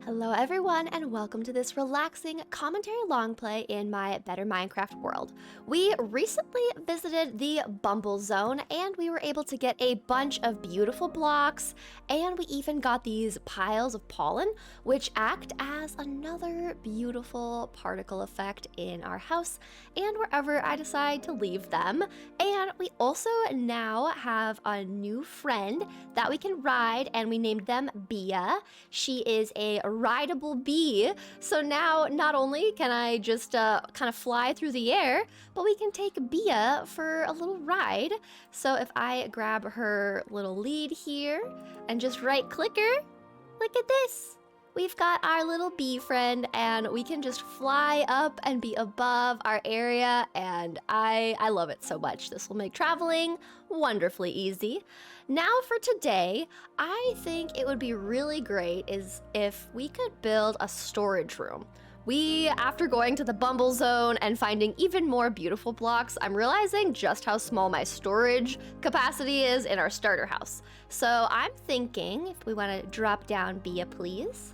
Hello everyone and welcome to this relaxing commentary long play in my Better Minecraft world. We recently visited the Bumble zone and we were able to get a bunch of beautiful blocks, and we even got these piles of pollen which act as another beautiful particle effect in our house and wherever I decide to leave them. And we also now have a new friend that we can ride, and we named them Bia. She is a rideable bee, so now not only can I just kind of fly through the air, but we can take Bia for a little ride. So if I grab her little lead here and just right click her, look at this. We've got our little bee friend and we can just fly up and be above our area, and I love it so much. This will make traveling wonderfully easy. Now for today, I think it would be really great is if we could build a storage room. After going to the Bumble zone and finding even more beautiful blocks, I'm realizing just how small my storage capacity is in our starter house. So I'm thinking if we want to drop down Bia, please.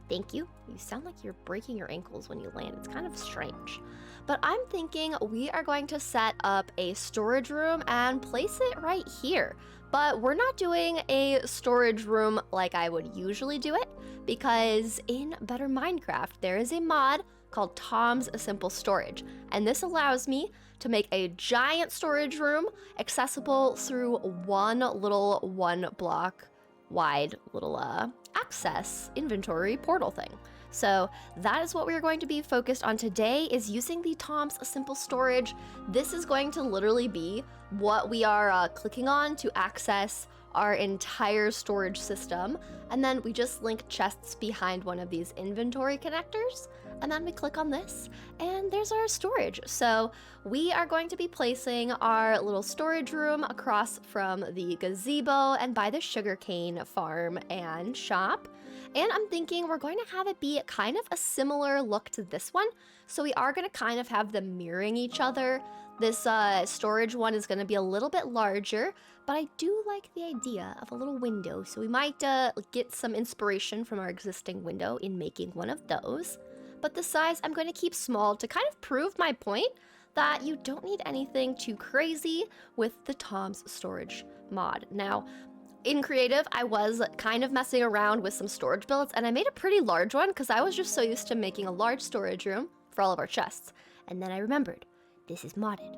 Thank you. You sound like you're breaking your ankles when you land. It's kind of strange. But I'm thinking we are going to set up a storage room and place it right here. But we're not doing a storage room like I would usually do it, because in Better Minecraft, there is a mod called Tom's Simple Storage. And this allows me to make a giant storage room accessible through one little 1 block wide little access inventory portal thing. So that is what we are going to be focused on today, is using the Tom's Simple Storage. This is going to literally be what we are clicking on to access our entire storage system, and then we just link chests behind one of these inventory connectors, and then we click on this and there's our storage. So we are going to be placing our little storage room across from the gazebo and by the sugarcane farm and shop. And I'm thinking we're going to have it be kind of a similar look to this one. So we are going to kind of have them mirroring each other. This storage one is going to be a little bit larger, but I do like the idea of a little window. So we might get some inspiration from our existing window in making one of those. But the size I'm going to keep small to kind of prove my point that you don't need anything too crazy with the Tom's Storage mod. Now, in creative, I was kind of messing around with some storage builds, and I made a pretty large one because I was just so used to making a large storage room for all of our chests. And then I remembered, this is modded.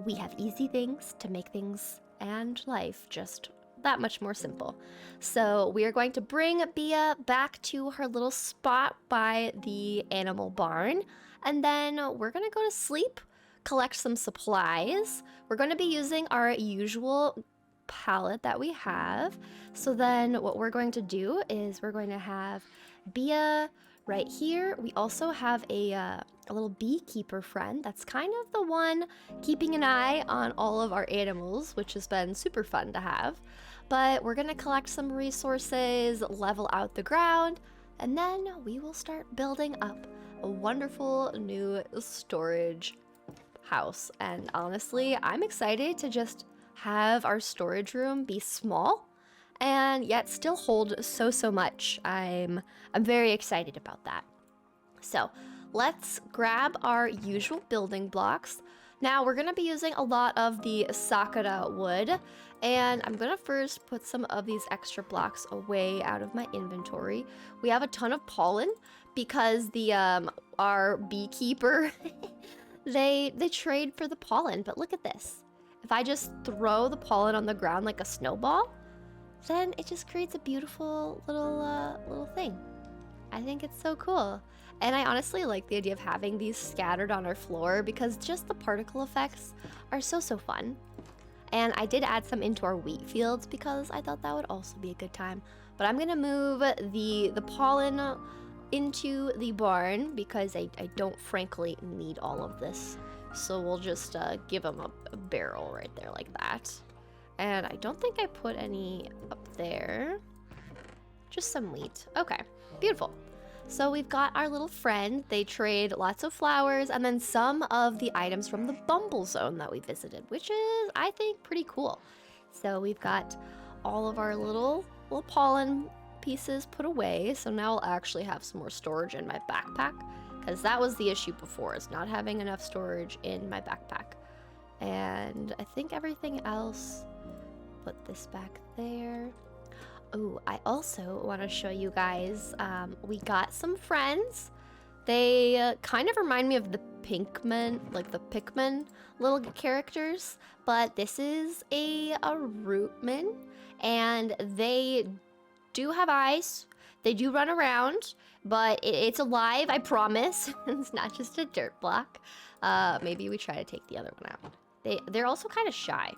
We have easy things to make things and life just that much more simple. So we are going to bring Bia back to her little spot by the animal barn, and then we're gonna go to sleep, collect some supplies. We're going to be using our usual palette that we have. So then what we're going to do is we're going to have Bia right here. We also have a little beekeeper friend that's kind of the one keeping an eye on all of our animals, which has been super fun to have. But we're gonna collect some resources, level out the ground, and then we will start building up a wonderful new storage house. And honestly, I'm excited to just have our storage room be small and yet still hold so much. I'm very excited about that. So let's grab our usual building blocks. Now we're gonna be using a lot of the sakura wood, and I'm gonna first put some of these extra blocks away out of my inventory. We have a ton of pollen because the our beekeeper they trade for the pollen, but look at this. If I just throw the pollen on the ground like a snowball, then it just creates a beautiful little thing. I think it's so cool. And I honestly like the idea of having these scattered on our floor because just the particle effects are so fun. And I did add some into our wheat fields because I thought that would also be a good time. But I'm gonna move the pollen into the barn because I don't frankly need all of this. So we'll just give them a barrel right there like that. And I don't think I put any up there. Just some wheat. Okay, beautiful. So we've got our little friend. They trade lots of flowers and then some of the items from the Bumble zone that we visited, which is, I think, pretty cool. So we've got all of our little pollen pieces put away, so now I'll actually have some more storage in my backpack, because that was the issue before, is not having enough storage in my backpack. And I think everything else, put this back there. Oh, I also want to show you guys, we got some friends. They kind of remind me of the Pinkman, like the Pikmin little characters, but this is a rootman, and they do have eyes. They do run around, but it's alive, I promise. It's not just a dirt block. Maybe we try to take the other one out. They're also kind of shy.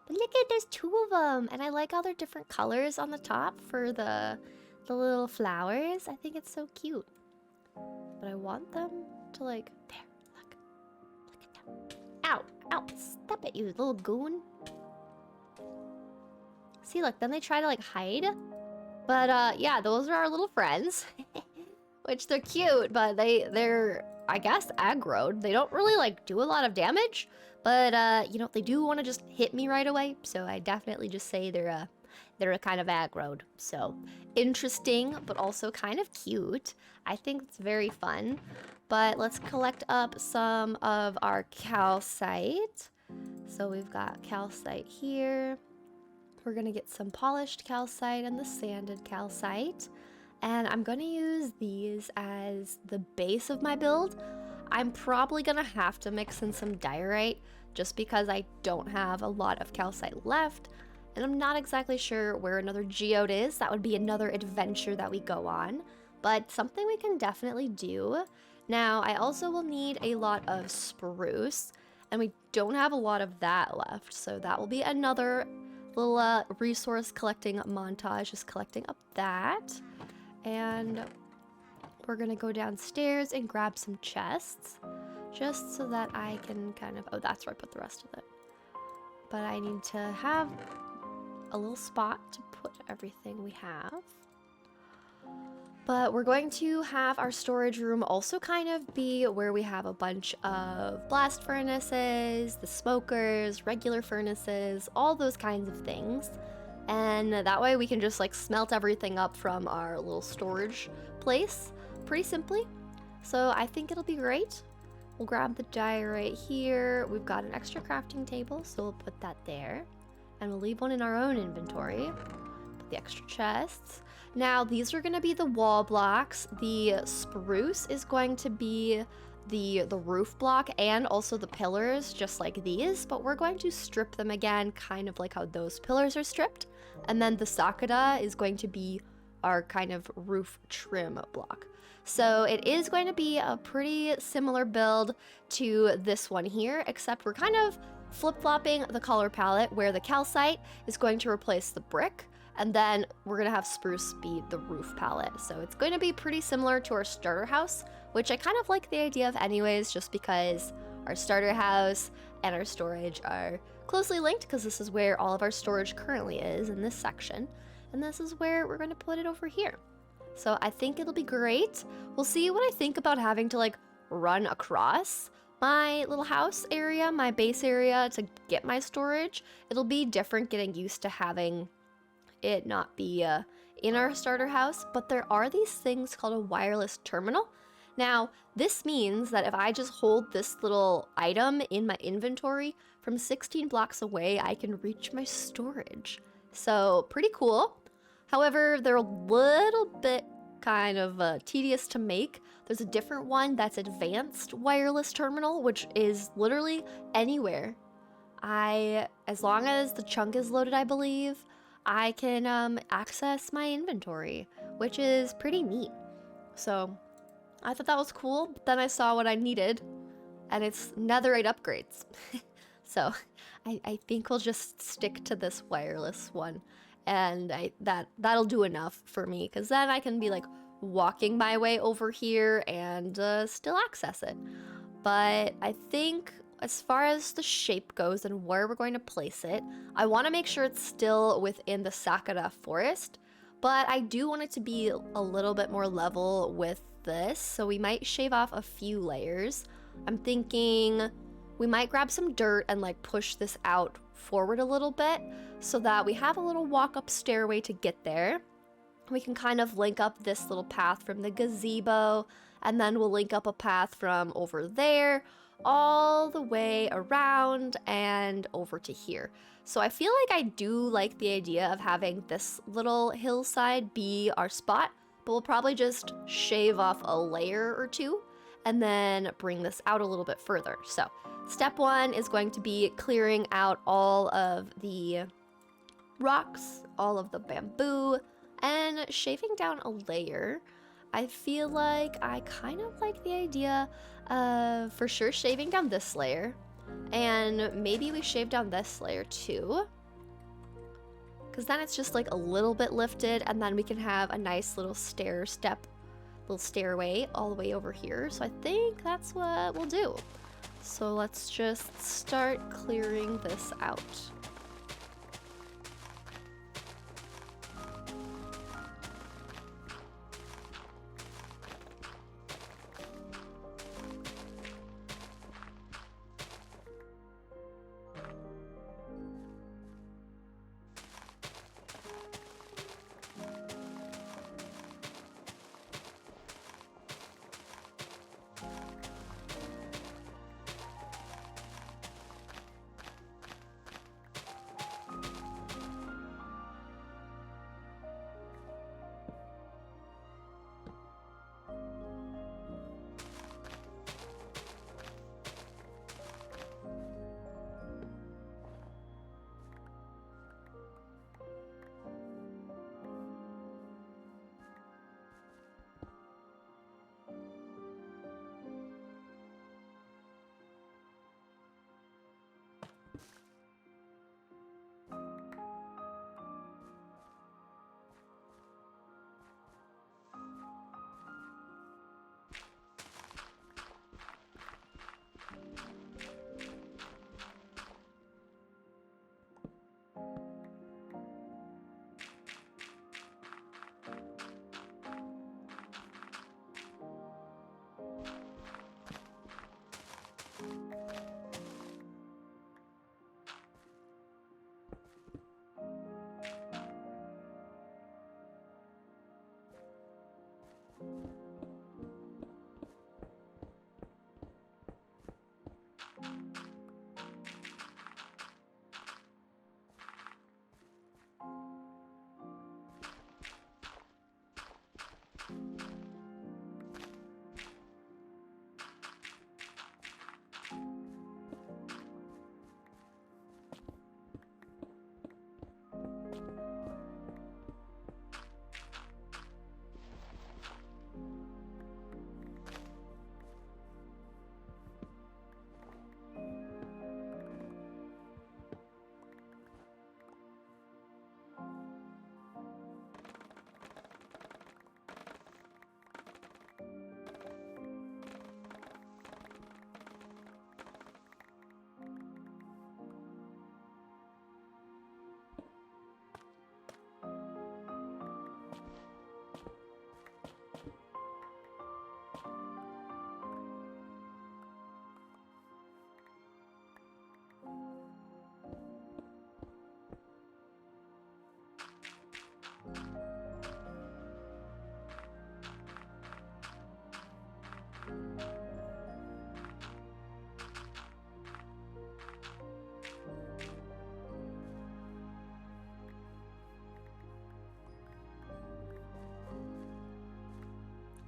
But look at, there's two of them, and I like how they're different colors on the top for the little flowers. I think it's so cute. But I want them to, like, there, look at them. Ow, ow, stop it, you little goon. See, look, then they try to, like, hide. But, yeah, those are our little friends. Which, they're cute, but they're, I guess, aggroed. They don't really, like, do a lot of damage. But, you know, they do want to just hit me right away. So I definitely just say they're a kind of aggroed. So, interesting, but also kind of cute. I think it's very fun. But let's collect up some of our calcite. So we've got calcite here. We're gonna get some polished calcite and the sanded calcite. And I'm gonna use these as the base of my build. I'm probably gonna have to mix in some diorite just because I don't have a lot of calcite left. And I'm not exactly sure where another geode is. That would be another adventure that we go on. But something we can definitely do. Now, I also will need a lot of spruce. And we don't have a lot of that left. So that will be another little resource collecting montage. Just collecting up that. And we're going to go downstairs and grab some chests. Just so that I can kind of... Oh, that's where I put the rest of it. But I need to have a little spot to put everything we have. But we're going to have our storage room also kind of be where we have a bunch of blast furnaces, the smokers, regular furnaces, all those kinds of things. And that way we can just like smelt everything up from our little storage place pretty simply. So I think it'll be great. We'll grab the diorite here. We've got an extra crafting table, so we'll put that there. And we'll leave one in our own inventory. Put the extra chests. Now, these are going to be the wall blocks. The spruce is going to be the roof block and also the pillars, just like these. But we're going to strip them again, kind of like how those pillars are stripped. And then the sakura is going to be our kind of roof trim block. So it is going to be a pretty similar build to this one here, except we're kind of flip-flopping the color palette where the calcite is going to replace the brick, and then we're going to have spruce be the roof palette. So it's going to be pretty similar to our starter house, which I kind of like the idea of anyways, just because our starter house and our storage are closely linked, because this is where all of our storage currently is in this section, and this is where we're going to put it over here. So I think it'll be great. We'll see what I think about having to like run across my little house area, my base area to get my storage. It'll be different getting used to having it not be in our starter house, but there are these things called a wireless terminal. Now, this means that if I just hold this little item in my inventory from 16 blocks away, I can reach my storage. So pretty cool. However, they're a little bit kind of tedious to make. There's a different one that's advanced wireless terminal, which is literally anywhere. As long as the chunk is loaded, I believe, I can access my inventory, which is pretty neat. So I thought that was cool, but then I saw what I needed, and it's netherite upgrades. So I think we'll just stick to this wireless one. And that'll do enough for me, because then I can be like walking my way over here and still access it. But I think as far as the shape goes and where we're going to place it, I want to make sure it's still within the sakura forest, but I do want it to be a little bit more level with this, so we might shave off a few layers. I'm thinking we might grab some dirt and like push this out forward a little bit so that we have a little walk up stairway to get there. We can kind of link up this little path from the gazebo, and then we'll link up a path from over there all the way around and over to here. So I feel like I do like the idea of having this little hillside be our spot, but we'll probably just shave off a layer or two and then bring this out a little bit further. So step one is going to be clearing out all of the rocks, all of the bamboo, and shaving down a layer. I feel like I kind of like the idea of for sure shaving down this layer, and maybe we shave down this layer too, because then it's just like a little bit lifted, and then we can have a nice little little stairway all the way over here. So I think that's what we'll do. So let's just start clearing this out.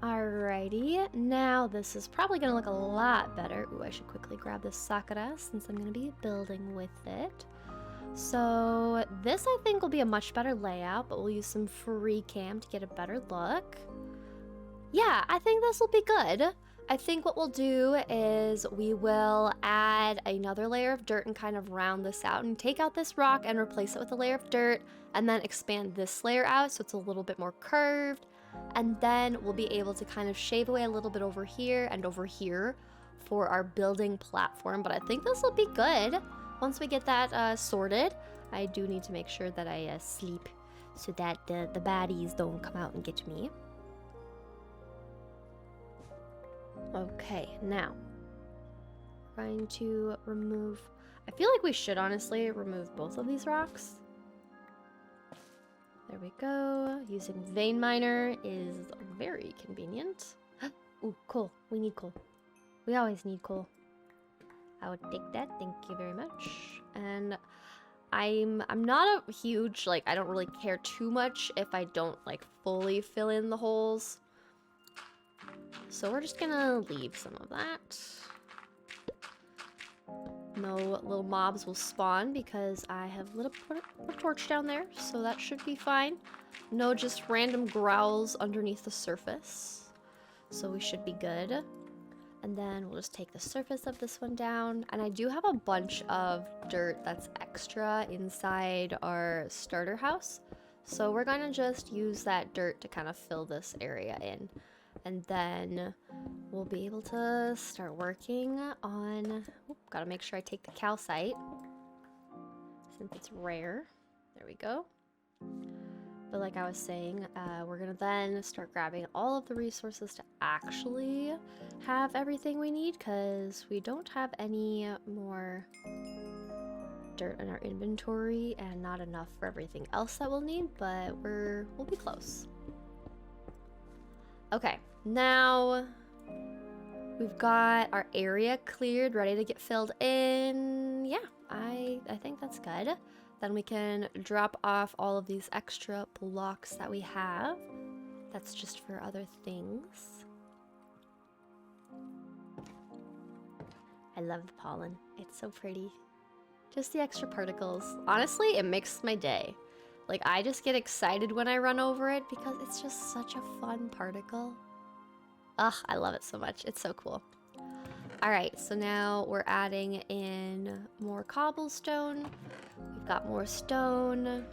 Alrighty, now this is probably gonna look a lot better. Ooh, I should quickly grab this sakura since I'm gonna be building with it. So this I think will be a much better layout, but we'll use some free cam to get a better look. Yeah, I think this will be good. I think what we'll do is we will add another layer of dirt and kind of round this out and take out this rock and replace it with a layer of dirt, and then expand this layer out so it's a little bit more curved. And then we'll be able to kind of shave away a little bit over here and over here for our building platform. But I think this will be good once we get that sorted. I do need to make sure that I sleep so that the baddies don't come out and get me. Okay, now trying to remove, I feel like we should honestly remove both of these rocks. There we go. Using vein miner is very convenient. Ooh, coal. We need coal. We always need coal. I would take that. Thank you very much. And I'm not a huge, like, I don't really care too much if I don't, like, fully fill in the holes. So we're just gonna leave some of that. No little mobs will spawn because I have lit a torch down there, so that should be fine. No just random growls underneath the surface. So we should be good. And then we'll just take the surface of this one down. And I do have a bunch of dirt that's extra inside our starter house. So we're gonna just use that dirt to kind of fill this area in. And then we'll be able to start working on... Oop, gotta make sure I take the calcite, since it's rare. There we go. But like I was saying, we're gonna then start grabbing all of the resources to actually have everything we need, because we don't have any more dirt in our inventory and not enough for everything else that we'll need, but we'll be close. Okay, now we've got our area cleared, ready to get filled in. Yeah, I think that's good. Then we can drop off all of these extra blocks that we have. That's just for other things. I love the pollen. It's so pretty. Just the extra particles. Honestly, it makes my day. Like, I just get excited when I run over it because it's just such a fun particle. Ugh, I love it so much. It's so cool. Alright, so now we're adding in more cobblestone. We've got more stone.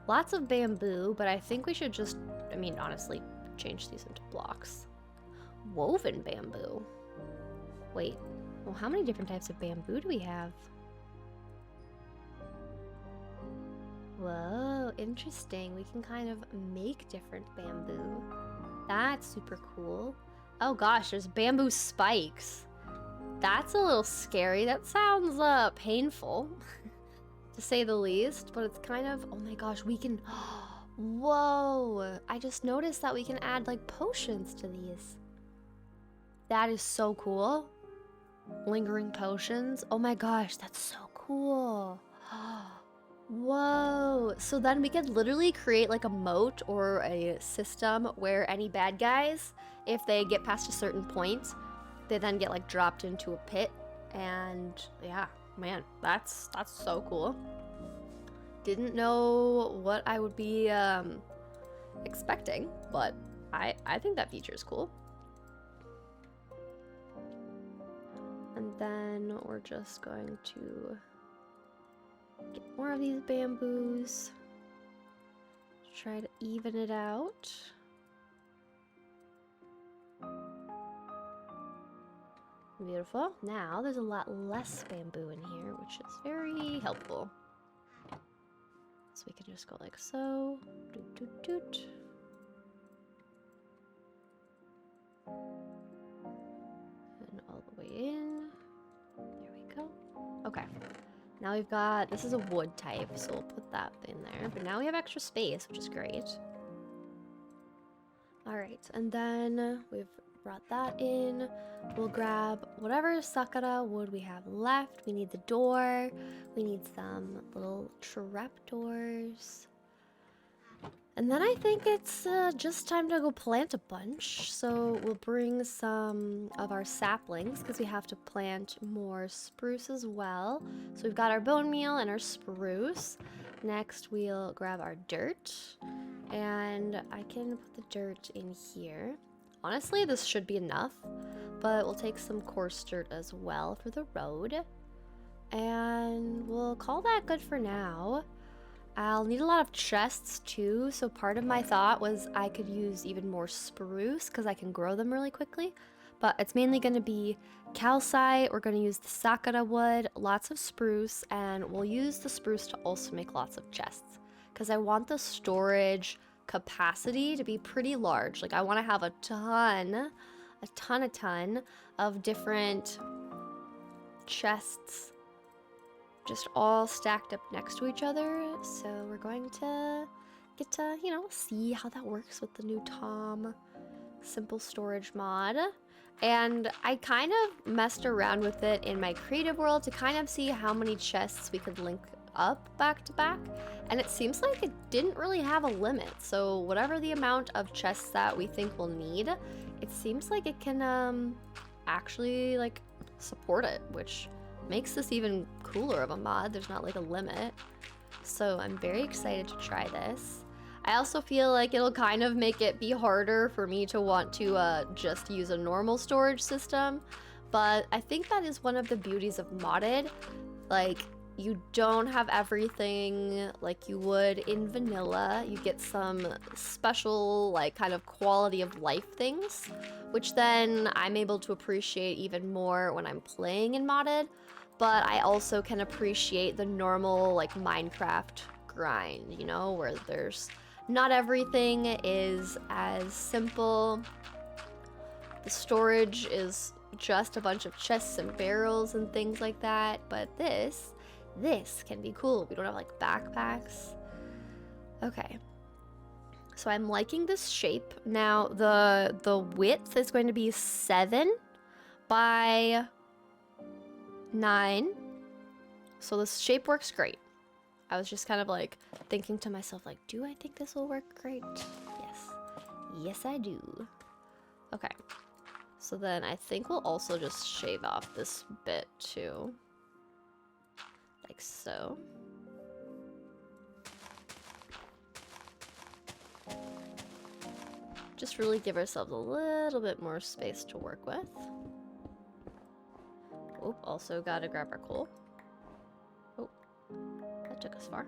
Lots of bamboo, but I think we should just, I mean, honestly, change these into blocks. Woven bamboo. Wait, well, how many different types of bamboo do we have? Whoa, interesting. We can kind of make different bamboo. That's super cool. Oh gosh, there's bamboo spikes. That's a little scary. That sounds painful, to say the least, but it's kind of, oh my gosh, we can, whoa. I just noticed that we can add like potions to these. That is so cool. Lingering potions. Oh my gosh, that's so cool. Whoa, so then we could literally create like a moat or a system where any bad guys, if they get past a certain point, they then get like dropped into a pit. And yeah, man, that's so cool. Didn't know what I would be expecting, but I think that feature is cool. And then we're just going to get more of these bamboos. Try to even it out. Beautiful. Now there's a lot less bamboo in here, which is very helpful. So we can just go like so. Doot, doot, doot. And all the way in. There we go. Okay. Now we've got, this is a wood type, so we'll put that in there. But now we have extra space, which is great. Alright, and then we've brought that in. We'll grab whatever sakura wood we have left. We need the door. We need some little trapdoors. And then I think it's just time to go plant a bunch. So we'll bring some of our saplings because we have to plant more spruce as well. So we've got our bone meal and our spruce. Next we'll grab our dirt. And I can put the dirt in here. Honestly, this should be enough. But we'll take some coarse dirt as well for the road. And we'll call that good for now. I'll need a lot of chests too, so part of my thought was I could use even more spruce because I can grow them really quickly. But it's mainly going to be calcite, we're going to use the sakura wood, lots of spruce, and we'll use the spruce to also make lots of chests. Because I want the storage capacity to be pretty large. Like I want to have a ton of different chests just all stacked up next to each other. So we're going to get to, you know, see how that works with the new Tom simple storage mod. And I kind of messed around with it in my creative world to kind of see how many chests we could link up back to back, and it seems like it didn't really have a limit. So whatever the amount of chests that we think we'll need, it seems like it can actually like support it, which makes this even cooler of a mod. There's not like a limit, so I'm very excited to try this. I also feel like it'll kind of make it be harder for me to want to just use a normal storage system, but I think that is one of the beauties of modded. Like, you don't have everything like you would in vanilla. You get some special, like, kind of quality of life things, which then I'm able to appreciate even more when I'm playing in modded. But I also can appreciate the normal, like, Minecraft grind, you know, where there's not everything is as simple. The storage is just a bunch of chests and barrels and things like that, but this can be cool. We don't have like backpacks. Okay, so I'm liking this shape. Now the width is going to be 7 by 9, so this shape works great. I was just kind of like thinking to myself, like, do I think this will work great? Yes I do. Okay, so then I think we'll also just shave off this bit too, like so. Just really give ourselves a little bit more space to work with. Oh, also gotta grab our coal. Oh, that took us far.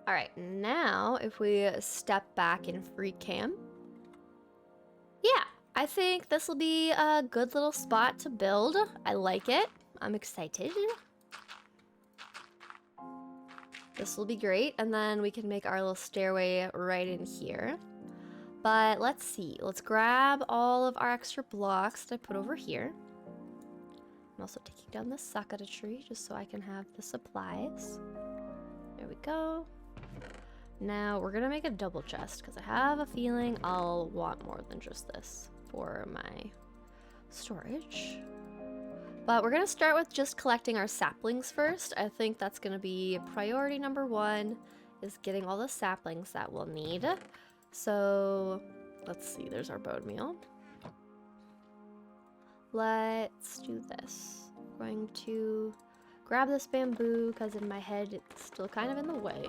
All right, now if we step back in free cam, yeah, I think this will be a good little spot to build. I like it. I'm excited. This will be great, and then we can make our little stairway right in here. But let's see. Let's grab all of our extra blocks that I put over here. I'm also taking down the sakura tree just so I can have the supplies. There we go. Now we're gonna make a double chest because I have a feeling I'll want more than just this for my storage. But we're gonna start with just collecting our saplings first. I think that's gonna be priority number 1, is getting all the saplings that we'll need. So let's see, there's our bone meal. Let's do this. I'm going to grab this bamboo because in my head it's still kind of in the way.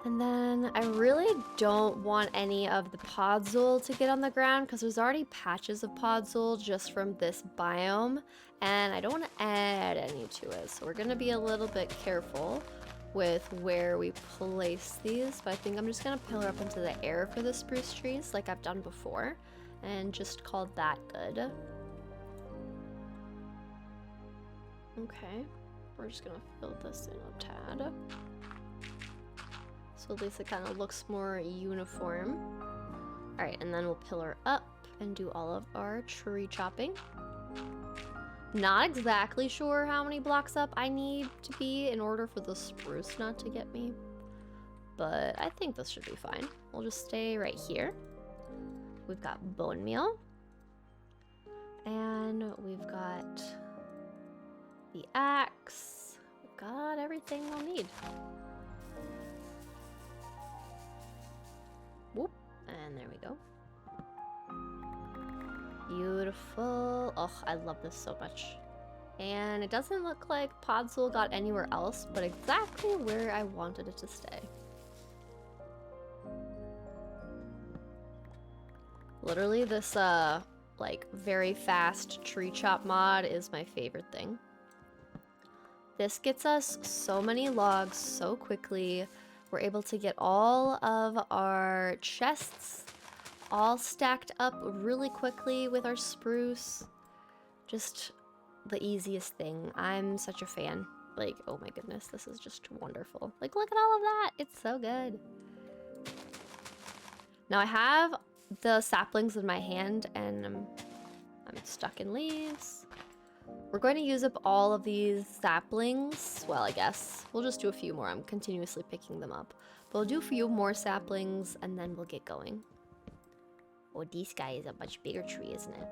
And then I really don't want any of the podzol to get on the ground because there's already patches of podzol just from this biome, and I don't want to add any to it. So we're going to be a little bit careful with where we place these, but I think I'm just going to pillar up into the air for the spruce trees like I've done before and just call that good. Okay, we're just going to fill this in a tad. So at least it kind of looks more uniform. All right, and then we'll pillar up and do all of our tree chopping. Not exactly sure how many blocks up I need to be in order for the spruce not to get me, but I think this should be fine. We'll just stay right here. We've got bone meal, and we've got the axe. We've got everything we'll need. Whoop, and there we go. Beautiful. Oh, I love this so much. And it doesn't look like podzol got anywhere else, but exactly where I wanted it to stay. Literally, this like very fast tree chop mod is my favorite thing. This gets us so many logs so quickly. We're able to get all of our chests all stacked up really quickly with our spruce. Just the easiest thing. I'm such a fan. Like, oh my goodness, this is just wonderful. Like, look at all of that. It's so good. Now I have the saplings in my hand and I'm stuck in leaves. We're going to use up all of these saplings. Well, I guess we'll just do a few more. I'm continuously picking them up. But we'll do a few more saplings and then we'll get going. Oh, this guy is a much bigger tree, isn't it?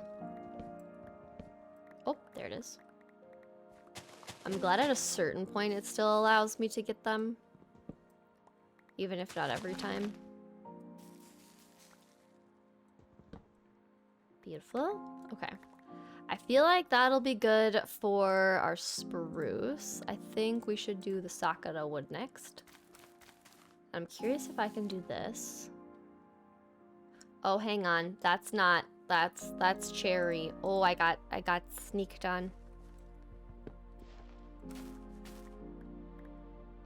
Oh, there it is. I'm glad at a certain point it still allows me to get them. Even if not every time. Beautiful. Okay. I feel like that'll be good for our spruce. I think we should do the sakura wood next. I'm curious if I can do this. Oh, hang on. That's not. That's cherry. Oh, I got sneaked on.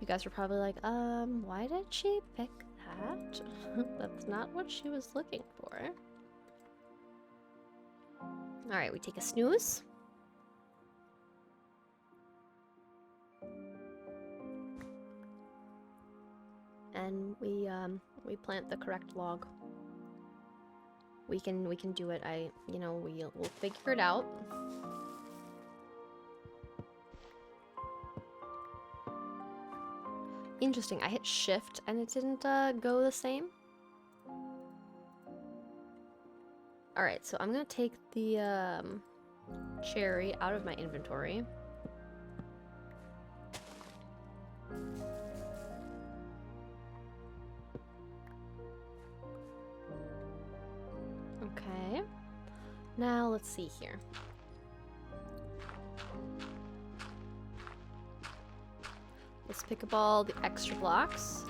You guys are probably like, why did she pick that? That's not what she was looking for. All right, we take a snooze. And we plant the correct log. We can do it. We'll figure it out. Interesting. I hit shift and it didn't go the same. All right, so I'm gonna take the cherry out of my inventory. Okay. Now let's see here. Let's pick up all the extra blocks.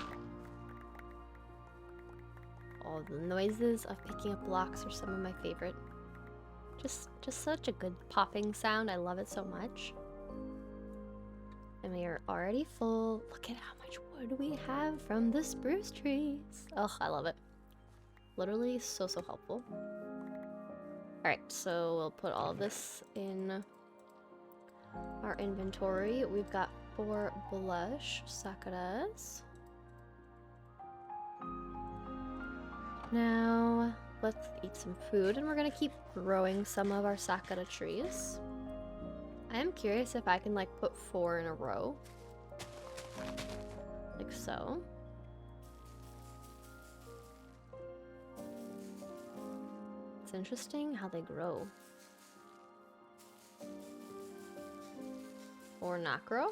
All the noises of picking up blocks are some of my favorite. Just such a good popping sound. I love it so much. And we are already full. Look at how much wood we have from the spruce trees. Oh, I love it. Literally so helpful. Alright, so we'll put all of this in our inventory. We've got 4 blush sakuras. Now, let's eat some food, and we're gonna keep growing some of our sakura trees. I am curious if I can, like, put 4 in a row. Like so. It's interesting how they grow. Or not grow.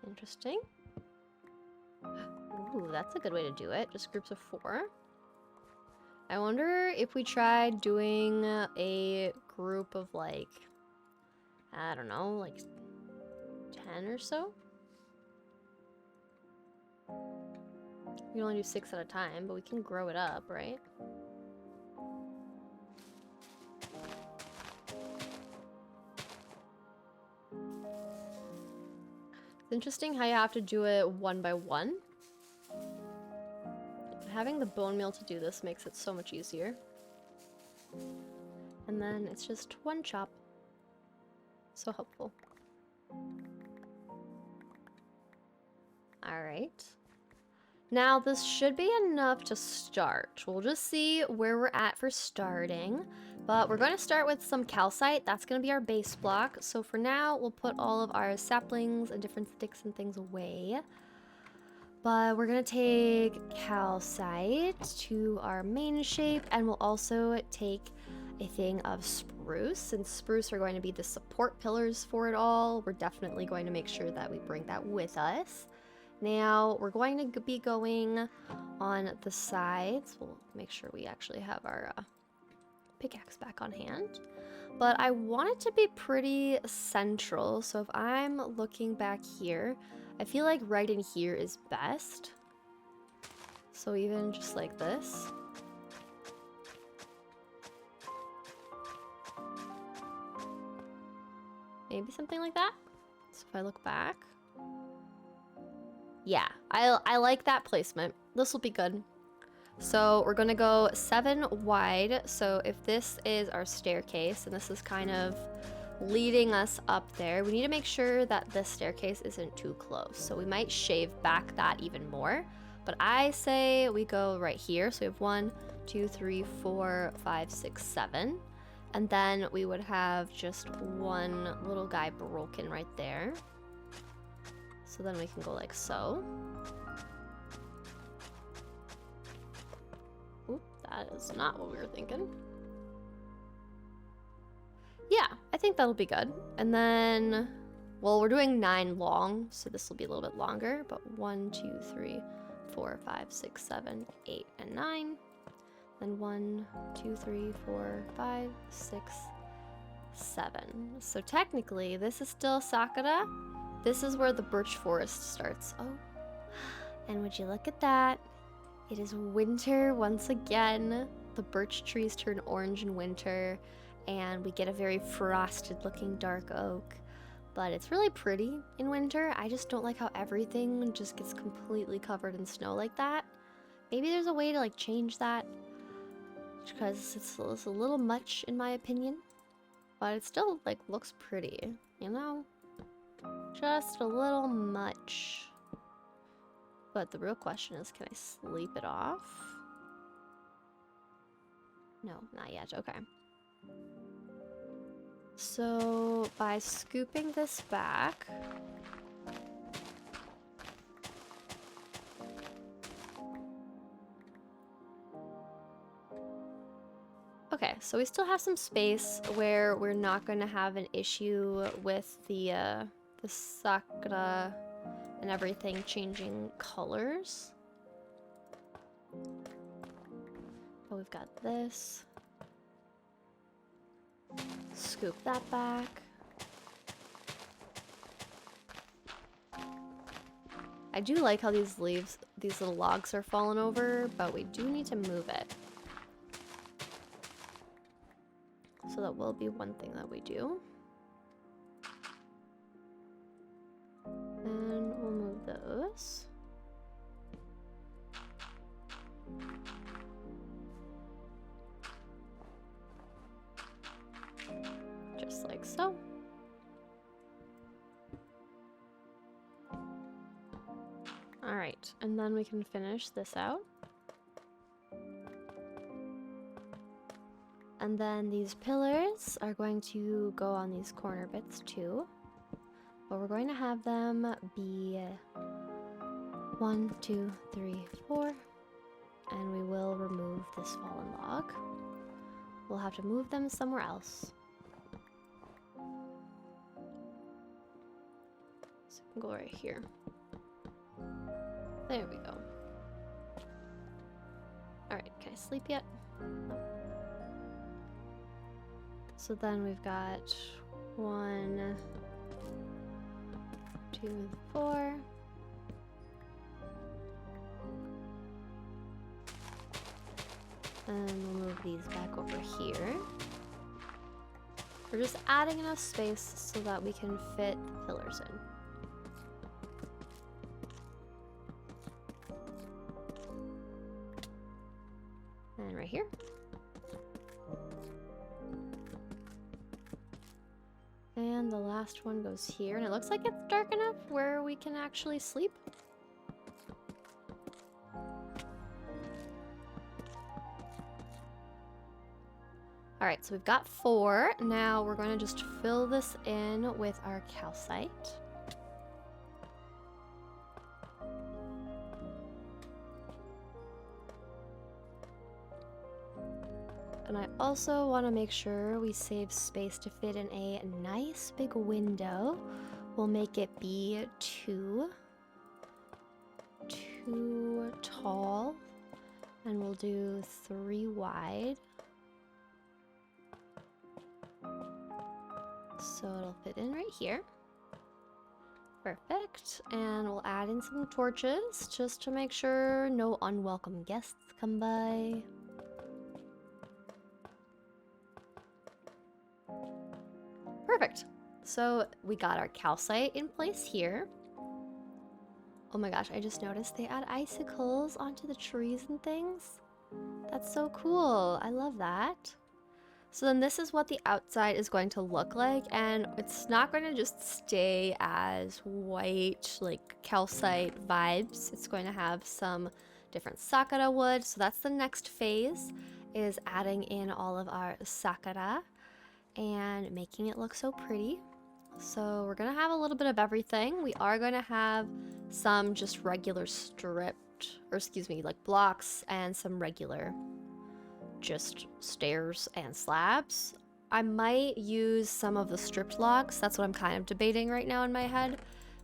Interesting. Ooh, that's a good way to do it. Just groups of 4. I wonder if we tried doing a group of like, I don't know, like 10 or so. We can only do 6 at a time, but we can grow it up, right? It's interesting how you have to do it one by one. Having the bone meal to do this makes it so much easier. And then it's just one chop. So helpful. Alright. Now this should be enough to start. We'll just see where we're at for starting. But we're going to start with some calcite. That's going to be our base block. So for now, we'll put all of our saplings and different sticks and things away. But we're gonna take calcite to our main shape, and we'll also take a thing of spruce. Since spruce are going to be the support pillars for it all, we're definitely going to make sure that we bring that with us. Now, we're going to be going on the sides. We'll make sure we actually have our pickaxe back on hand. But I want it to be pretty central, so if I'm looking back here, I feel like right in here is best. So even just like this. Maybe something like that. So if I look back. Yeah, I like that placement. This will be good. So we're gonna go 7 wide. So if this is our staircase and this is kind of leading us up there, we need to make sure that this staircase isn't too close. So we might shave back that even more, But I say we go right here. So we have 1, 2, 3, 4, 5, 6, 7. And then we would have just one little guy broken right there. So then we can go like so. Oop, that is not what we were thinking. Yeah, I think that'll be good. And then, well, we're doing 9 long, so this will be a little bit longer, but 1, 2, 3, 4, 5, 6, 7, 8, and 9. Then 1, 2, 3, 4, 5, 6, 7. So technically, this is still Sakura. This is where the birch forest starts. Oh, and would you look at that? It is winter once again. The birch trees turn orange in winter, and we get a very frosted looking dark oak. But it's really pretty in winter. I just don't like how everything just gets completely covered in snow like that. Maybe there's a way to like change that, because it's a little much in my opinion. But it still like looks pretty, you know? Just a little much. But the real question is, can I sleep it off? No, not yet. Okay. So by scooping this back, okay, so we still have some space where we're not going to have an issue with the sakura and everything changing colors. But we've got this. Scoop that back. I do like how these leaves, these little logs are falling over, but we do need to move it. So that will be one thing that we do. And we'll move those. Just like so. All right, and then we can finish this out. And then these pillars are going to go on these corner bits too. But we're going to have them be 1, 2, 3, 4. And we will remove this fallen log. We'll have to move them somewhere else. So we can go right here. There we go. Alright, can I sleep yet? No. So then we've got 1, 2, 4. And we'll move these back over here. We're just adding enough space so that we can fit the pillars in. And right here. And the last one goes here, and it looks like it's dark enough where we can actually sleep. All right, so we've got 4. Now we're going to just fill this in with our calcite. And I also want to make sure we save space to fit in a nice big window. We'll make it be 2 tall, and we'll do 3 wide. So it'll fit in right here. Perfect. And we'll add in some torches just to make sure no unwelcome guests come by. Perfect. So we got our calcite in place here. Oh my gosh, I just noticed they add icicles onto the trees and things. That's so cool. I love that. So then this is what the outside is going to look like, and it's not going to just stay as white, like calcite vibes. It's going to have some different sakura wood. So that's the next phase, is adding in all of our sakura and making it look so pretty. So we're gonna have a little bit of everything. We are going to have some just regular stripped, or excuse me, like blocks, and some regular just stairs and slabs. I might use some of the stripped logs. That's what I'm kind of debating right now in my head,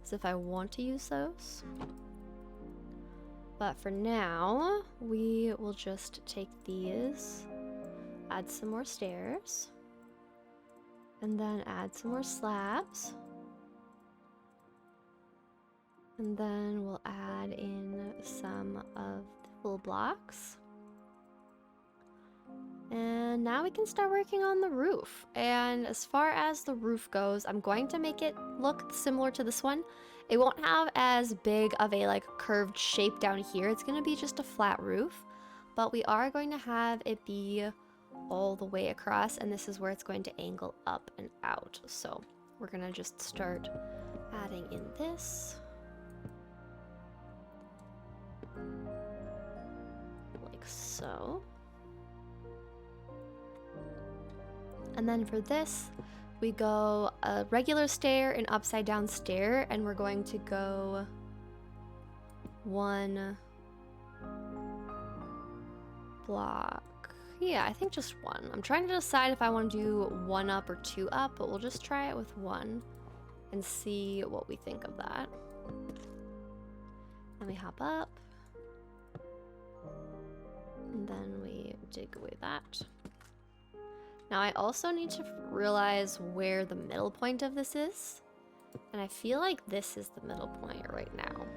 is if I want to use those. But for now, we will just take these, add some more stairs, and then add some more slabs. And then we'll add in some of the full blocks. And now we can start working on the roof. And as far as the roof goes, I'm going to make it look similar to this one. It won't have as big of a like curved shape down here. It's gonna be just a flat roof, but we are going to have it be all the way across, and this is where it's going to angle up and out. So we're gonna just start adding in this. Like so. And then for this, we go a regular stair, an upside down stair, and we're going to go one block. Yeah, I think just one. I'm trying to decide if I want to do one up or two up, but we'll just try it with one and see what we think of that. Then we hop up. And then we dig away that. Now I also need to realize where the middle point of this is. And I feel like this is the middle point right now.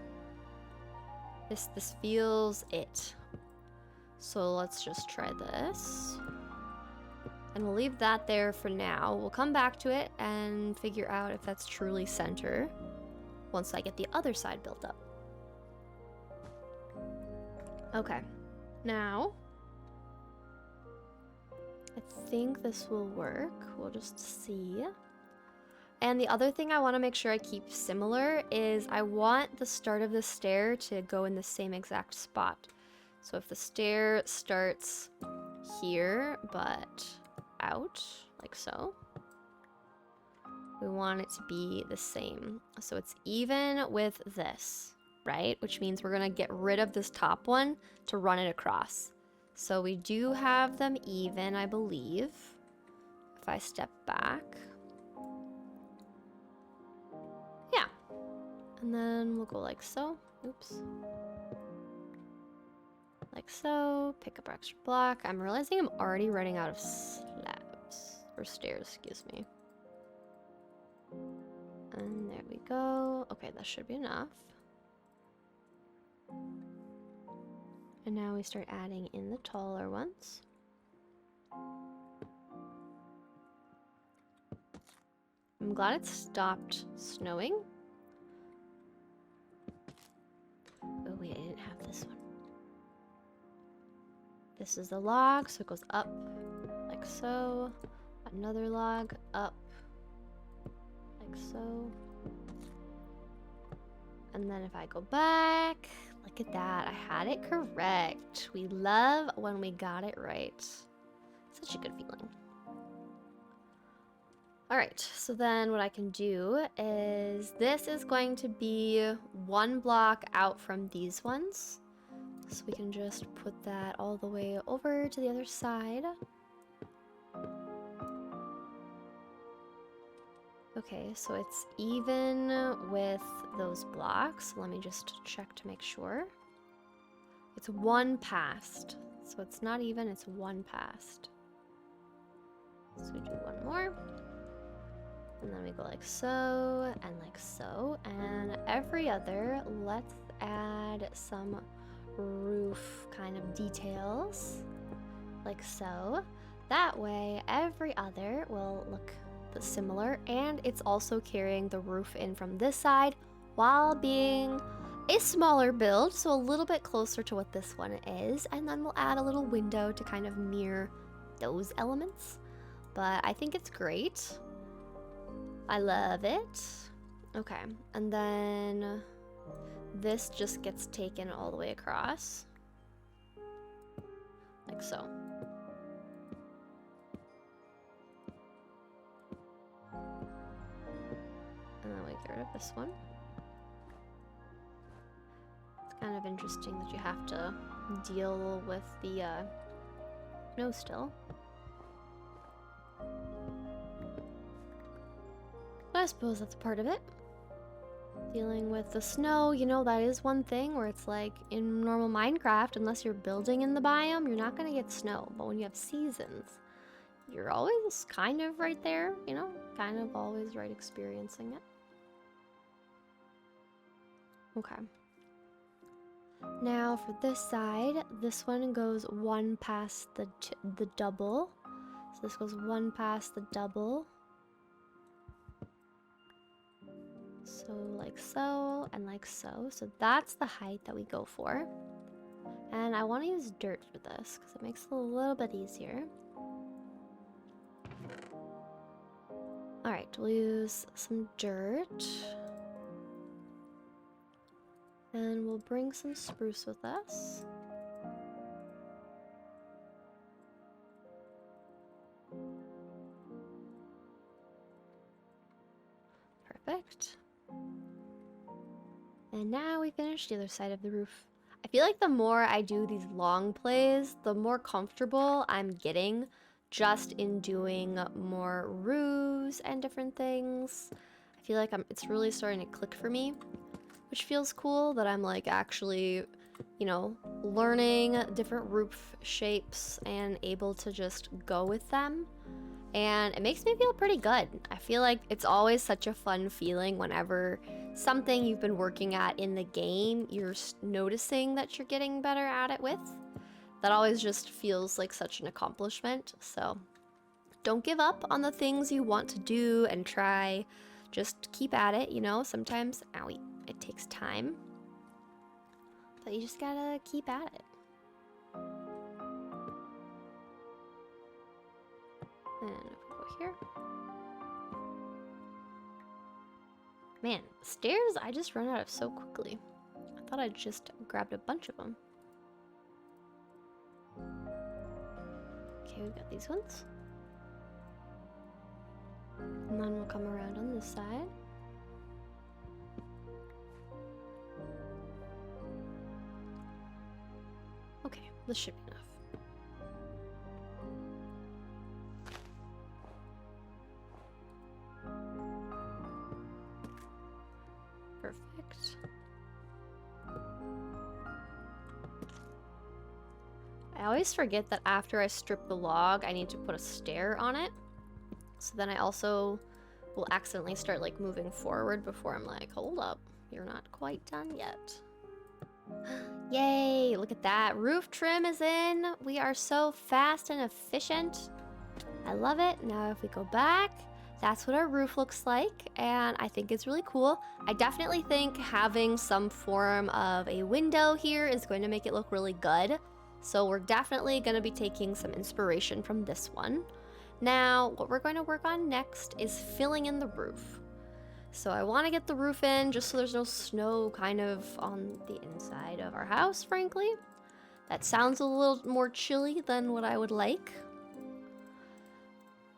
This feels it. So let's just try this. And we'll leave that there for now. We'll come back to it and figure out if that's truly center once I get the other side built up. Okay, now I think this will work. We'll just see. And the other thing I want to make sure I keep similar is I want the start of the stair to go in the same exact spot. So if the stair starts here but out, like so, we want it to be the same. So it's even with this, right? Which means we're going to get rid of this top one to run it across. So we do have them even, I believe. If I step back. Yeah. And then we'll go like so. Oops. Like so. Pick up our extra block. I'm realizing I'm already running out of slabs. Or stairs, excuse me. And there we go. Okay, that should be enough. And now we start adding in the taller ones. I'm glad it stopped snowing. Oh wait, I didn't have this one. This is the log, so it goes up like so. Another log up like so. And then if I go back, look at that, I had it correct. We love when we got it right. Such a good feeling. All right, so then what I can do is this is going to be one block out from these ones. So we can just put that all the way over to the other side. Okay, so it's even with those blocks. Let me just check to make sure. It's one past. So it's not even, it's one past. So we do one more. And then we go like so, and like so. And every other, let's add some roof kind of details. Like so. That way, every other will look similar, and it's also carrying the roof in from this side while being a smaller build, so a little bit closer to what this one is. And then we'll add a little window to kind of mirror those elements. but I think it's great. I love it. Okay, and then this just gets taken all the way across. Like so. And then we get rid of this one. It's kind of interesting that you have to deal with the snow still. But I suppose that's part of it. Dealing with the snow, you know, that is one thing where it's like in normal Minecraft, unless you're building in the biome, you're not gonna get snow. But when you have seasons, you're always kind of right there, you know, kind of always right experiencing it. Okay. Now for this side, this one goes one past the double. So this goes one past the double. So like so and like so. So that's the height that we go for. And I want to use dirt for this because it makes it a little bit easier. Alright, we'll use some dirt. And we'll bring some spruce with us. Perfect. And now we finished the other side of the roof. I feel like the more I do these long plays, the more comfortable I'm getting just in doing more roofs and different things. I feel like it's really starting to click for me, which feels cool that I'm like actually, you know, learning different roof shapes and able to just go with them. And it makes me feel pretty good. I feel like it's always such a fun feeling whenever something you've been working at in the game, you're noticing that you're getting better at it with. That always just feels like such an accomplishment. So don't give up on the things you want to do and try. Just keep at it, you know. Sometimes, owie, it takes time. But you just gotta keep at it. And if we go here. Man, stairs I just run out of so quickly. I thought I just grabbed a bunch of them. Okay, we've got these ones. And then we'll come around on this side. Okay, this should be enough. Perfect. I always forget that after I strip the log, I need to put a stair on it. So then I also will accidentally start like moving forward before I'm like, hold up, you're not quite done yet. Yay, look at that. Roof trim is in. We are so fast and efficient. I love it. Now if we go back, that's what our roof looks like, and I think it's really cool. I definitely think having some form of a window here is going to make it look really good. So we're definitely going to be taking some inspiration from this one. Now, what we're going to work on next is filling in the roof. So I want to get the roof in just so there's no snow kind of on the inside of our house, frankly. That sounds a little more chilly than what I would like.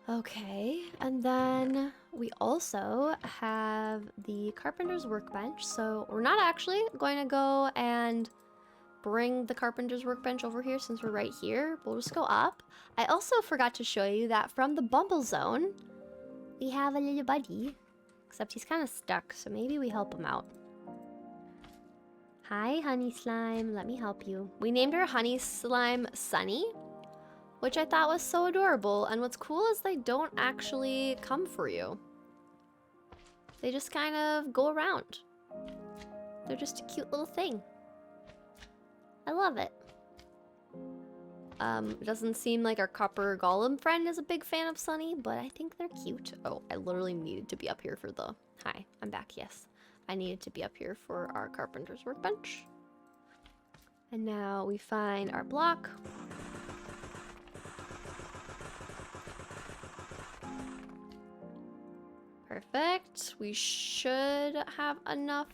Okay, and then we also have the carpenter's workbench. So we're not actually going to go and bring the carpenter's workbench over here since we're right here. We'll just go up. I also forgot to show you that from the Bumble zone, we have a little buddy. Except he's kind of stuck, so maybe we help him out. Hi, Honey Slime. Let me help you. We named her Honey Slime Sunny, which I thought was so adorable. And what's cool is they don't actually come for you. They just kind of go around. They're just a cute little thing. I love it. It doesn't seem like our copper golem friend is a big fan of Sunny, but I think they're cute. Oh, I literally needed to be up here for the... Hi, I'm back, yes. I needed to be up here for our carpenter's workbench. And now we find our block. Perfect. We should have enough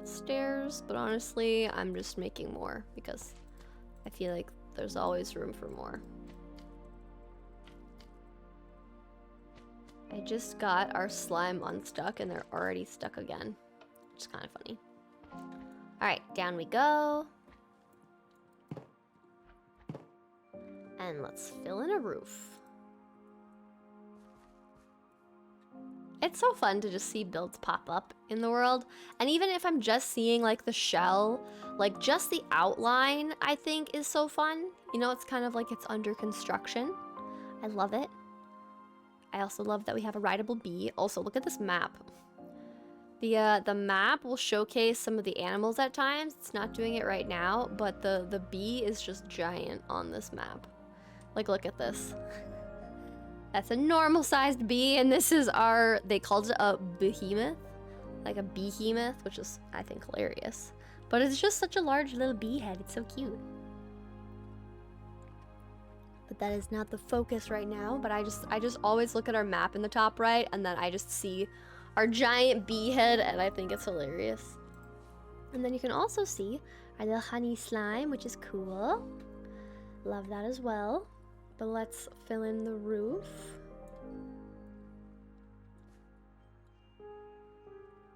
stairs, but honestly, I'm just making more because I feel like there's always room for more. I just got our slime unstuck and they're already stuck again, which is kind of funny. All right, down we go. And let's fill in a roof. It's so fun to just see builds pop up in the world. And even if I'm just seeing like the shell, like just the outline, I think is so fun. You know, it's kind of like it's under construction. I love it. I also love that we have a rideable bee. Also, look at this map. The map will showcase some of the animals at times. It's not doing it right now, but the bee is just giant on this map. Like, look at this. That's a normal sized bee, and this is our, they called it a behemoth, like a behemoth, which is, I think, hilarious. But it's just such a large little bee head. It's so cute. But that is not the focus right now. But I just always look at our map in the top right, and then I just see our giant bee head, and I think it's hilarious. And then you can also see our little honey slime, which is cool. Love that as well. But let's fill in the roof.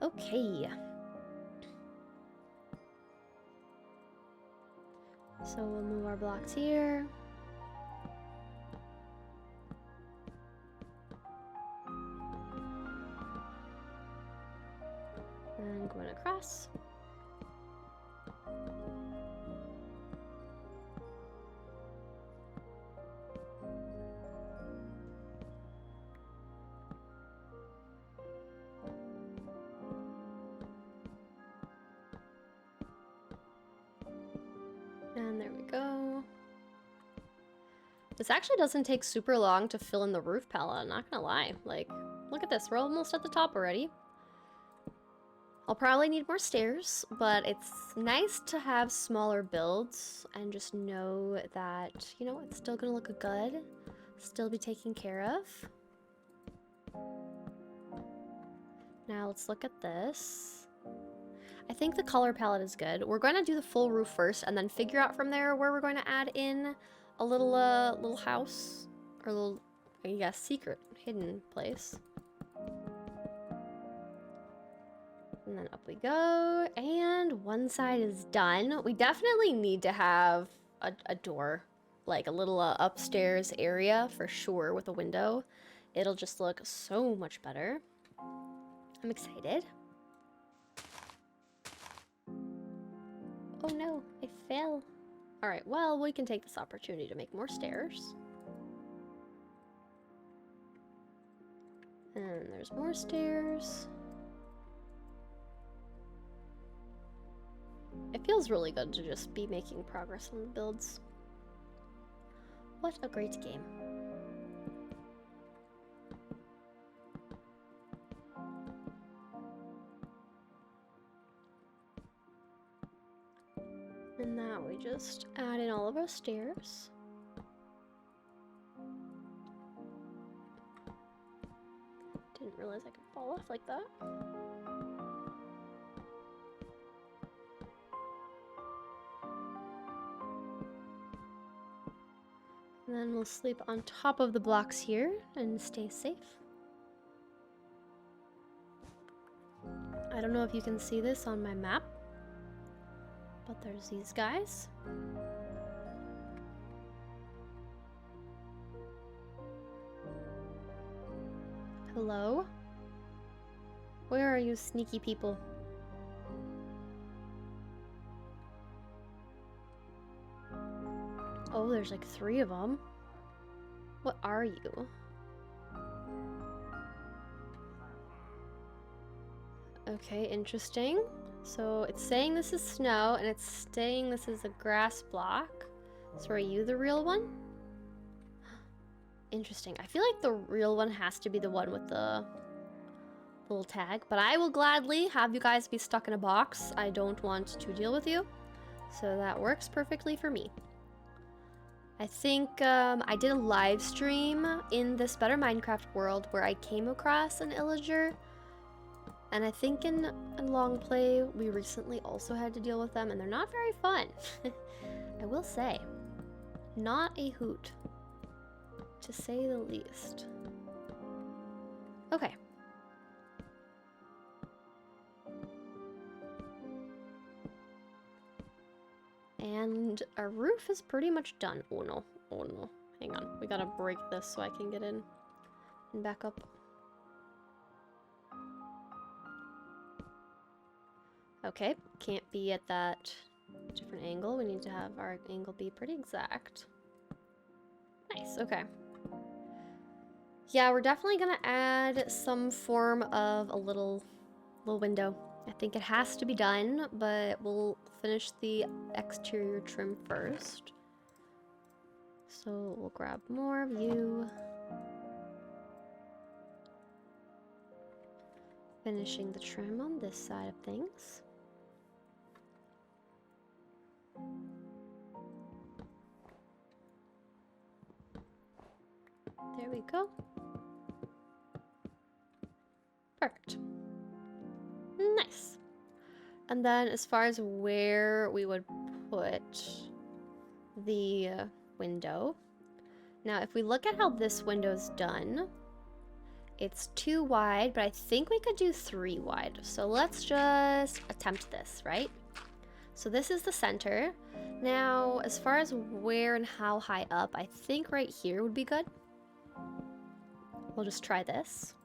Okay. So we'll move our blocks here. And going across. And there we go. This actually doesn't take super long to fill in the roof palette, I'm not gonna lie. Like, look at this, we're almost at the top already. I'll probably need more stairs, but it's nice to have smaller builds and just know that, you know, it's still gonna look good, still be taken care of. Now let's look at this. I think the color palette is good. We're going to do the full roof first and then figure out from there where we're going to add in a little little house or little, I guess, secret hidden place. And then up we go, and one side is done. We definitely need to have a door, like a little upstairs area for sure with a window. It'll just look so much better. I'm excited. Oh no, I fell. All right, well, we can take this opportunity to make more stairs. And there's more stairs. It feels really good to just be making progress on the builds. What a great game. And now we just add in all of our stairs. Didn't realize I could fall off like that. And then we'll sleep on top of the blocks here and stay safe. I don't know if you can see this on my map, but there's these guys. Hello? Where are you sneaky people? Oh, there's like 3 of them. What are you? Okay, interesting. So it's saying this is snow, and it's saying this is a grass block. So are you the real one? Interesting. I feel like the real one has to be the one with the little tag, but I will gladly have you guys be stuck in a box. I don't want to deal with you, so that works perfectly for me. I think I did a live stream in this Better Minecraft world where I came across an illager And I think in Longplay, we recently also had to deal with them, and they're not very fun. I will say. Not a hoot, to say the least. Okay. And our roof is pretty much done. Oh no, oh no. Hang on, we gotta break this so I can get in and back up. Okay, can't be at that different angle. We need to have our angle be pretty exact. Nice, okay. Yeah, we're definitely gonna add some form of a little window. I think it has to be done, but we'll finish the exterior trim first. So we'll grab more view. Finishing the trim on this side of things. There we go. Perfect. Nice. And then as far as where we would put the window. Now, if we look at how this window's done, it's 2 wide, but I think we could do 3 wide. So let's just attempt this, right? So this is the center. Now, as far as where and how high up, I think right here would be good. We'll just try this.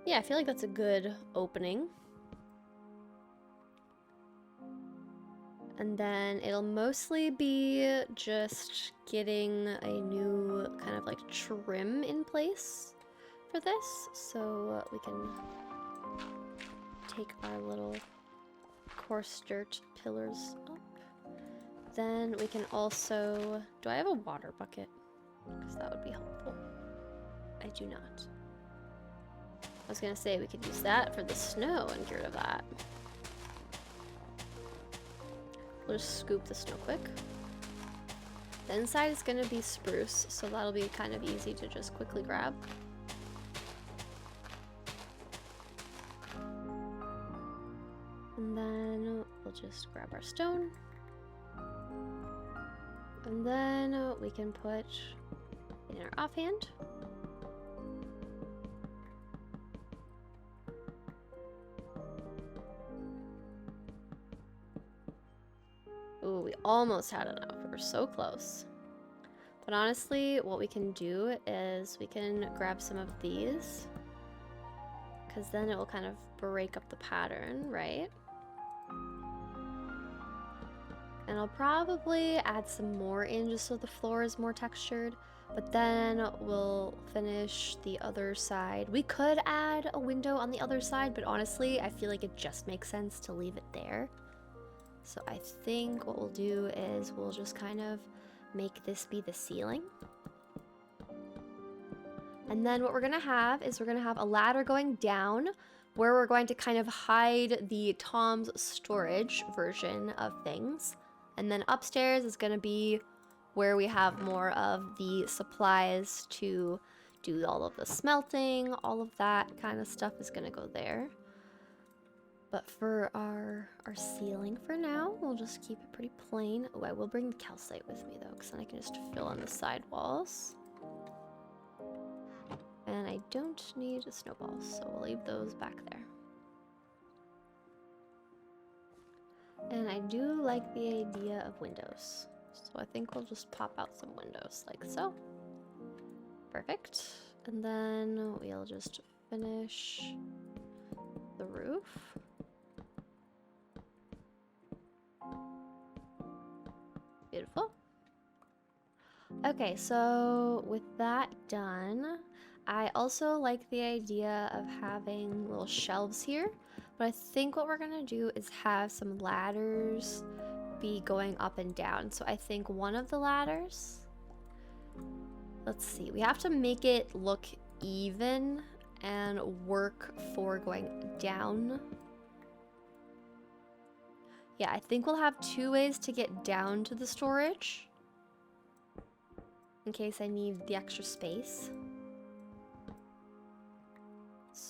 Yeah, I feel like that's a good opening. And then it'll mostly be just getting a new kind of like trim in place for this. So we can take our little coarse dirt pillars up. Then we can also... Do I have a water bucket? Because that would be helpful. I do not. I was gonna say we could use that for the snow and get rid of that. We'll just scoop the snow quick. The inside is gonna be spruce, so that'll be kind of easy to just quickly grab. And then we'll just grab our stone. And then we can put it in our offhand. Ooh, we almost had enough. We were so close. But honestly, what we can do is we can grab some of these, because then it will kind of break up the pattern, right? And I'll probably add some more in just so the floor is more textured, but then we'll finish the other side. We could add a window on the other side, but honestly, I feel like it just makes sense to leave it there. So I think what we'll do is we'll just kind of make this be the ceiling. And then what we're gonna have is we're gonna have a ladder going down where we're going to kind of hide the Tom's storage version of things. And then upstairs is gonna be where we have more of the supplies to do all of the smelting, all of that kind of stuff is gonna go there. But for our ceiling for now, we'll just keep it pretty plain. Oh, I will bring the calcite with me though, because then I can just fill in the side walls. And I don't need snowballs, so we'll leave those back there. And I do like the idea of windows. So I think we'll just pop out some windows like so. Perfect. And then we'll just finish the roof. Beautiful. Okay, so with that done, I also like the idea of having little shelves here, but I think what we're gonna do is have some ladders be going up and down. So I think one of the ladders, let's see, we have to make it look even and work for going down. Yeah, I think we'll have 2 ways to get down to the storage in case I need the extra space.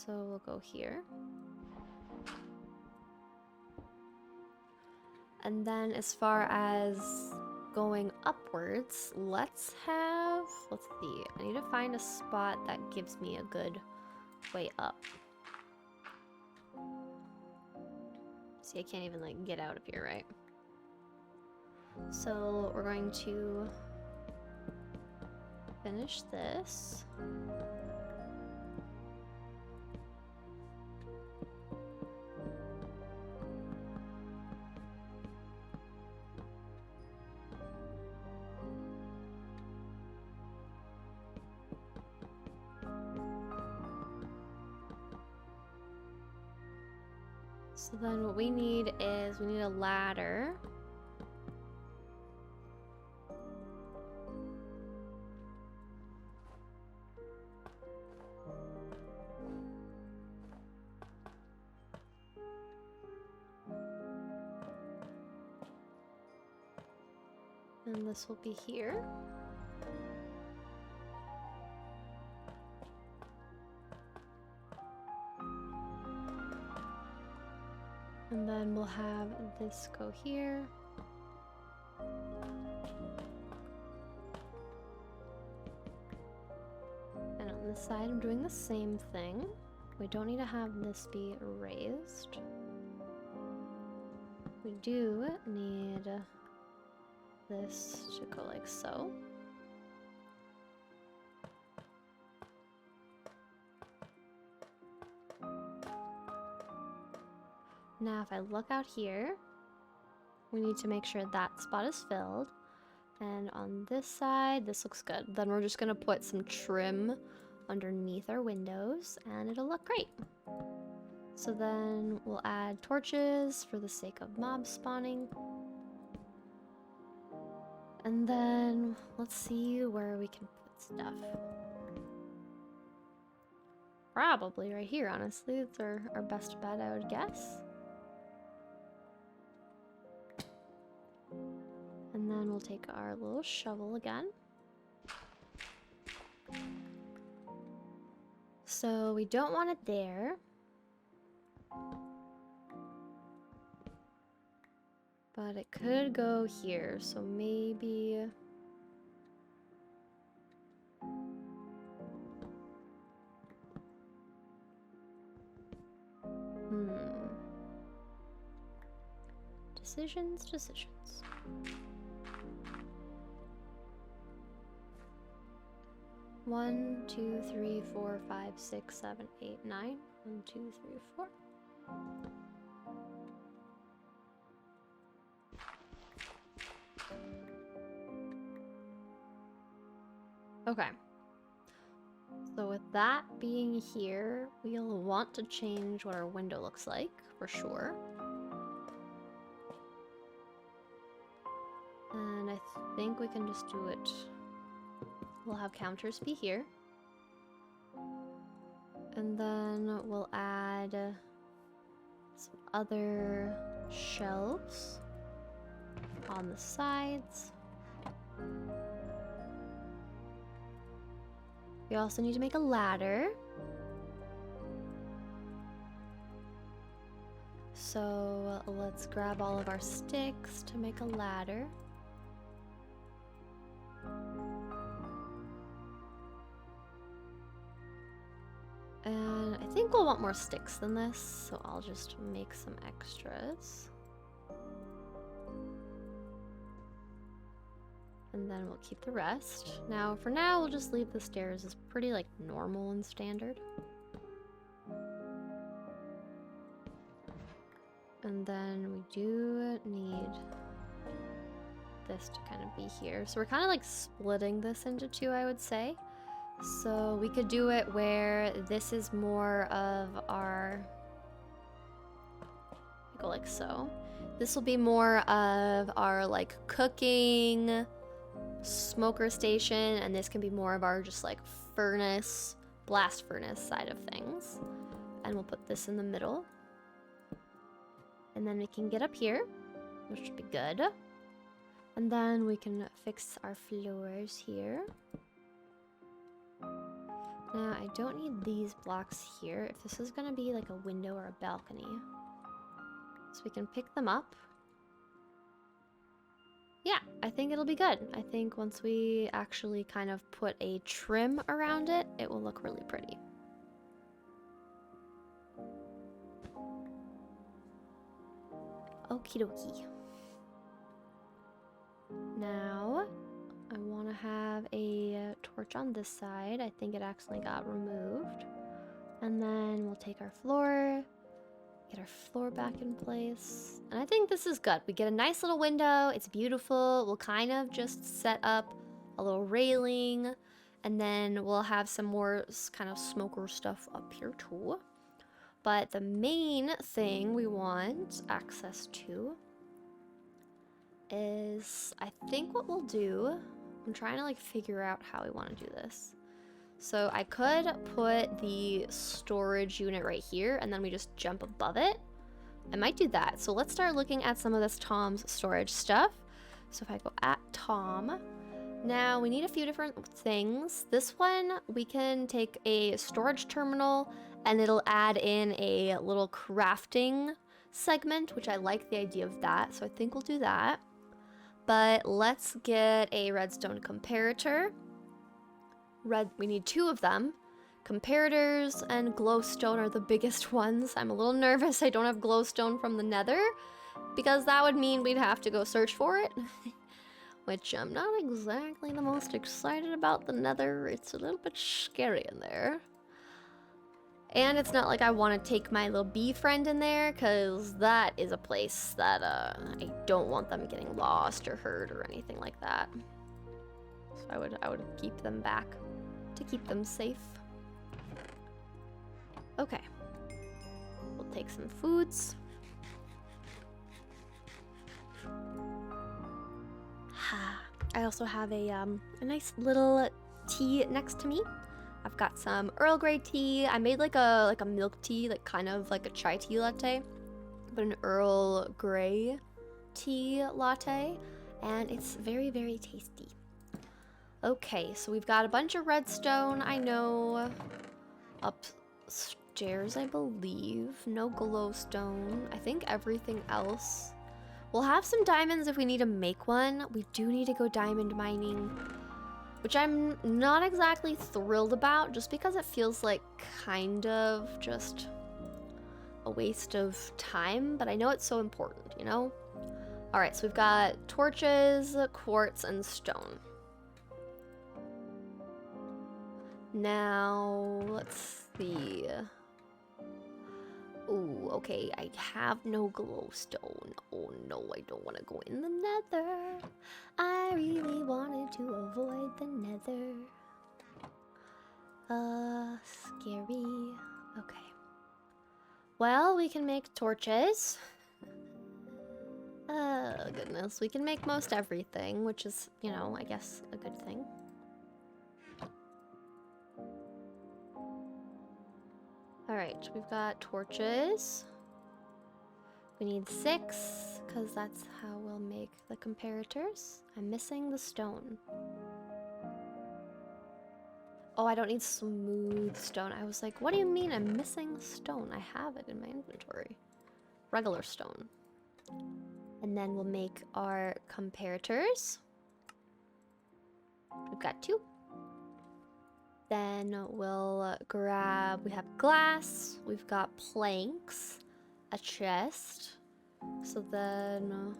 So we'll go here. And then as far as going upwards, let's see. I need to find a spot that gives me a good way up. See, I can't even like get out of here, right? So we're going to finish this. So then what we need is we need a ladder. And this will be here. And then we'll have this go here. And on this side, I'm doing the same thing. We don't need to have this be raised. We do need this to go like so. Now, if I look out here, we need to make sure that spot is filled. And on this side, this looks good. Then we're just gonna put some trim underneath our windows and it'll look great. So then we'll add torches for the sake of mob spawning. And then let's see where we can put stuff. Probably right here, honestly. It's our best bet, I would guess. And then we'll take our little shovel again. So we don't want it there. But it could go here, so maybe... Decisions. 1, 2, 3, 4, 5, 6, 7, 8, 9. 1, 2, 3, 4. Okay. So with that being here, we'll want to change what our window looks like, for sure. And I think we can just do it. We'll have counters be here. And then we'll add some other shelves on the sides. We also need to make a ladder. So let's grab all of our sticks to make a ladder. And I think we'll want more sticks than this, so I'll just make some extras. And then we'll keep the rest. Now, for now, we'll just leave the stairs as pretty, like, normal and standard. And then we do need this to kind of be here. So we're kind of, like, splitting this into two, I would say. So we could do it where this is more of our... go like so. This will be more of our, like, cooking... smoker station, and this can be more of our just like furnace, blast furnace side of things. And we'll put this in the middle. And then we can get up here, which should be good. And then we can fix our floors here. Now, I don't need these blocks here if this is going to be like a window or a balcony. So we can pick them up. Yeah, I think it'll be good. I think once we actually kind of put a trim around it, it will look really pretty. Okie dokie. Now, I want to have a torch on this side. I think it accidentally got removed. And then we'll take our floor, get our floor back in place. And I think this is good. We get a nice little window. It's beautiful. We'll kind of just set up a little railing. And then we'll have some more kind of smoker stuff up here too. But the main thing we want access to is, I think what we'll do, I'm trying to like figure out how we want to do this. So I could put the storage unit right here and then we just jump above it. I might do that. So let's start looking at some of this Tom's storage stuff. So if I go at Tom, now we need a few different things. This one, we can take a storage terminal and it'll add in a little crafting segment, which I like the idea of that. So I think we'll do that. But let's get a redstone comparator. We need 2 of them. Comparators and glowstone are the biggest ones. I'm a little nervous I don't have glowstone from the Nether, because that would mean we'd have to go search for it. Which I'm not exactly the most excited about the Nether. It's a little bit scary in there. And it's not like I want to take my little bee friend in there, because that is a place that I don't want them getting lost or hurt or anything like that. So I would keep them back to keep them safe. Okay. We'll take some foods. I also have a nice little tea next to me. I've got some Earl Grey tea. I made like a milk tea, like kind of like a chai tea latte, but an Earl Grey tea latte, and it's very, very tasty. Okay, so we've got a bunch of redstone, I know, upstairs, I believe. No glowstone. I think everything else. We'll have some diamonds if we need to make one. We do need to go diamond mining, which I'm not exactly thrilled about, just because it feels like kind of just a waste of time, but I know it's so important, you know? All right, so we've got torches, quartz, and stone. Now, let's see. Ooh, okay, I have no glowstone. Oh no, I don't want to go in the Nether. I really wanted to avoid the Nether. Scary. Okay. Well, we can make torches. Oh, goodness. We can make most everything, which is, you know, I guess a good thing. Alright, we've got torches. We need 6, because that's how we'll make the comparators. I'm missing the stone. Oh, I don't need smooth stone. I was like, what do you mean I'm missing stone? I have it in my inventory. Regular stone. And then we'll make our comparators. We've got 2. Then we'll grab, we have glass, we've got planks, a chest. So then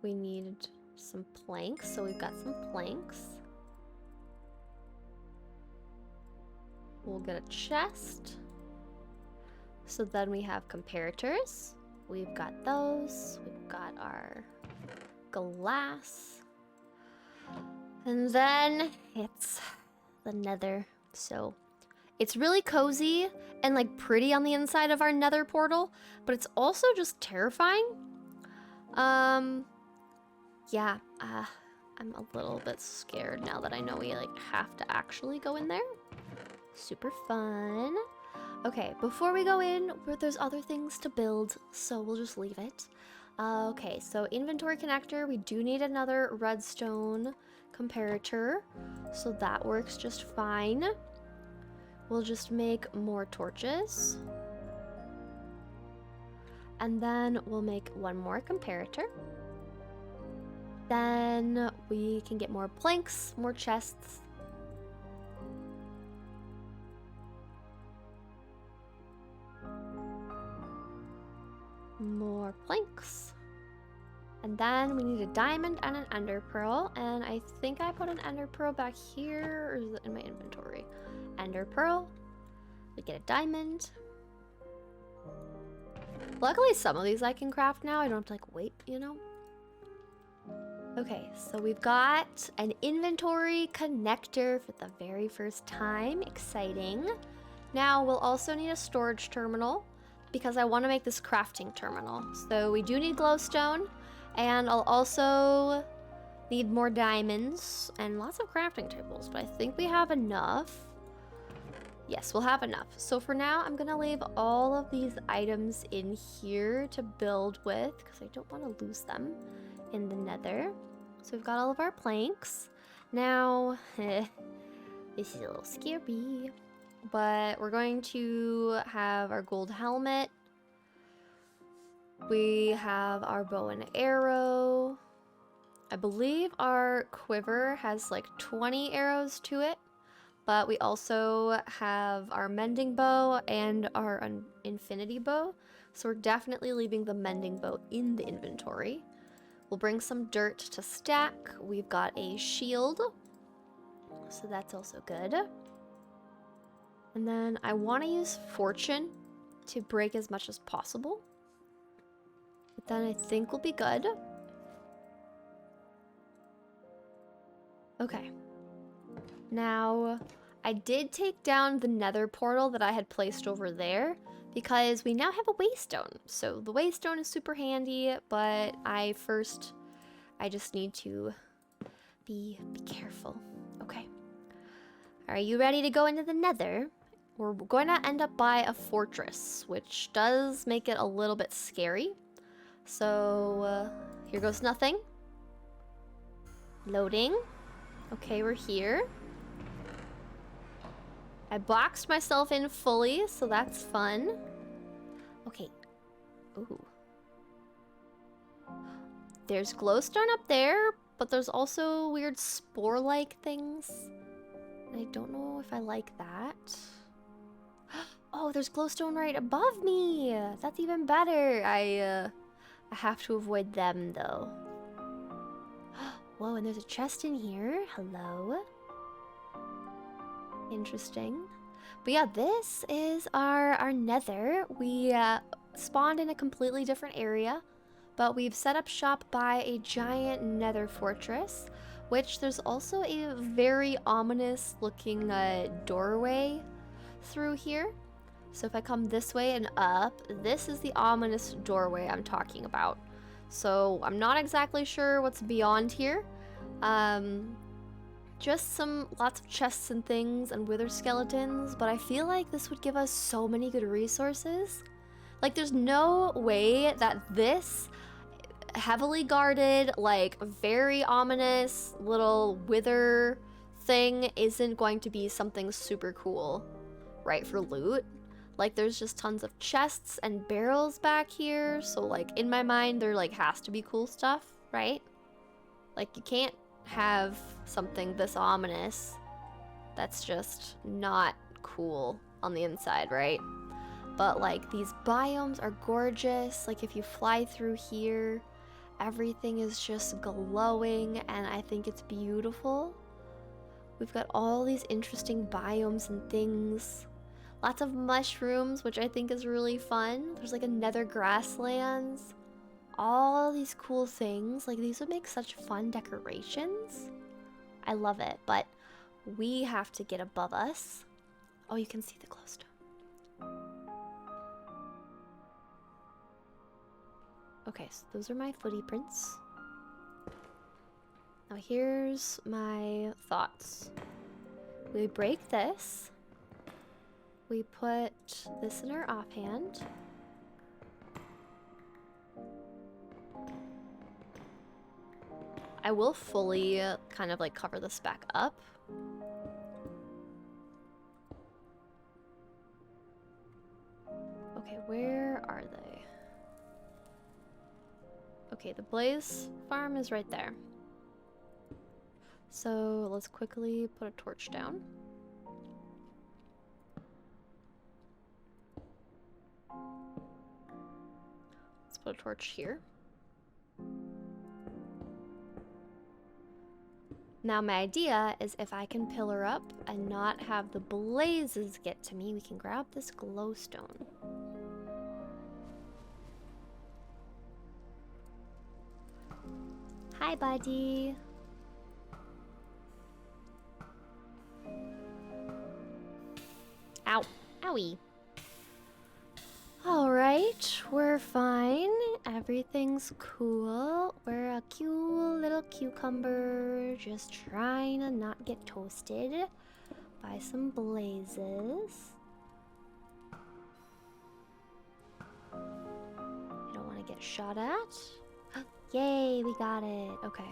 we need some planks, so we've got some planks. We'll get a chest. So then we have comparators. We've got those. We've got our glass. And then it's the Nether. So it's really cozy and like pretty on the inside of our Nether portal, but it's also just terrifying. Yeah, I'm a little bit scared now that I know we like have to actually go in there. Super fun. Okay, before we go in, there's other things to build, so we'll just leave it. Okay, so inventory connector, we do need another redstone comparator, so that works just fine. We'll just make more torches. And then we'll make one more comparator. Then we can get more planks, more chests. More planks. And then we need a diamond and an ender pearl. And I think I put an ender pearl back here, or is it in my inventory? Ender pearl. We get a diamond. Luckily, some of these I can craft now. I don't have to like wait, you know? Okay, so we've got an inventory connector for the very first time. Exciting. Now we'll also need a storage terminal because I want to make this crafting terminal. So we do need glowstone, and I'll also need more diamonds and lots of crafting tables, but I think we have enough. Yes, we'll have enough. So for now, I'm gonna leave all of these items in here to build with because I don't want to lose them in the nether. So we've got all of our planks. Now, this is a little scary, but we're going to have our gold helmet. We have our bow and arrow. I believe our quiver has like 20 arrows to it, but we also have our mending bow and our infinity bow. So we're definitely leaving the mending bow in the inventory. We'll bring some dirt to stack. We've got a shield, so that's also good. And then I want to use fortune to break as much as possible. But then I think we'll be good. Okay. Now, I did take down the nether portal that I had placed over there because we now have a waystone. So the waystone is super handy, but I just need to be careful. Okay. Are you ready to go into the nether? We're going to end up by a fortress, which does make it a little bit scary. So here goes nothing. Loading. Okay, we're here. I boxed myself in fully, so that's fun. Okay. Ooh. There's glowstone up there, but there's also weird spore-like things. I don't know if I like that. Oh, there's glowstone right above me. That's even better. I have to avoid them, though. Whoa, and there's a chest in here. Hello. Interesting. But yeah, this is our nether. We spawned in a completely different area, but we've set up shop by a giant nether fortress, which there's also a very ominous looking doorway through here. So if I come this way and up, this is the ominous doorway I'm talking about. So I'm not exactly sure what's beyond here. Just lots of chests and things and wither skeletons, but I feel like this would give us so many good resources. Like, there's no way that this heavily guarded, like, very ominous little wither thing isn't going to be something super cool, right, for loot. Like, there's just tons of chests and barrels back here, so, like, in my mind, there, like, has to be cool stuff, right? Like, you can't have something this ominous that's just not cool on the inside, right? But like, these biomes are gorgeous. Like, if you fly through here, everything is just glowing, and I think it's beautiful. We've got all these interesting biomes and things. Lots of mushrooms, which I think is really fun. There's like a nether grasslands. All these cool things. Like, these would make such fun decorations. I love it, but we have to get above us. Oh, you can see the glowstone. Okay, so those are my footy prints. Now here's my thoughts. We break this. We put this in our offhand. I will fully kind of like cover this back up. Okay, where are they? Okay, the blaze farm is right there. So let's quickly put a torch down. Let's put a torch here. Now my idea is if I can pillar up and not have the blazes get to me, we can grab this glowstone. Hi, buddy. Ow. Owie. Alright, we're fine. Everything's cool. We're a cute little cucumber just trying to not get toasted by some blazes. I don't want to get shot at. Yay, we got it. Okay.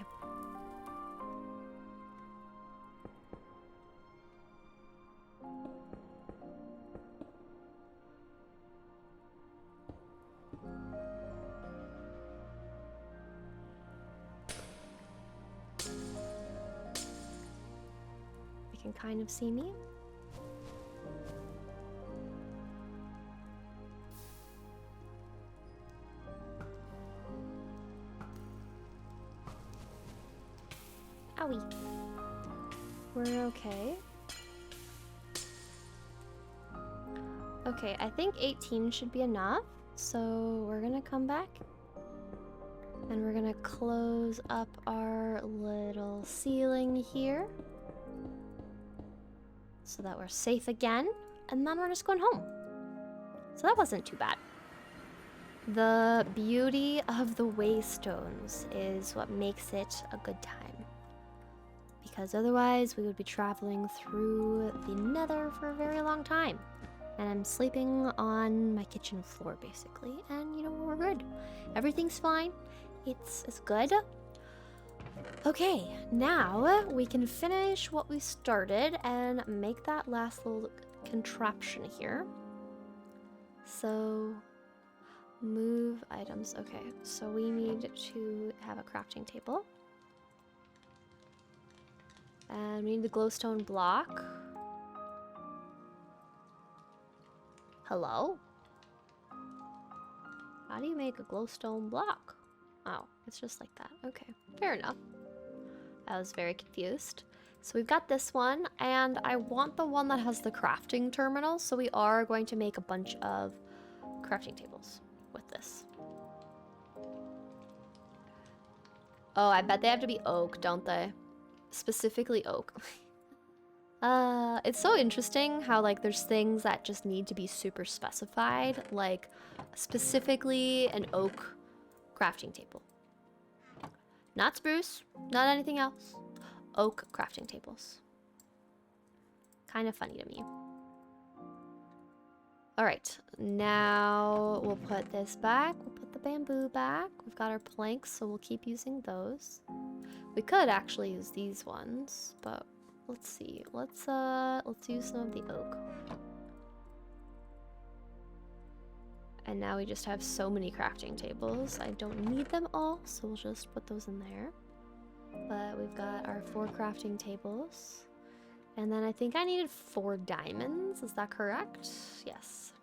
You can kind of see me. Owie. We're okay. Okay, I think 18 should be enough. So we're gonna come back and we're gonna close up our little ceiling here so that we're safe again. And then we're just going home. So that wasn't too bad. The beauty of the waystones is what makes it a good time. Because otherwise we would be traveling through the Nether for a very long time. And I'm sleeping on my kitchen floor basically. And you know, we're good. Everything's fine. It's good. Okay, now we can finish what we started and make that last little contraption here. So move items. Okay, so we need to have a crafting table. And we need the glowstone block. Hello? How do you make a glowstone block? Oh, it's just like that. Okay, fair enough. I was very confused. So we've got this one, and I want the one that has the crafting terminal, so we are going to make a bunch of crafting tables with this. Oh, I bet they have to be oak, don't they? Specifically oak. It's so interesting how like there's things that just need to be super specified, like specifically an oak crafting table. Not spruce, not anything else. Oak crafting tables. Kind of funny to me. Alright, now we'll put this back. We'll put the bamboo back. We've got our planks, so we'll keep using those. We could actually use these ones, but let's see. Let's use some of the oak. And now we just have so many crafting tables. I don't need them all, so we'll just put those in there. But we've got our 4 crafting tables. And then I think I needed 4 diamonds. Is that correct? Yes.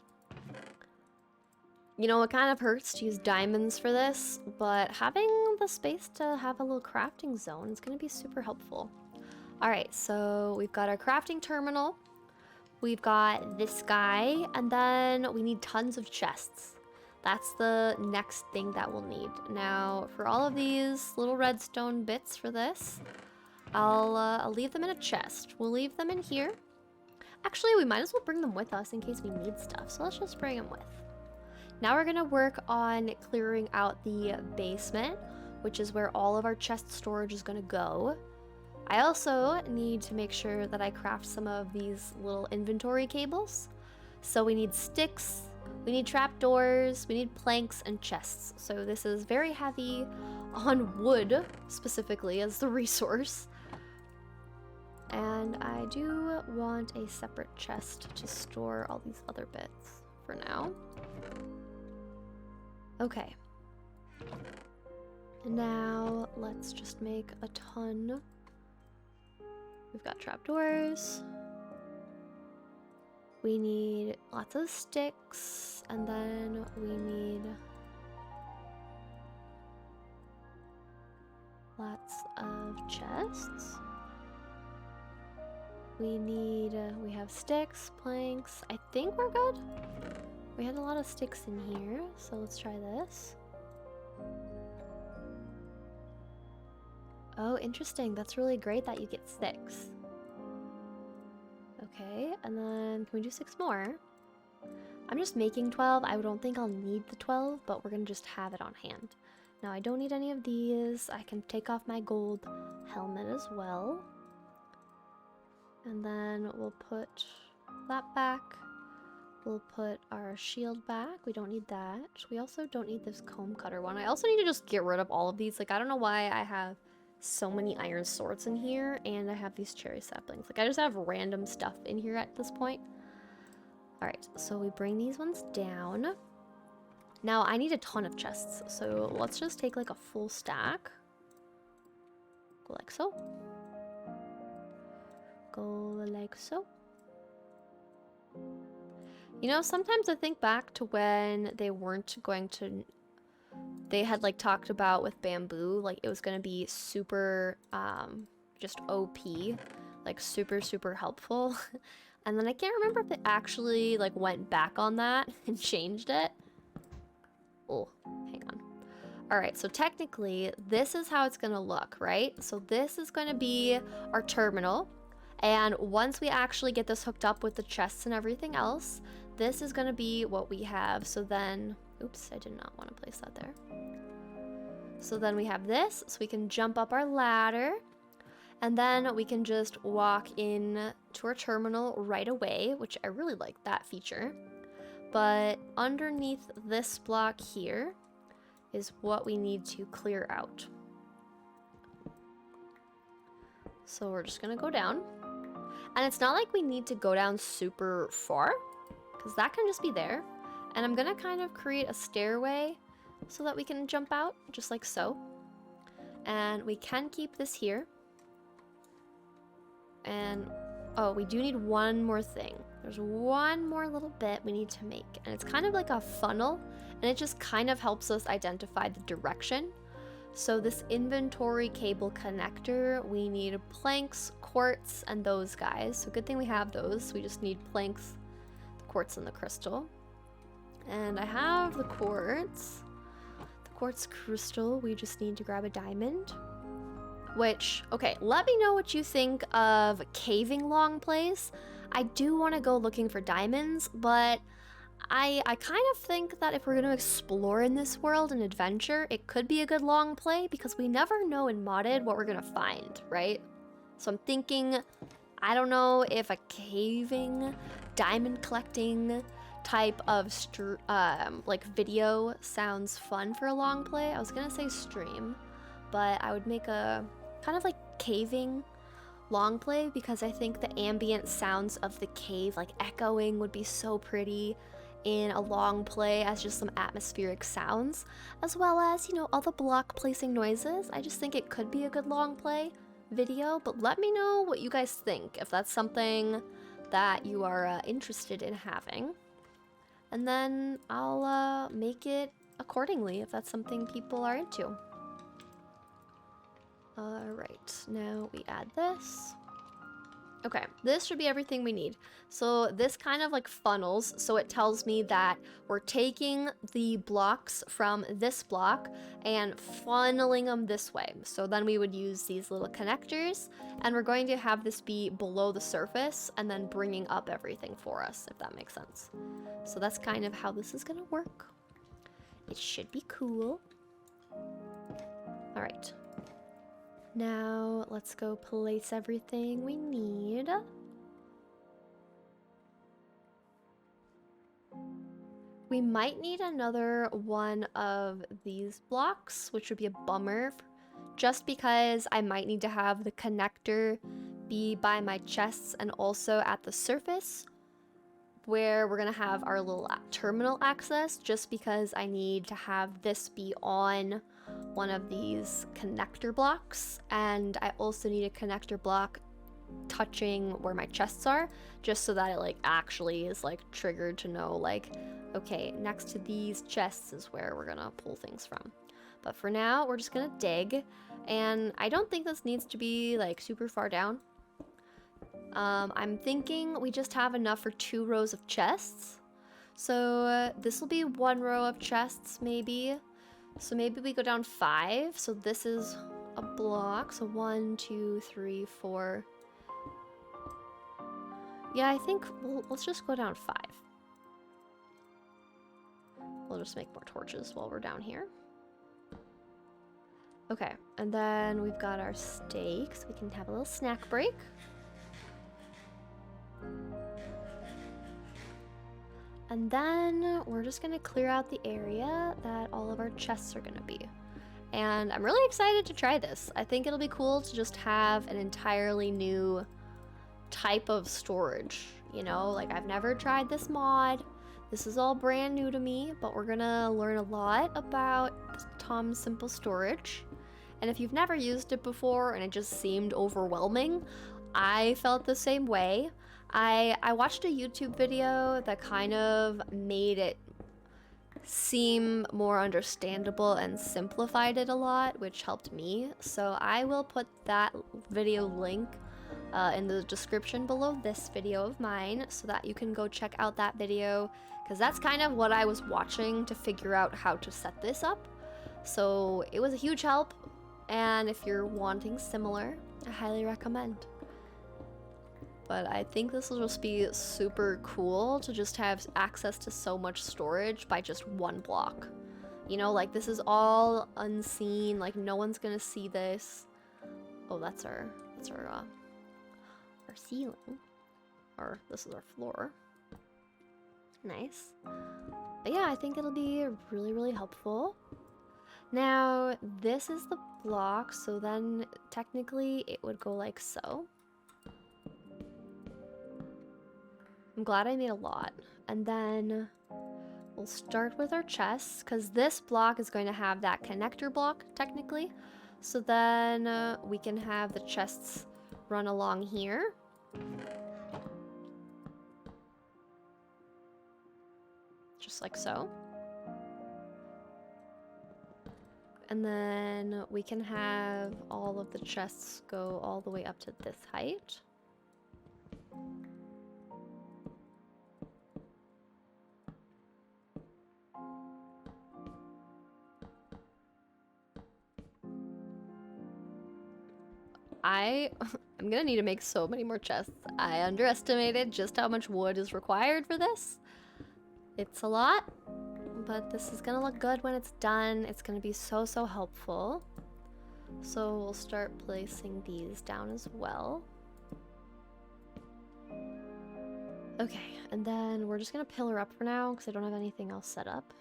You know, it kind of hurts to use diamonds for this, but having the space to have a little crafting zone is going to be super helpful. All right, so we've got our crafting terminal. We've got this guy, and then we need tons of chests. That's the next thing that we'll need. Now, for all of these little redstone bits for this, I'll leave them in a chest. We'll leave them in here. Actually, we might as well bring them with us in case we need stuff, so let's just bring them with. Now we're gonna work on clearing out the basement, which is where all of our chest storage is gonna go. I also need to make sure that I craft some of these little inventory cables. So we need sticks, we need trapdoors, we need planks and chests. So this is very heavy on wood specifically as the resource. And I do want a separate chest to store all these other bits for now. Okay. Now let's just make a ton. We've got trapdoors. We need lots of sticks, and then we need lots of chests. We have sticks, planks. I think we're good. We had a lot of sticks in here, so let's try this. Oh, interesting. That's really great that you get sticks. Okay, and then can we do 6 more? I'm just making 12. I don't think I'll need the 12, but we're gonna just have it on hand. Now, I don't need any of these. I can take off my gold helmet as well. And then we'll put that back. We'll put our shield back. We don't need that. We also don't need this comb cutter one. I also need to just get rid of all of these. Like, I don't know why I have so many iron swords in here and I have these cherry saplings. Like, I just have random stuff in here at this point. All right, so we bring these ones down. Now, I need a ton of chests, so let's just take like a full stack. Go like so. Go like so. You know, sometimes I think back to when they weren't going to... They had like talked about with bamboo, like it was going to be super, just OP. Like super, super helpful. And then I can't remember if they actually like went back on that and changed it. Oh, hang on. All right, so technically this is how it's gonna look, right? So this is gonna be our terminal. And once we actually get this hooked up with the chests and everything else, this is gonna be what we have. So then, oops, I did not want to place that there. So then we have this, so we can jump up our ladder. And then we can just walk in to our terminal right away, which I really like that feature. But underneath this block here is what we need to clear out. So we're just gonna go down. And it's not like we need to go down super far, because that can just be there. And I'm gonna kind of create a stairway so that we can jump out, just like so. And we can keep this here. And, oh, we do need one more thing. There's one more little bit we need to make. And it's kind of like a funnel, and it just kind of helps us identify the direction. So this inventory cable connector, we need planks, quartz, and those guys. So good thing we have those. We just need planks, the quartz, and the crystal. And I have the quartz. The quartz crystal, we just need to grab a diamond. Which, okay, let me know what you think of caving long plays. I do want to go looking for diamonds, but I kind of think that if we're going to explore in this world and adventure, it could be a good long play because we never know in modded what we're going to find, right? So I'm thinking, I don't know if a caving, diamond collecting type of like video sounds fun for a long play. I was going to say stream, but I would make a kind of like caving long play because I think the ambient sounds of the cave like echoing would be so pretty in a long play as just some atmospheric sounds, as well as, you know, all the block placing noises. I just think it could be a good long play video, but let me know what you guys think, if that's something that you are interested in having. And then I'll make it accordingly if that's something people are into. Alright, now we add this. Okay, this should be everything we need. So this kind of like funnels, so it tells me that we're taking the blocks from this block and funneling them this way. So then we would use these little connectors, and we're going to have this be below the surface and then bringing up everything for us, if that makes sense. So that's kind of how this is gonna work. It should be cool. All right. Now, let's go place everything we need. We might need another one of these blocks, which would be a bummer, just because I might need to have the connector be by my chests and also at the surface where we're gonna have our little terminal access, just because I need to have this be on one of these connector blocks, and I also need a connector block touching where my chests are, just so that it like actually is like triggered to know like, okay, next to these chests is where we're gonna pull things from. But for now, we're just gonna dig, and I don't think this needs to be like super far down. I'm thinking we just have enough for 2 rows of chests. So this will be 1 row of chests maybe. So maybe we go down 5. So this is a block. So 1, 2, 3, 4. Yeah, I think let's just go down 5. We'll just make more torches while we're down here. Okay, and then we've got our steaks. We can have a little snack break. And then we're just gonna clear out the area that all of our chests are gonna be. And I'm really excited to try this. I think it'll be cool to just have an entirely new type of storage. You know, like I've never tried this mod. This is all brand new to me, but we're gonna learn a lot about Tom's Simple Storage. And if you've never used it before and it just seemed overwhelming, I felt the same way. I watched a YouTube video that kind of made it seem more understandable and simplified it a lot, which helped me. So I will put that video link in the description below this video of mine, so that you can go check out that video, because that's kind of what I was watching to figure out how to set this up. So it was a huge help, and if you're wanting similar, I highly recommend. But I think this will just be super cool to just have access to so much storage by just 1 block. You know, like this is all unseen, like no one's gonna see this. Oh, that's our ceiling. Or this is our floor. Nice. But yeah, I think it'll be really, really helpful. Now, this is the block, so then technically it would go like so. I'm glad I made a lot. And then we'll start with our chests, because this block is going to have that connector block, technically. So then we can have the chests run along here. Just like so. And then we can have all of the chests go all the way up to this height. I'm gonna need to make so many more chests. I underestimated just how much wood is required for this. It's a lot, but this is gonna look good when it's done. It's gonna be so helpful. So we'll start placing these down as well. Okay, and then we're just gonna pillar up for now because I don't have anything else set up.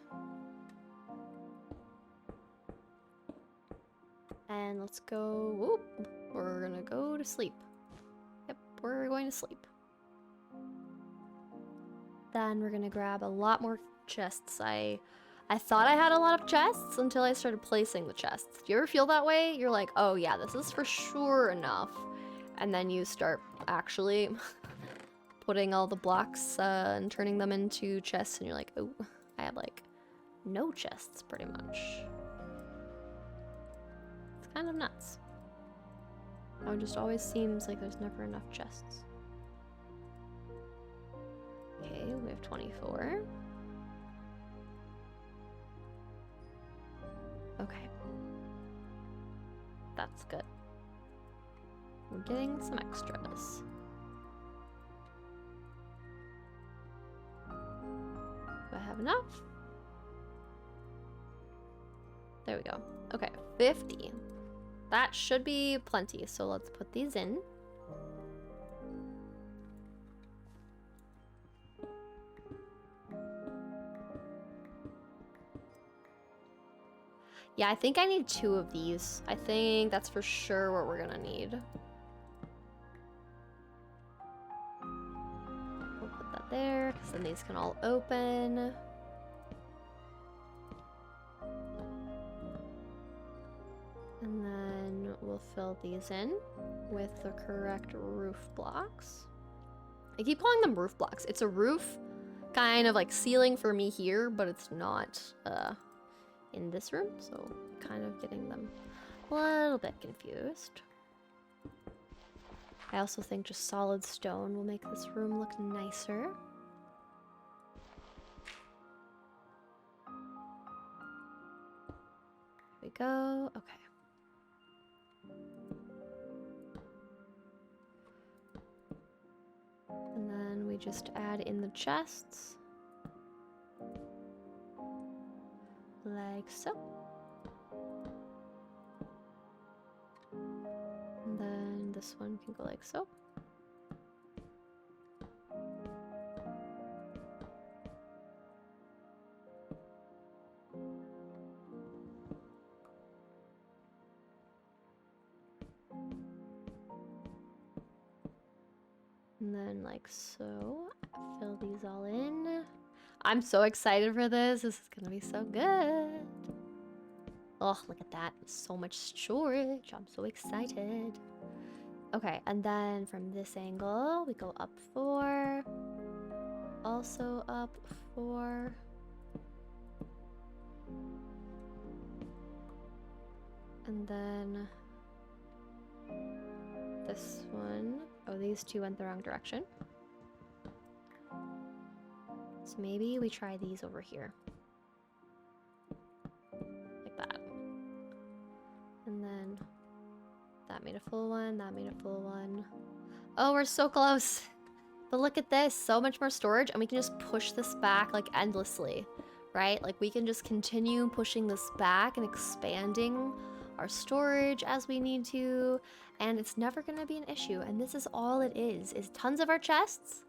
And let's go, whoop, we're gonna go to sleep. Yep, we're going to sleep. Then we're gonna grab a lot more chests. I thought I had a lot of chests until I started placing the chests. Do you ever feel that way? You're like, oh yeah, this is for sure enough. And then you start actually putting all the blocks and turning them into chests, and you're like, oh, I have like no chests pretty much. It's kind of nuts. It just always seems like there's never enough chests. Okay, we have 24. Okay. That's good. We're getting some extras. Do I have enough? There we go. Okay, 50. That should be plenty, so let's put these in. Yeah, I think I need 2 of these. I think that's for sure what we're gonna need. We'll put that there, because then these can all open. And then we'll fill these in with the correct roof blocks. I keep calling them roof blocks. It's a roof kind of like ceiling for me here, but it's not in this room, so kind of getting them a little bit confused. I also think just solid stone will make this room look nicer. Here we go. Okay. And then we just add in the chests. Like so. And then this one can go like so. And then like so. Fill these all in. I'm so excited for this. This is gonna be so good. Oh, look at that. So much storage. I'm so excited. Okay, and then from this angle, we go up 4. Also up 4. And then this one. Oh, these 2 went the wrong direction. So maybe we try these over here. Like that. And then that made a full one, that made a full one. Oh, we're so close. But look at this, so much more storage, and we can just push this back like endlessly, right? Like we can just continue pushing this back and expanding our storage as we need to, and it's never gonna be an issue. And this is all it is tons of our chests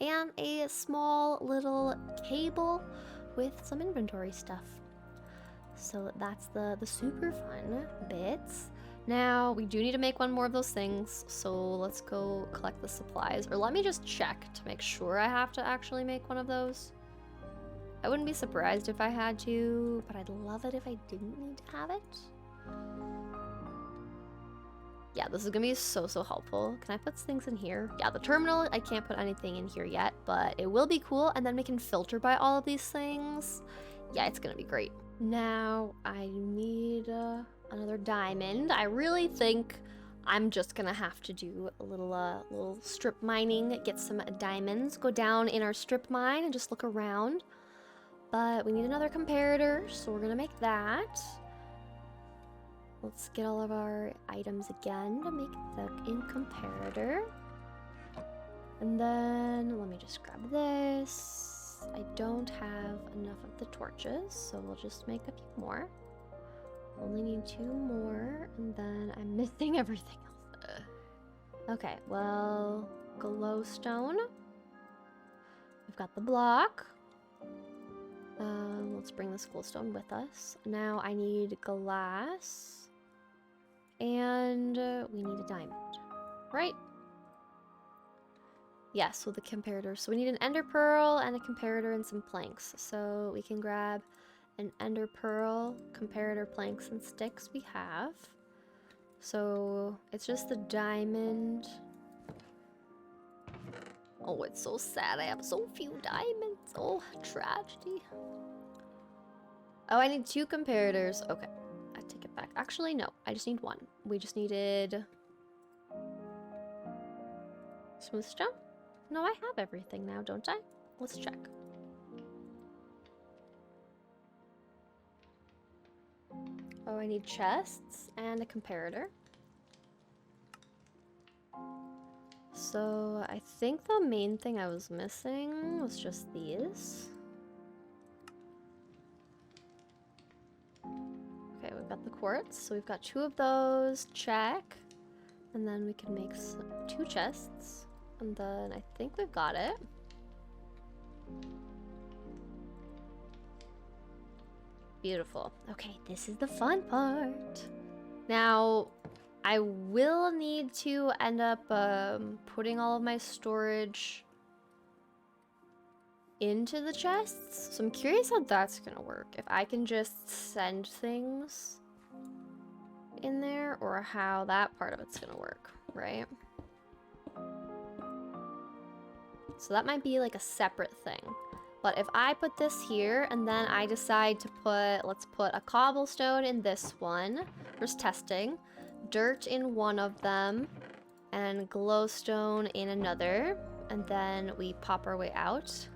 and a small little cable with some inventory stuff. So that's the super fun bits. Now, we do need to make one more of those things, so let's go collect the supplies. Or let me just check to make sure I have to actually make one of those. I wouldn't be surprised if I had to, but I'd love it if I didn't need to have it. Yeah, this is gonna be so helpful. Can I put things in here? Yeah, the terminal, I can't put anything in here yet, but it will be cool, and then we can filter by all of these things. Yeah, it's gonna be great. Now, I need another diamond. I really think I'm just gonna have to do a little strip mining, get some diamonds, go down in our strip mine and just look around. But we need another comparator, so we're gonna make that. Let's get all of our items again to make the in comparator. And then let me just grab this. I don't have enough of the torches, so we'll just make a few more. Only need 2 more, and then I'm missing everything else. Okay, well, glowstone. We've got the block. Let's bring this glowstone with us. Now I need glass. And we need a diamond, right? Yeah, so the comparator. So we need an ender pearl and a comparator and some planks. So we can grab an ender pearl, comparator, planks, and sticks we have. So it's just the diamond. Oh, it's so sad. I have so few diamonds. Oh, tragedy. Oh, I need 2 comparators. Okay, I take it back. Actually, no, I just need 1. We just needed smooth stone. No, I have everything now, don't I? Let's check. Oh, I need chests and a comparator. So I think the main thing I was missing was just these. Okay, we've got the quartz, so we've got 2 of those. Check. And then we can make 2 chests. And then I think we've got it. Beautiful. Okay, this is the fun part. Now, I will need to end up putting all of my storage into the chests. So I'm curious how that's gonna work. If I can just send things in there, or how that part of it's gonna work, right? So that might be like a separate thing. But if I put this here and then I decide to put, let's put a cobblestone in this one, just testing, dirt in one of them, and glowstone in another, and then we pop our way out.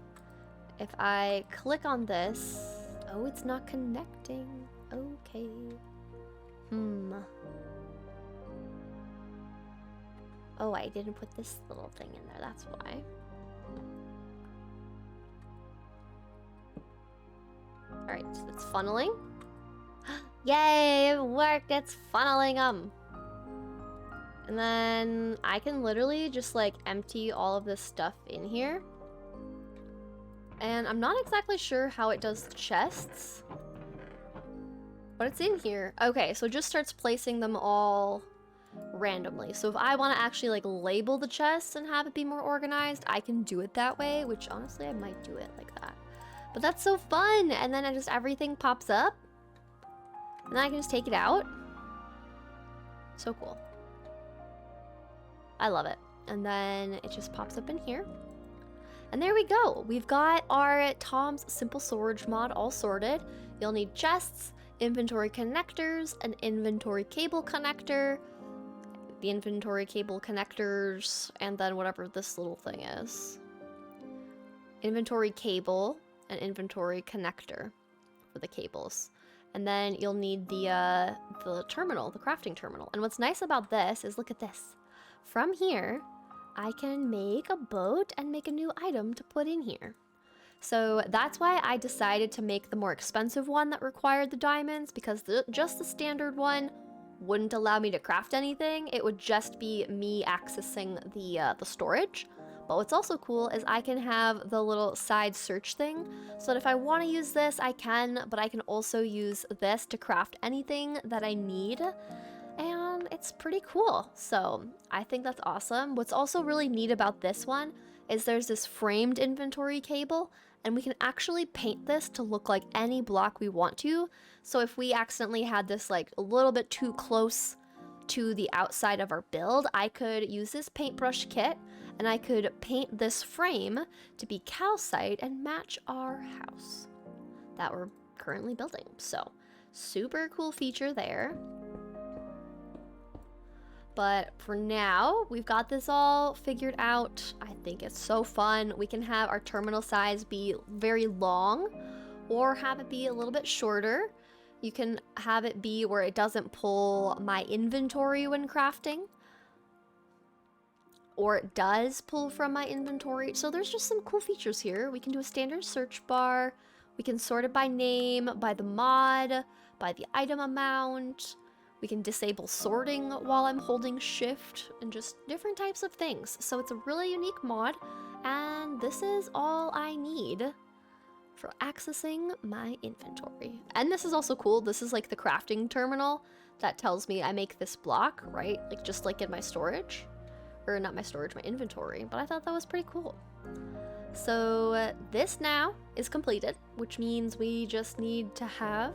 If I click on this, oh, it's not connecting. Okay. Oh, I didn't put this little thing in there, that's why. Alright, so it's funneling. Yay, it worked, it's funneling them. And then I can literally just like empty all of this stuff in here. And I'm not exactly sure how it does the chests, but it's in here. Okay, so it just starts placing them all randomly. So if I want to actually like label the chests and have it be more organized, I can do it that way, which honestly I might do it like that. But that's so fun! And then everything pops up, and then I can just take it out. So cool. I love it. And then it just pops up in here. And there we go. We've got our Tom's Simple Storage mod all sorted. You'll need chests, inventory connectors, an inventory cable connector, the inventory cable connectors, and then whatever this little thing is. Inventory cable, an inventory connector for the cables. And then you'll need the terminal, the crafting terminal. And what's nice about this is, look at this. From here, I can make a boat and make a new item to put in here. So that's why I decided to make the more expensive one that required the diamonds, because just the standard one wouldn't allow me to craft anything. It would just be me accessing the storage. But what's also cool is I can have the little side search thing, so that if I want to use this, I can, but I can also use this to craft anything that I need. And it's pretty cool, so I think that's awesome. What's also really neat about this one is there's this framed inventory cable, and we can actually paint this to look like any block we want to. So if we accidentally had this like a little bit too close to the outside of our build, I could use this paintbrush kit, and I could paint this frame to be calcite and match our house that we're currently building. So super cool feature there. But for now, we've got this all figured out. I think it's so fun. We can have our terminal size be very long, or have it be a little bit shorter. You can have it be where it doesn't pull my inventory when crafting, or it does pull from my inventory. So there's just some cool features here. We can do a standard search bar. We can sort it by name, by the mod, by the item amount. We can disable sorting while I'm holding shift, and just different types of things. So it's a really unique mod, and this is all I need for accessing my inventory. And this is also cool. This is like the crafting terminal that tells me I make this block, right? Like just like in my storage, or not my storage, my inventory. But I thought that was pretty cool. So this now is completed, which means we just need to have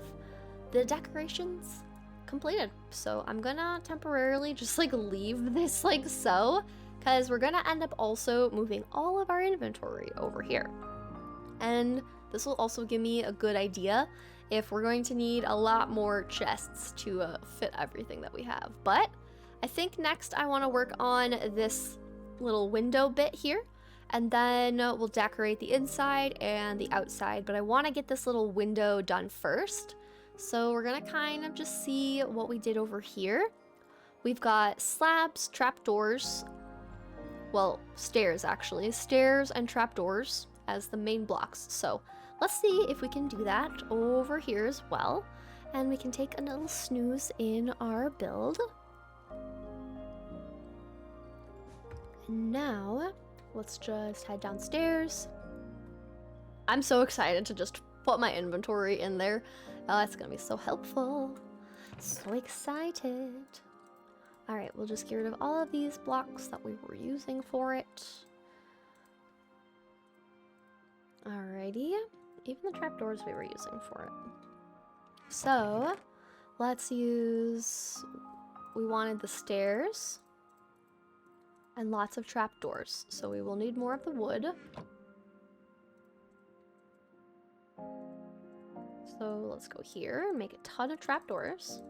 the decorations completed. So I'm gonna temporarily just like leave this like so, because we're gonna end up also moving all of our inventory over here. And this will also give me a good idea if we're going to need a lot more chests to fit everything that we have. But I think next I want to work on this little window bit here, and then we'll decorate the inside and the outside. But I want to get this little window done first. So we're gonna kind of just see what we did over here. We've got slabs, trapdoors, well, stairs actually, stairs and trapdoors as the main blocks. So let's see if we can do that over here as well. And we can take a little snooze in our build. And now, let's just head downstairs. I'm so excited to just put my inventory in there. Oh, that's gonna be so helpful. So excited. All right, we'll just get rid of all of these blocks that we were using for it. Alrighty, even the trapdoors we were using for it. So, let's use, we wanted the stairs and lots of trapdoors, so we will need more of the wood. So let's go here, make a ton of trapdoors.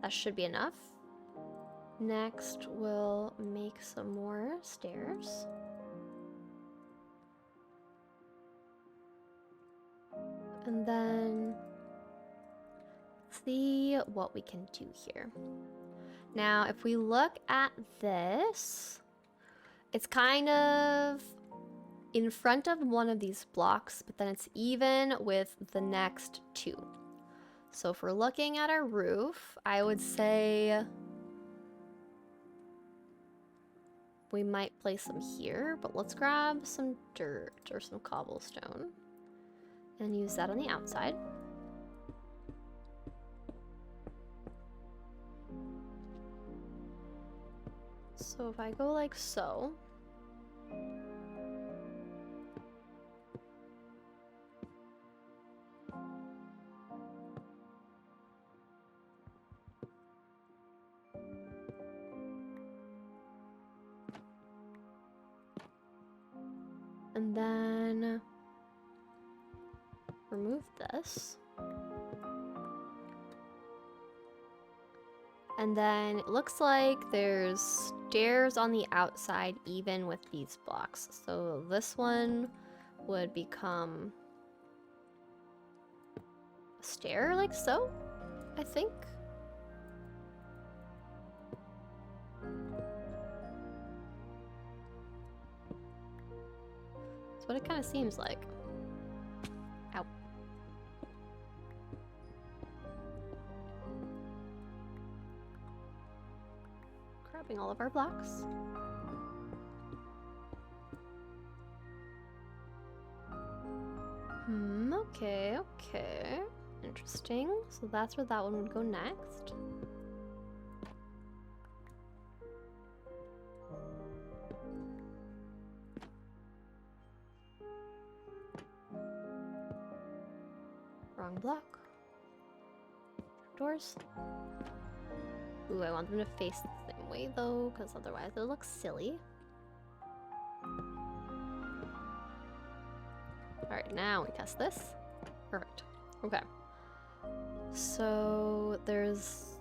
That should be enough. Next, we'll make some more stairs. And then see what we can do here. Now, if we look at this, it's kind of in front of one of these blocks, but then it's even with the next two. So if we're looking at our roof, I would say we might place them here, but let's grab some dirt or some cobblestone and use that on the outside. So if I go like so, and then remove this. And then it looks like there's stairs on the outside even with these blocks. So this one would become a stair like so, I think. That's what it kind of seems like. Ow. Grabbing all of our blocks. Okay, okay. Interesting. So that's where that one would go next. Wrong block. Doors. Ooh, I want them to face the same way though, because otherwise it'll look silly. Alright, now we test this. Perfect. Okay. So there's...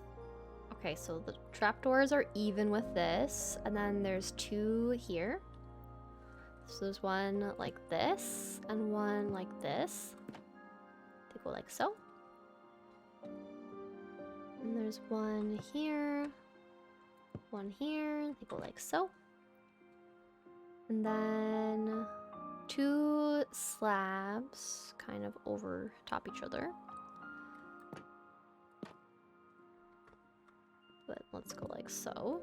Okay, so the trapdoors are even with this, and then there's two here. So there's one like this, and one like this. They go like so. And there's one here, they go like so. And then two slabs kind of over top each other. But let's go like so.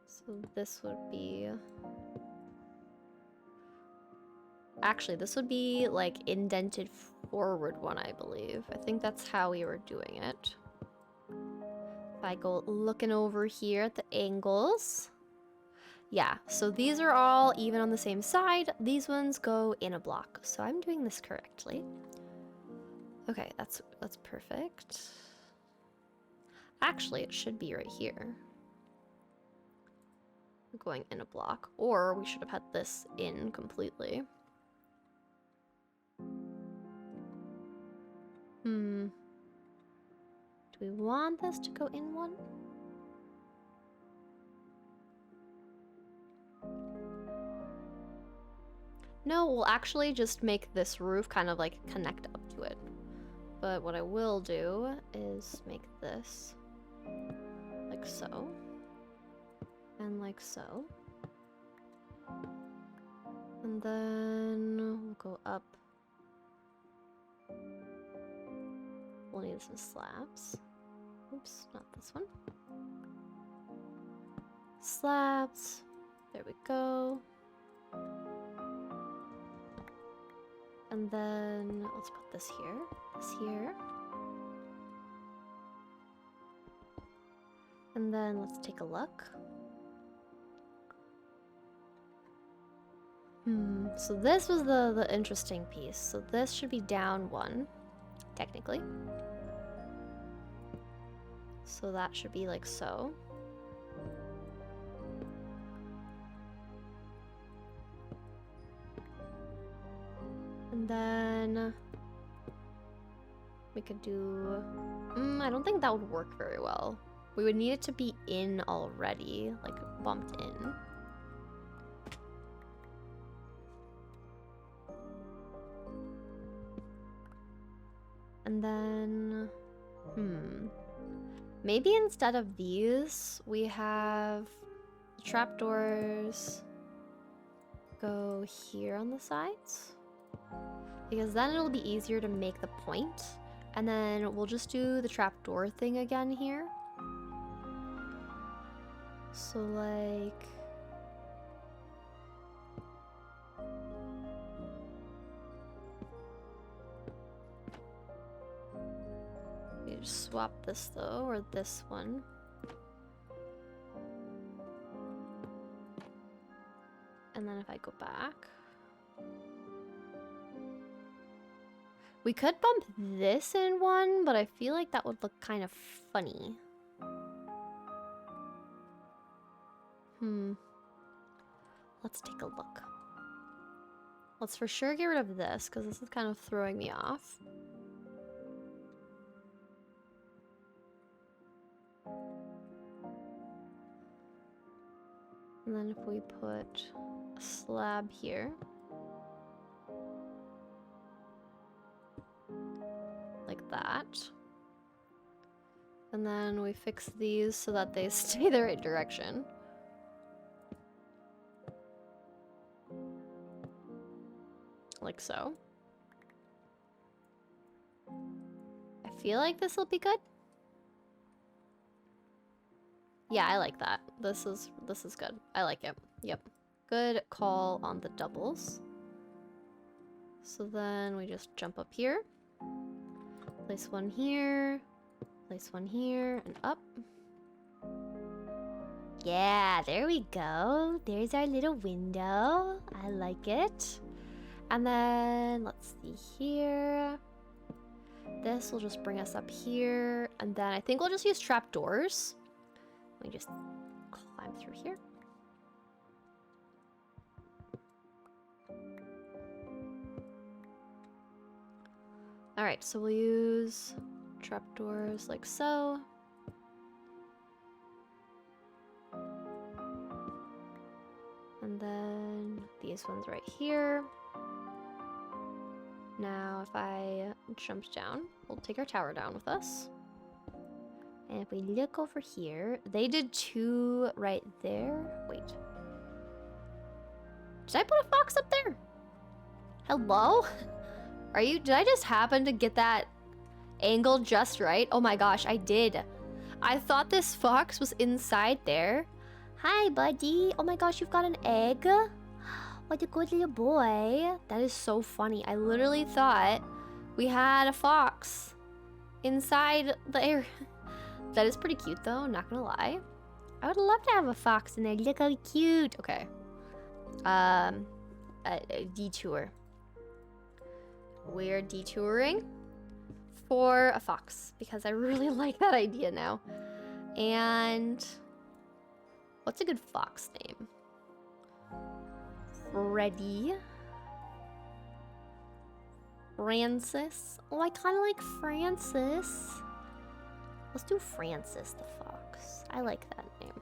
So this would be... Actually, this would be like indented forward one, I believe. I think that's how we were doing it. If I go looking over here at the angles. Yeah, so these are all even on the same side. These ones go in a block. So I'm doing this correctly. Okay, that's perfect. Actually, it should be right here. Going in a block. Or we should have had this in completely. Do we want this to go in one? No, we'll actually just make this roof kind of like connect up to it. But what I will do is make this like so. And like so. And then we'll go up. We'll need some slabs. Oops, not this one. Slabs. There we go. And then let's put this here, this here. And then let's take a look. So this was the interesting piece. So this should be down 1, technically. So that should be like so. And then we could do... I don't think that would work very well. We would need it to be in already, like bumped in. And then, maybe instead of these, we have the trapdoors go here on the sides. Because then it'll be easier to make the point. And then we'll just do the trapdoor thing again here. So like... we just swap this though, or this one. And then if I go back... we could bump this in one, but I feel like that would look kind of funny. Let's take a look. Let's for sure get rid of this, because this is kind of throwing me off. And then if we put a slab here. Like that. And then we fix these so that they stay the right direction. Like so. I feel like this will be good. Yeah, I like that. This is good. I like it. Yep. Good call on the doubles. So then we just jump up here. Place one here. Place one here and up. Yeah, there we go. There's our little window. I like it. And then let's see here. This will just bring us up here. And then I think we'll just use trapdoors. Let me just climb through here. All right, so we'll use trapdoors like so. And then these ones right here. Now, if I jump down, we'll take our tower down with us. And if we look over here, they did two right there. Wait. Did I put a fox up there? Hello? Did I just happen to get that angle just right? Oh my gosh, I did. I thought this fox was inside there. Hi, buddy. Oh my gosh, you've got an egg? What a good little boy. That is so funny. I literally thought we had a fox inside the area. That is pretty cute though, not gonna lie. I would love to have a fox in there. Look how cute. Okay. A detour. We're detouring for a fox because I really like that idea now. And what's a good fox name? Freddy. Francis. Oh, I kind of like Francis. Let's do Francis the fox. I like that name.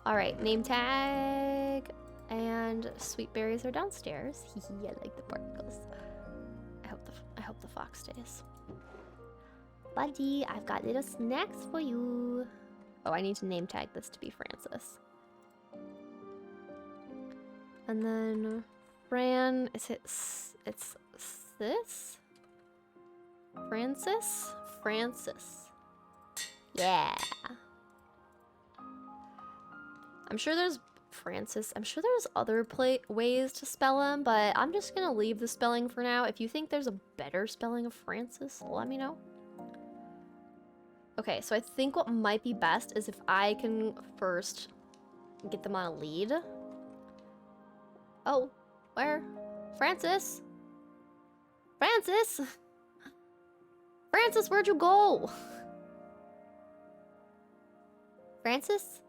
All right, name tag. And sweet berries are downstairs. I like the particles. I hope the fox stays. Buddy, I've got little snacks for you. Oh, I need to name tag this to be Francis. And then Fran, it's this? Francis? Francis. Yeah. I'm sure there's Francis. I'm sure there's other ways to spell him, but I'm just gonna leave the spelling for now. If you think there's a better spelling of Francis, let me know. Okay, so I think what might be best is if I can first get them on a lead. Oh, where? Francis? Francis? Francis, where'd you go? Francis?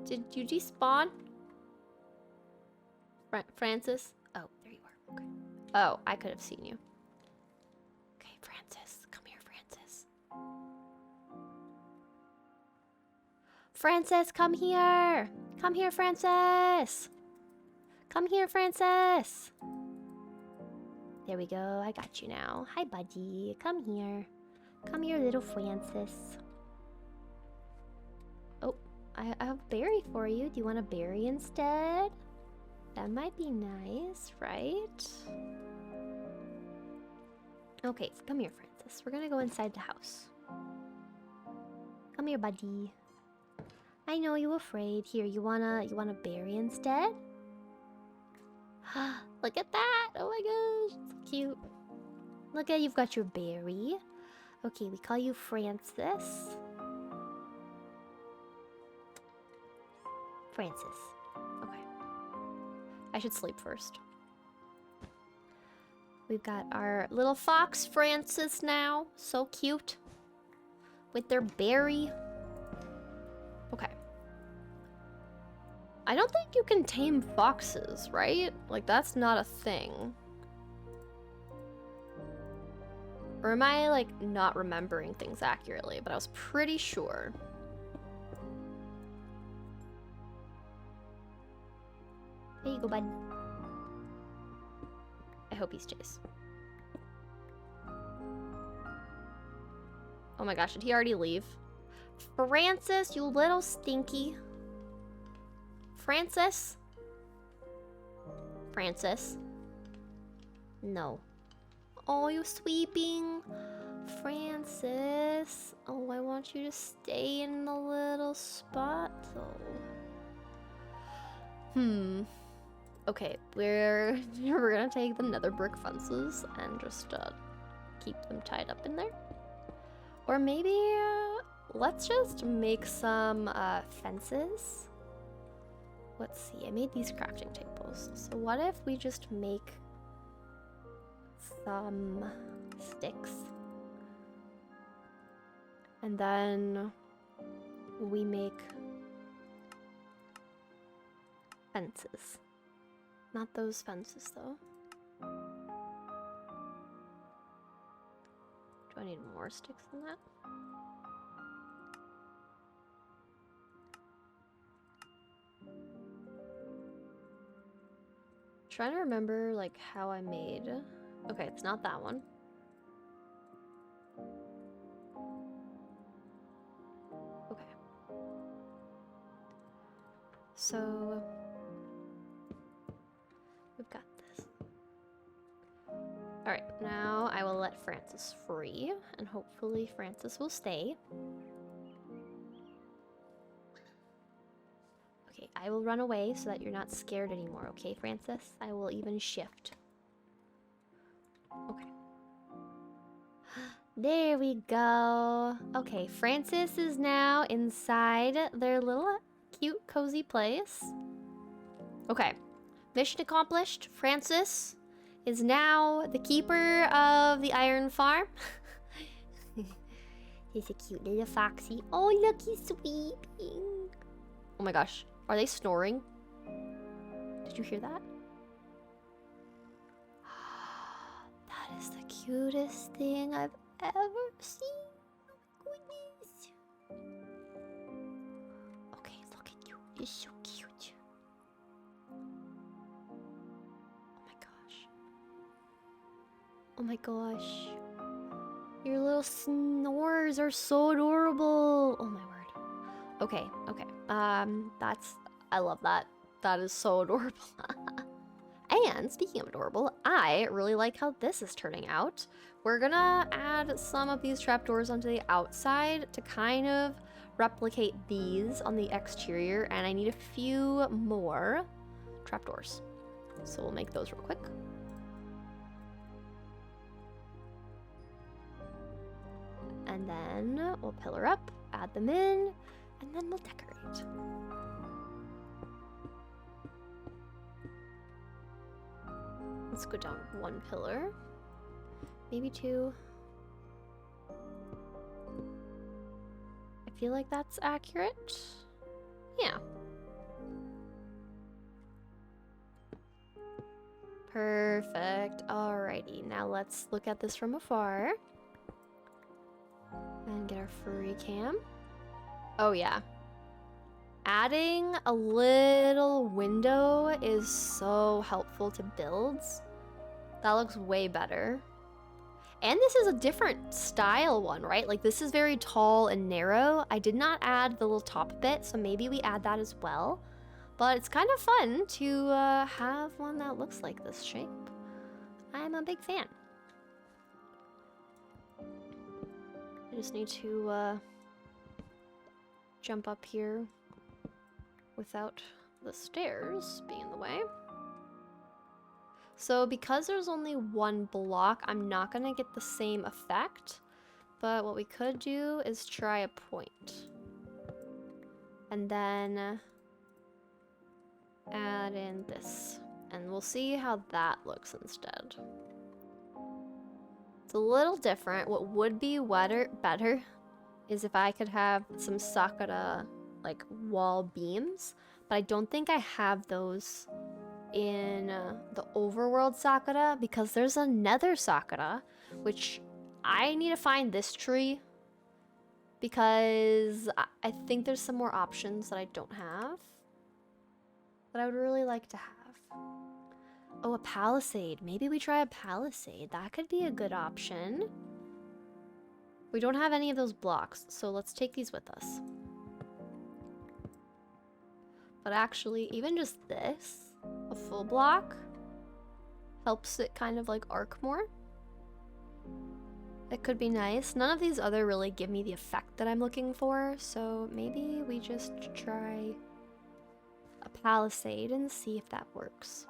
Did you despawn? Francis? Oh, there you are. Okay. Oh, I could have seen you. Okay, Francis. Come here, Francis. Francis, come here. Come here, Francis. Come here, Francis. There we go. I got you now. Hi, buddy. Come here. Come here, little Francis. Oh, I have a berry for you. Do you want a berry instead? That might be nice, right? Okay, so come here, Francis. We're gonna go inside the house. Come here, buddy. I know you're afraid. Here, you wanna berry instead? Look at that! Oh my gosh, it's cute. Look at, you've got your berry. Okay, we call you Francis. Francis. Okay. I should sleep first. We've got our little fox Francis now. So cute. With their berry. Okay. I don't think you can tame foxes, right? Like, that's not a thing. Or am I, like, not remembering things accurately? But I was pretty sure. There you go, bud. I hope he stays. Oh my gosh, did he already leave? Francis, you little stinky. Francis? Francis? No. Oh, you sweeping? Francis. Oh, I want you to stay in the little spot, though. Okay, we're gonna take the nether brick fences and just keep them tied up in there. Or maybe let's just make some fences. Let's see, I made these crafting tables. So what if we just make some sticks? And then we make fences. Not those fences, though. Do I need more sticks than that? Trying to remember, like, how I made... Okay, it's not that one. Okay. So... we've got this. Alright, now I will let Francis free, and hopefully Francis will stay. Okay, I will run away so that you're not scared anymore, okay, Francis? I will even shift. Okay. There we go. Okay, Francis is now inside their little cute, cozy place. Okay. Mission accomplished. Francis is now the keeper of the iron farm. He's a cute little foxy. Oh, look, he's sweeping. Oh my gosh. Are they snoring? Did you hear that? That is the cutest thing I've ever seen. Oh my goodness. Okay, look at you. You're so cute. Oh my gosh. Your little snores are so adorable. Oh my word. Okay, okay. I love that. That is so adorable. And speaking of adorable, I really like how this is turning out. We're gonna add some of these trapdoors onto the outside to kind of replicate these on the exterior, and I need a few more trapdoors. So we'll make those real quick. And then we'll pillar up, add them in, and then we'll decorate. Let's go down one pillar, maybe two. I feel like that's accurate. Yeah. Perfect. Alrighty, now let's look at this from afar. And get our furry cam. Oh yeah. Adding a little window is so helpful to builds. That looks way better. And this is a different style one, right? Like this is very tall and narrow. I did not add the little top bit, so maybe we add that as well. But it's kind of fun to have one that looks like this shape. I'm a big fan. I just need to jump up here without the stairs being in the way. So because there's only one block, I'm not gonna get the same effect, but what we could do is try a point. And then add in this, and we'll see how that looks instead. It's a little different. What would be better is if I could have some Sakura like wall beams, but I don't think I have those in the overworld Sakura because there's a Nether Sakura, which I need to find this tree because I think there's some more options that I don't have that I would really like to have. Oh, a palisade. Maybe we try a palisade. That could be a good option. We don't have any of those blocks, so let's take these with us. But actually, even just this, a full block, helps it kind of like arc more. It could be nice. None of these other really give me the effect that I'm looking for, so maybe we just try a palisade and see if that works.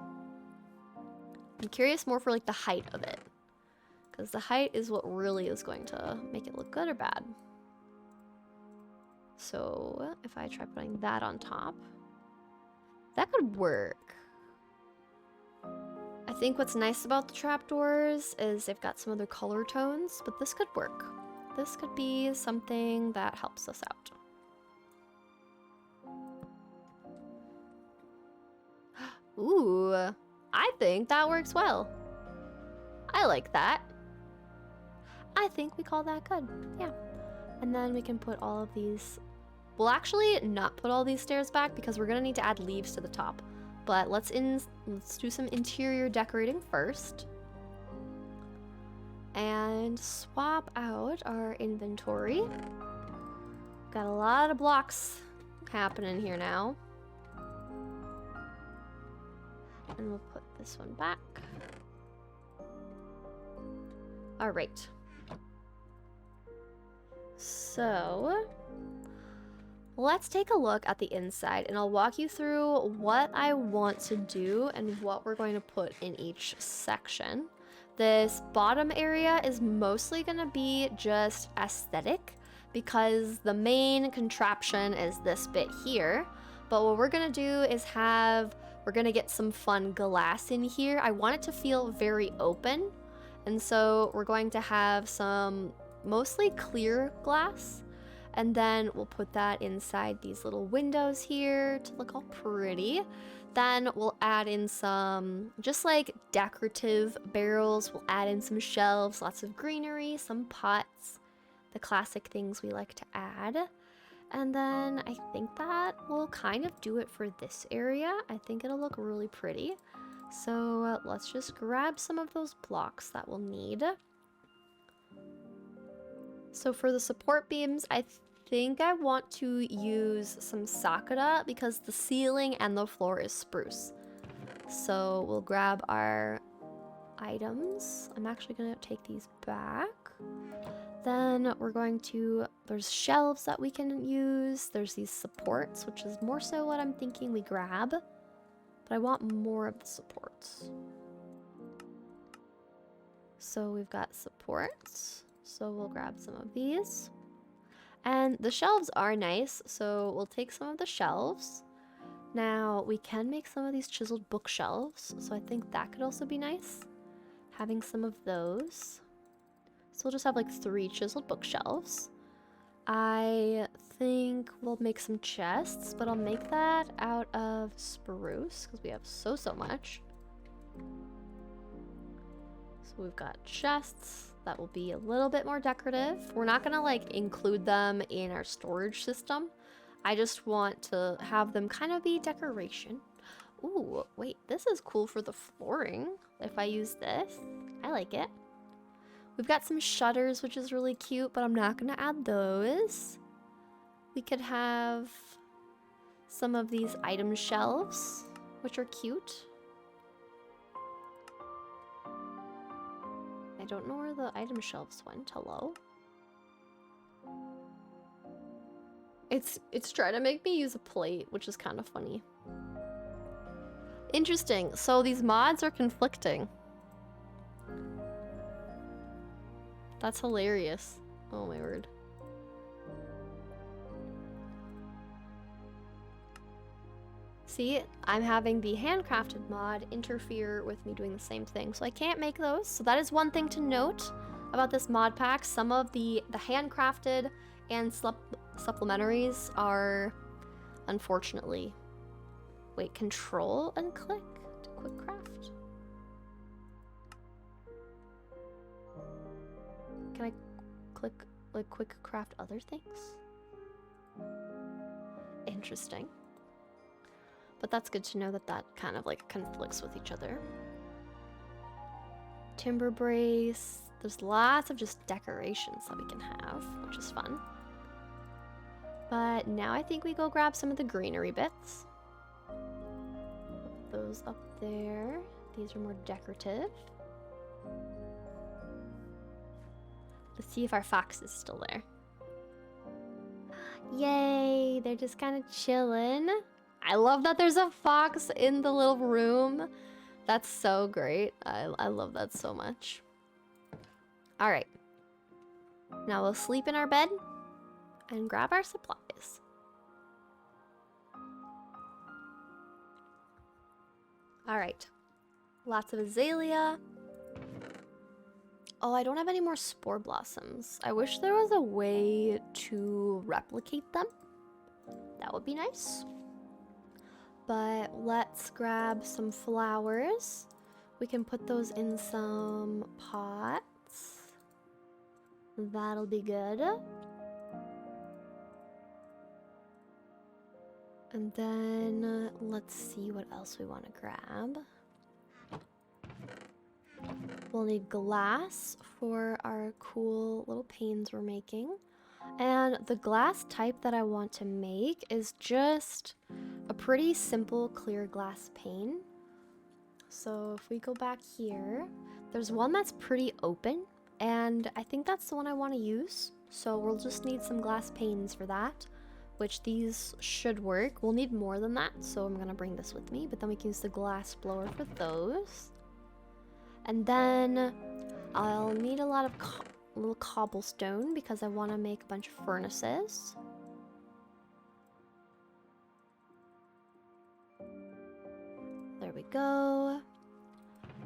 I'm curious more for like the height of it, because the height is what really is going to make it look good or bad. So if I try putting that on top, that could work. I think what's nice about the trapdoors is they've got some other color tones, but this could work. This could be something that helps us out. Ooh, I think that works well. I like that. I think we call that good, yeah. And then we can put all of these. We'll actually not put all these stairs back because we're gonna need to add leaves to the top. But let's do some interior decorating first. And swap out our inventory. Got a lot of blocks happening here now. And we'll put this one back. All right. So let's take a look at the inside, and I'll walk you through what I want to do and what we're going to put in each section. This bottom area is mostly going to be just aesthetic because the main contraption is this bit here. But what we're going to do is we're going to get some fun glass in here. I want it to feel very open. And so we're going to have some mostly clear glass. And then we'll put that inside these little windows here to look all pretty. Then we'll add in some just like decorative barrels. We'll add in some shelves, lots of greenery, some pots, the classic things we like to add. And then I think that will kind of do it for this area. I think it'll look really pretty. So let's just grab some of those blocks that we'll need. So for the support beams, I think I want to use some Sakura because the ceiling and the floor is spruce. So we'll grab our items. I'm actually gonna take these back. Then we're going to, there's shelves that we can use. There's these supports, which is more so what I'm thinking we grab. But I want more of the supports. So we've got supports. So we'll grab some of these. And the shelves are nice, so we'll take some of the shelves. Now, we can make some of these chiseled bookshelves, so I think that could also be nice. Having some of those. So we'll just have like 3 chiseled bookshelves. I think we'll make some chests, but I'll make that out of spruce, because we have so much. So we've got chests. That will be a little bit more decorative. We're not gonna like include them in our storage system. I just want to have them kind of be decoration. Ooh, wait, this is cool for the flooring. If I use this, I like it. We've got some shutters, which is really cute, but I'm not gonna add those. We could have some of these item shelves, which are cute. I don't know where the item shelves went. Hello? It's trying to make me use a plate, which is kind of funny. Interesting. So these mods are conflicting. That's hilarious. Oh my word. See, I'm having the handcrafted mod interfere with me doing the same thing, so I can't make those. So that is one thing to note about this mod pack. Some of the handcrafted and supplementaries are, unfortunately... Wait, control and click to quick craft. Can I click, like, quick craft other things? Interesting. But that's good to know that that kind of like conflicts with each other. Timber brace. There's lots of just decorations that we can have, which is fun. But now I think we go grab some of the greenery bits. Put those up there. These are more decorative. Let's see if our fox is still there. Yay! They're just kind of chilling. I love that there's a fox in the little room. That's so great. I love that so much. All right. Now we'll sleep in our bed and grab our supplies. All right. Lots of azalea. Oh, I don't have any more spore blossoms. I wish there was a way to replicate them. That would be nice. But let's grab some flowers. We can put those in some pots. That'll be good. And then let's see what else we want to grab. We'll need glass for our cool little panes we're making. And the glass type that I want to make is just a pretty simple clear glass pane. So if we go back here, there's one that's pretty open, and I think that's the one I want to use. So we'll just need some glass panes for that, which these should work. We'll need more than that, so I'm gonna bring this with me, but then we can use the glass blower for those. And then I'll need a lot of little cobblestone because I want to make a bunch of furnaces. There we go.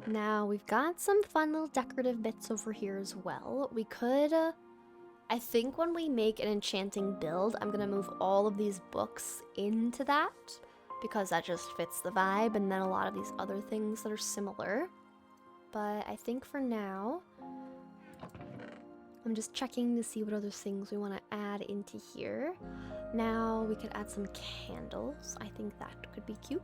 Now we've got some fun little decorative bits over here as well. We could, I think when we make an enchanting build, I'm gonna move all of these books into that because that just fits the vibe, and then a lot of these other things that are similar. But I think for now, I'm just checking to see what other things we want to add into here. Now we could add some candles. I think that could be cute.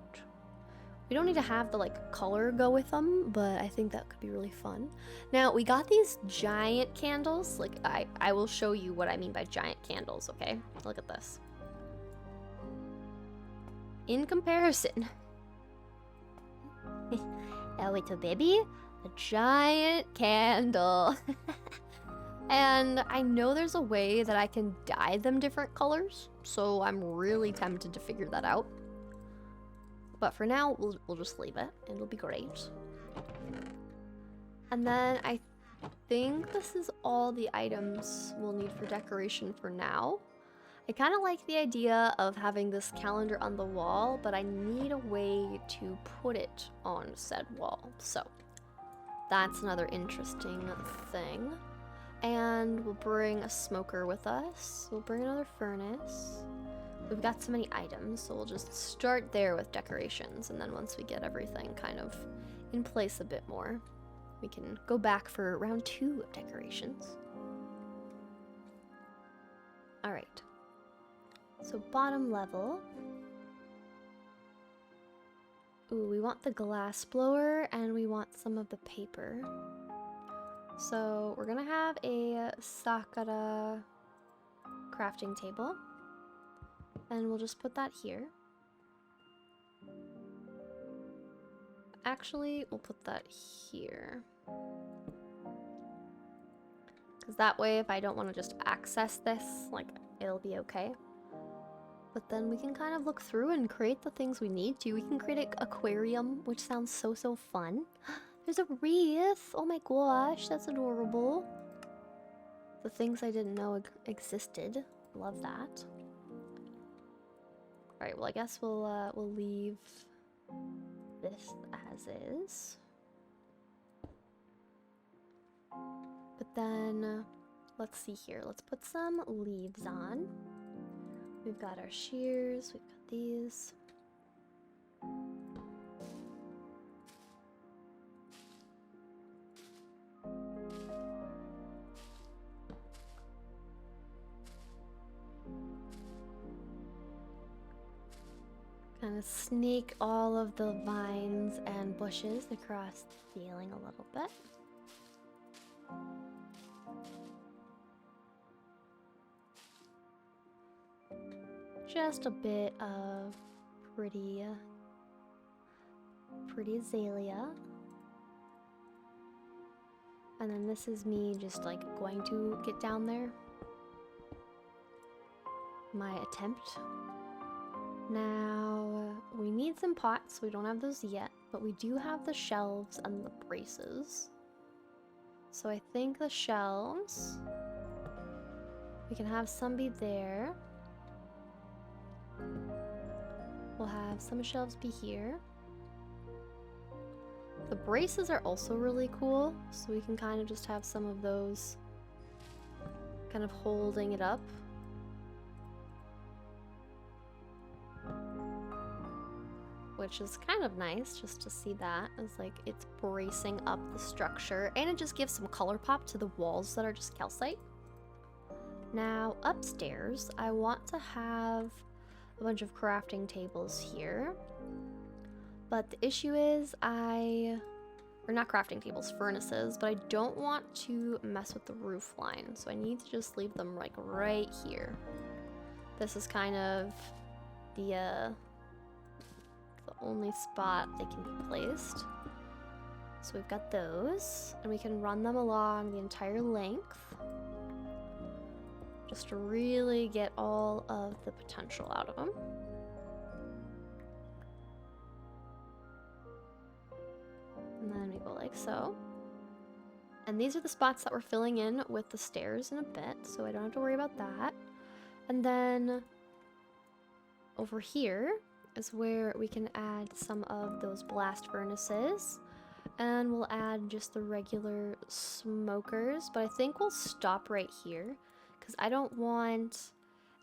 We don't need to have the like color go with them, but I think that could be really fun. Now we got these giant candles. Like I will show you what I mean by giant candles, okay? Look at this. In comparison. Oh, wait, so baby, a giant candle. And I know there's a way that I can dye them different colors, so I'm really tempted to figure that out. But for now, we'll just leave it. It'll be great. And then I think this is all the items we'll need for decoration for now. I kind of like the idea of having this calendar on the wall, but I need a way to put it on said wall. So that's another interesting thing. And we'll bring a smoker with us. We'll bring another furnace. We've got so many items, so we'll just start there with decorations. And then once we get everything kind of in place a bit more, we can go back for round 2 of decorations. All right. So bottom level. Ooh, we want the glass blower and we want some of the paper. So we're gonna have a Sakura crafting table. And we'll just put that here. Actually, we'll put that here. Because that way, if I don't want to just access this, like, it'll be okay. But then we can kind of look through and create the things we need to. We can create an aquarium, which sounds so fun. There's a reef! Oh my gosh, that's adorable. The things I didn't know existed. Love that. Alright, well I guess we'll leave this as is. But then, let's see here. Let's put some leaves on. We've got our shears, we've got these. Kind of snake all of the vines and bushes across the ceiling a little bit. Just a bit of pretty azalea. And then this is me just like going to get down there. My attempt. Now, we need some pots. We don't have those yet, but we do have the shelves and the braces. So I think the shelves, we can have some be there. We'll have some shelves be here. The braces are also really cool, so we can kind of just have some of those kind of holding it up. Which is kind of nice just to see that as like it's bracing up the structure, and it just gives some color pop to the walls that are just calcite. Now upstairs I want to have a bunch of crafting tables here, but the issue is or not crafting tables, furnaces, but I don't want to mess with the roof line, so I need to just leave them like right here. This is kind of the only spot they can be placed. So we've got those, and we can run them along the entire length just to really get all of the potential out of them. And then we go like so. And these are the spots that we're filling in with the stairs in a bit, so I don't have to worry about that. And then over here is where we can add some of those blast furnaces, and we'll add just the regular smokers, but I think we'll stop right here because I don't want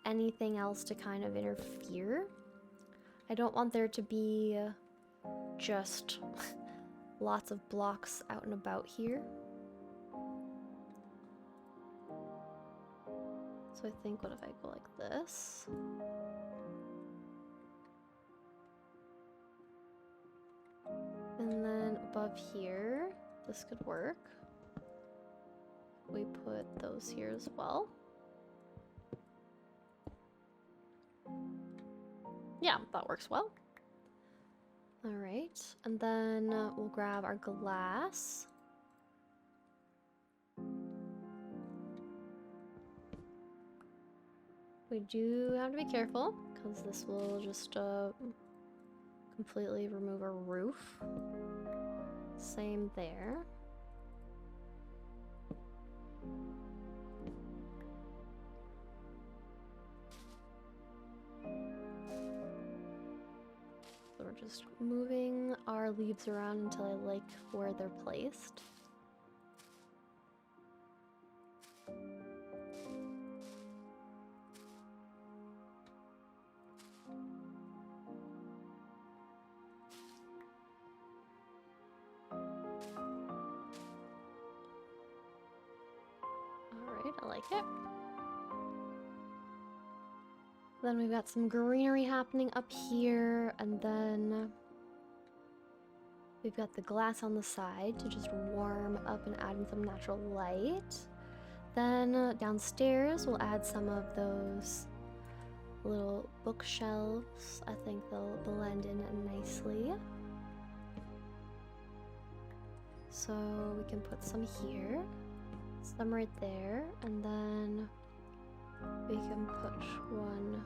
anything else to kind of interfere. I don't want there to be just lots of blocks out and about here. So I think, what if I go like this? And then above here, this could work. We put those here as well. Yeah, that works well. All right, and then we'll grab our glass. We do have to be careful, because this will just completely remove our roof. Same there. So we're just moving our leaves around until I like where they're placed. Alright, I like it. Then we've got some greenery happening up here, and then we've got the glass on the side to just warm up and add in some natural light. Then downstairs we'll add some of those little bookshelves. I think they'll blend in nicely. So we can put some here, some right there, and then we can put one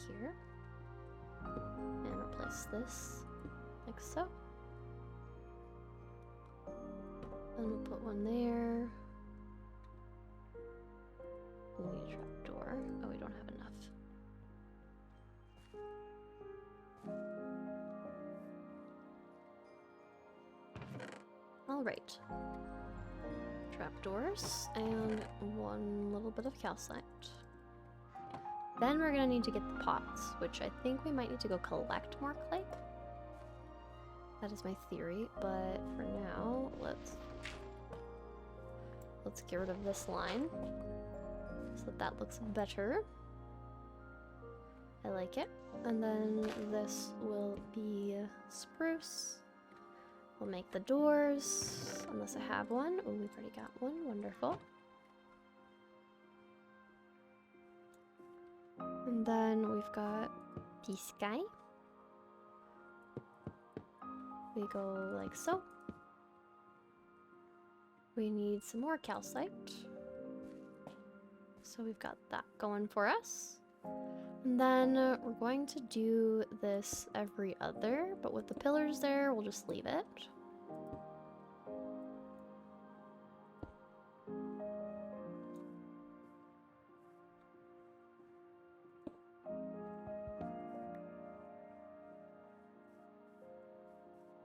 here and replace this like so. Then we'll put one there. We need a trapdoor. Oh, we don't have enough. All right. Trapdoors and one little bit of calcite. Then we're gonna need to get the pots, which I think we might need to go collect more clay. That is my theory, but for now, let's get rid of this line so that looks better. I like it. And then this will be spruce. We'll make the doors, unless I have one. Oh, we've already got one. Wonderful. And then we've got this guy. We go like so. We need some more calcite. So we've got that going for us. And then we're going to do this every other, but with the pillars there, we'll just leave it.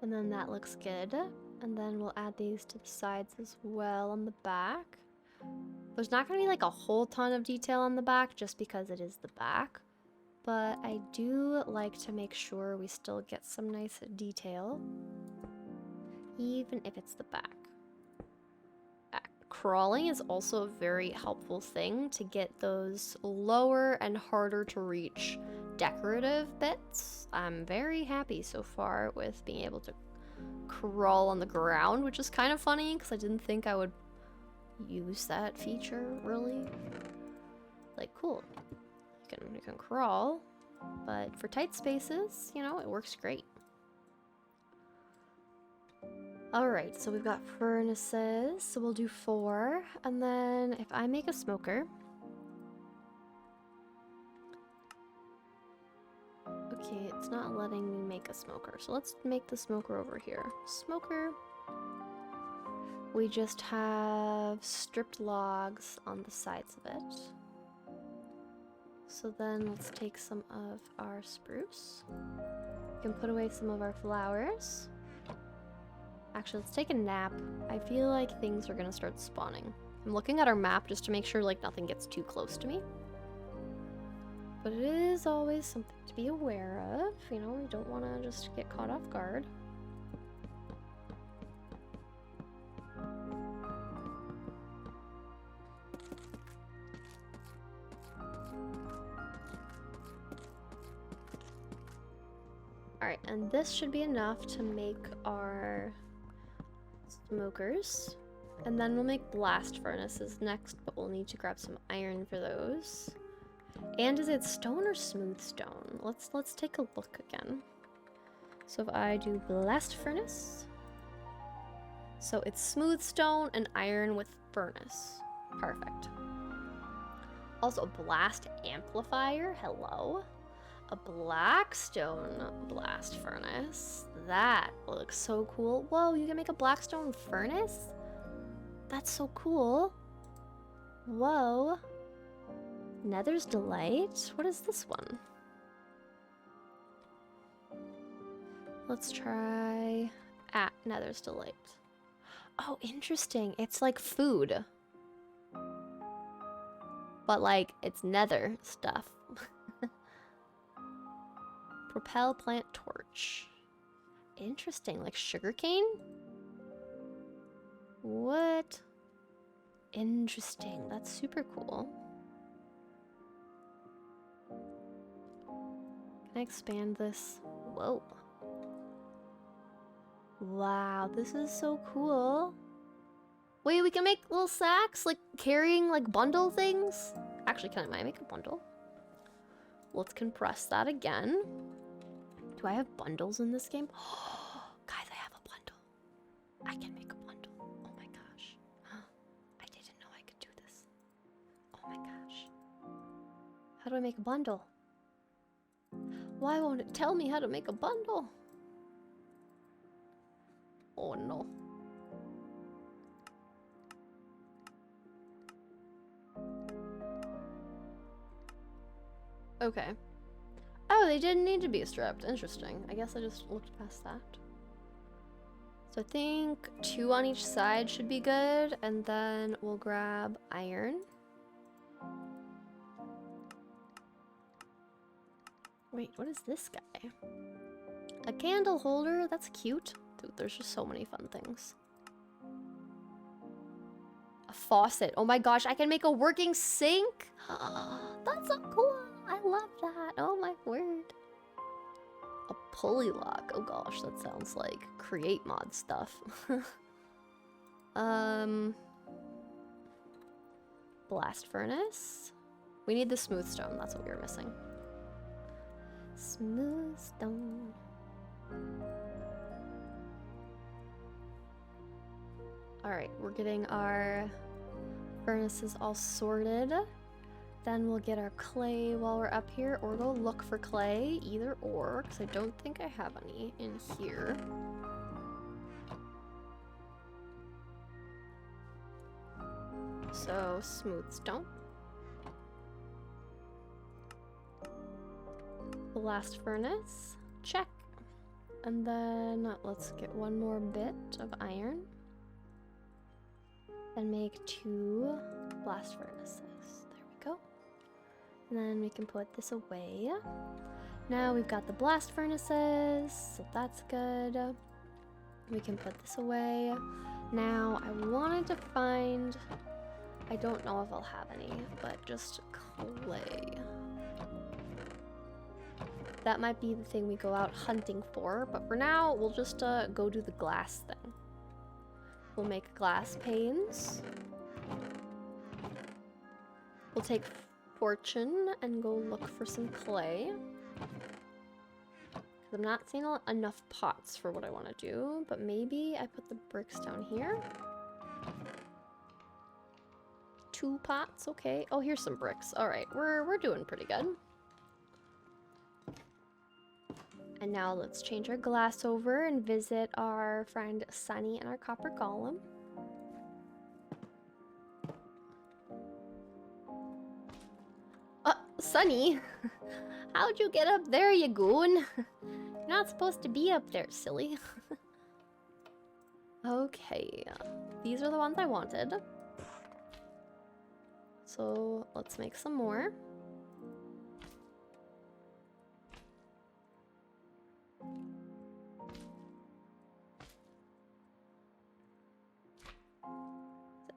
And then that looks good. And then we'll add these to the sides as well on the back. There's not going to be like a whole ton of detail on the back just because it is the back. But I do like to make sure we still get some nice detail, even if it's the back. Crawling is also a very helpful thing to get those lower and harder to reach decorative bits. I'm very happy so far with being able to crawl on the ground, which is kind of funny because I didn't think I would use that feature really. Like, cool. You can crawl, but for tight spaces, you know, it works great. Alright, so we've got furnaces, so we'll do 4, and then if I make a smoker... Okay, it's not letting me make a smoker, so let's make the smoker over here. Smoker. We just have stripped logs on the sides of it. So then let's take some of our spruce. We can put away some of our flowers. Actually, let's take a nap. I feel like things are gonna start spawning. I'm looking at our map just to make sure like nothing gets too close to me. But it is always something to be aware of. You know, we don't want to just get caught off guard. Alright, and this should be enough to make our smokers. And then we'll make blast furnaces next, but we'll need to grab some iron for those. And is it stone or smooth stone? Let's take a look again. So if I do blast furnace, so it's smooth stone and iron with furnace. Perfect. Also, a blast amplifier. Hello. A blackstone blast furnace. That looks so cool. Whoa, you can make a blackstone furnace? That's so cool. Whoa. Nether's Delight? What is this one? Let's try Nether's Delight. Oh, interesting. It's like food. But like, it's nether stuff. Propel plant torch. Interesting, like sugarcane? What? Interesting, that's super cool. Can I expand this? Whoa. Wow, this is so cool. Wait, we can make little sacks, like carrying like bundle things? Actually, can I make a bundle? Let's compress that again. Do I have bundles in this game? Guys, I have a bundle. I can make a bundle. Oh my gosh. I didn't know I could do this. Oh my gosh. How do I make a bundle? Why won't it tell me how to make a bundle? Oh no. Okay. Oh, they didn't need to be stripped. Interesting. I guess I just looked past that. So I think 2 on each side should be good, and then we'll grab iron. Wait, what is this guy? A candle holder? That's cute. Dude, there's just so many fun things. A faucet. Oh my gosh, I can make a working sink? That's so cool. I love that. Oh my word. A pulley lock. Oh gosh, that sounds like create mod stuff. Blast furnace. We need the smooth stone. That's what we were missing. Smooth stone. Alright, we're getting our furnaces all sorted. Then we'll get our clay while we're up here, or go look for clay, either or, because I don't think I have any in here. So, smooth stone. Blast furnace, check. And then let's get one more bit of iron. And make 2 blast furnaces. There we go. And then we can put this away. Now we've got the blast furnaces, so that's good. We can put this away. Now I wanted to find, I don't know if I'll have any, but just clay. That might be the thing we go out hunting for, but for now we'll just go do the glass thing. We'll make glass panes. We'll take fortune and go look for some clay. Because I'm not seeing enough pots for what I want to do, but maybe I put the bricks down here. 2 pots, okay. Oh, here's some bricks. All right, we're doing pretty good. And now let's change our glass over and visit our friend Sunny and our copper golem. Sunny, how'd you get up there, you goon? You're not supposed to be up there, silly. Okay, these are the ones I wanted. So let's make some more.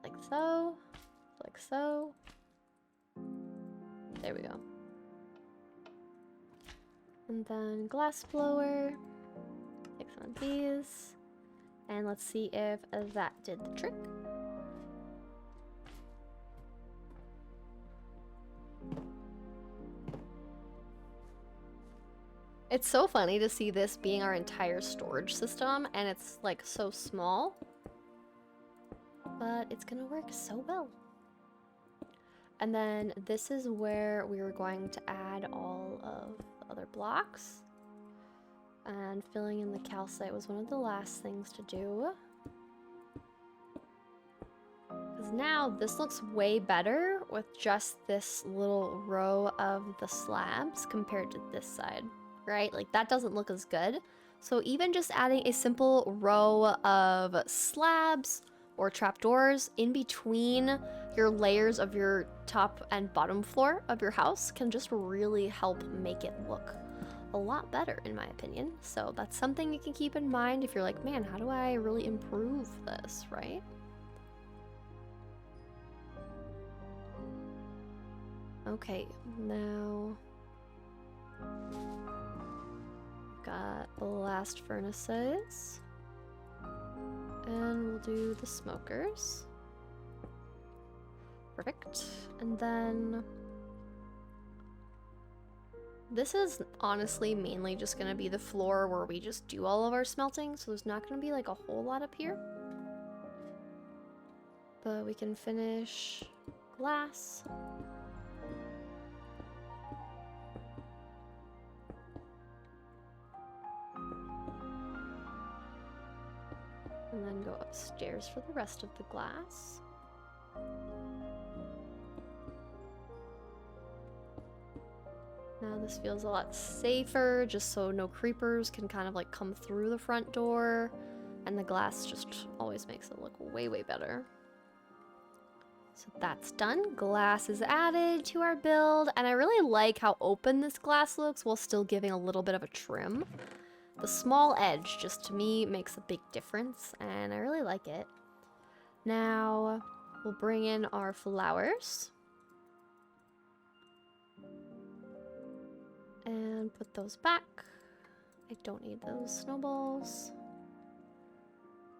Like so, like so. There we go. And then glass blower. Take some of these. And let's see if that did the trick. It's so funny to see this being our entire storage system, and it's like so small. But it's gonna work so well. And then this is where we were going to add all of the other blocks. And filling in the calcite was one of the last things to do. Because now this looks way better with just this little row of the slabs compared to this side, right? Like that doesn't look as good. So even just adding a simple row of slabs or trapdoors in between your layers of your top and bottom floor of your house can just really help make it look a lot better, in my opinion. So that's something you can keep in mind if you're like, man, how do I really improve this, right? Okay, now got the last furnaces. And we'll do the smokers. Perfect. And then this is honestly mainly just gonna be the floor where we just do all of our smelting, so there's not gonna be like a whole lot up here. But we can finish glass. And then go upstairs for the rest of the glass. Now this feels a lot safer, just so no creepers can kind of like come through the front door. And the glass just always makes it look way, way better. So that's done. Glass is added to our build. And I really like how open this glass looks while still giving a little bit of a trim. The small edge just to me makes a big difference, and I really like it. Now we'll bring in our flowers and put those back. I don't need those snowballs.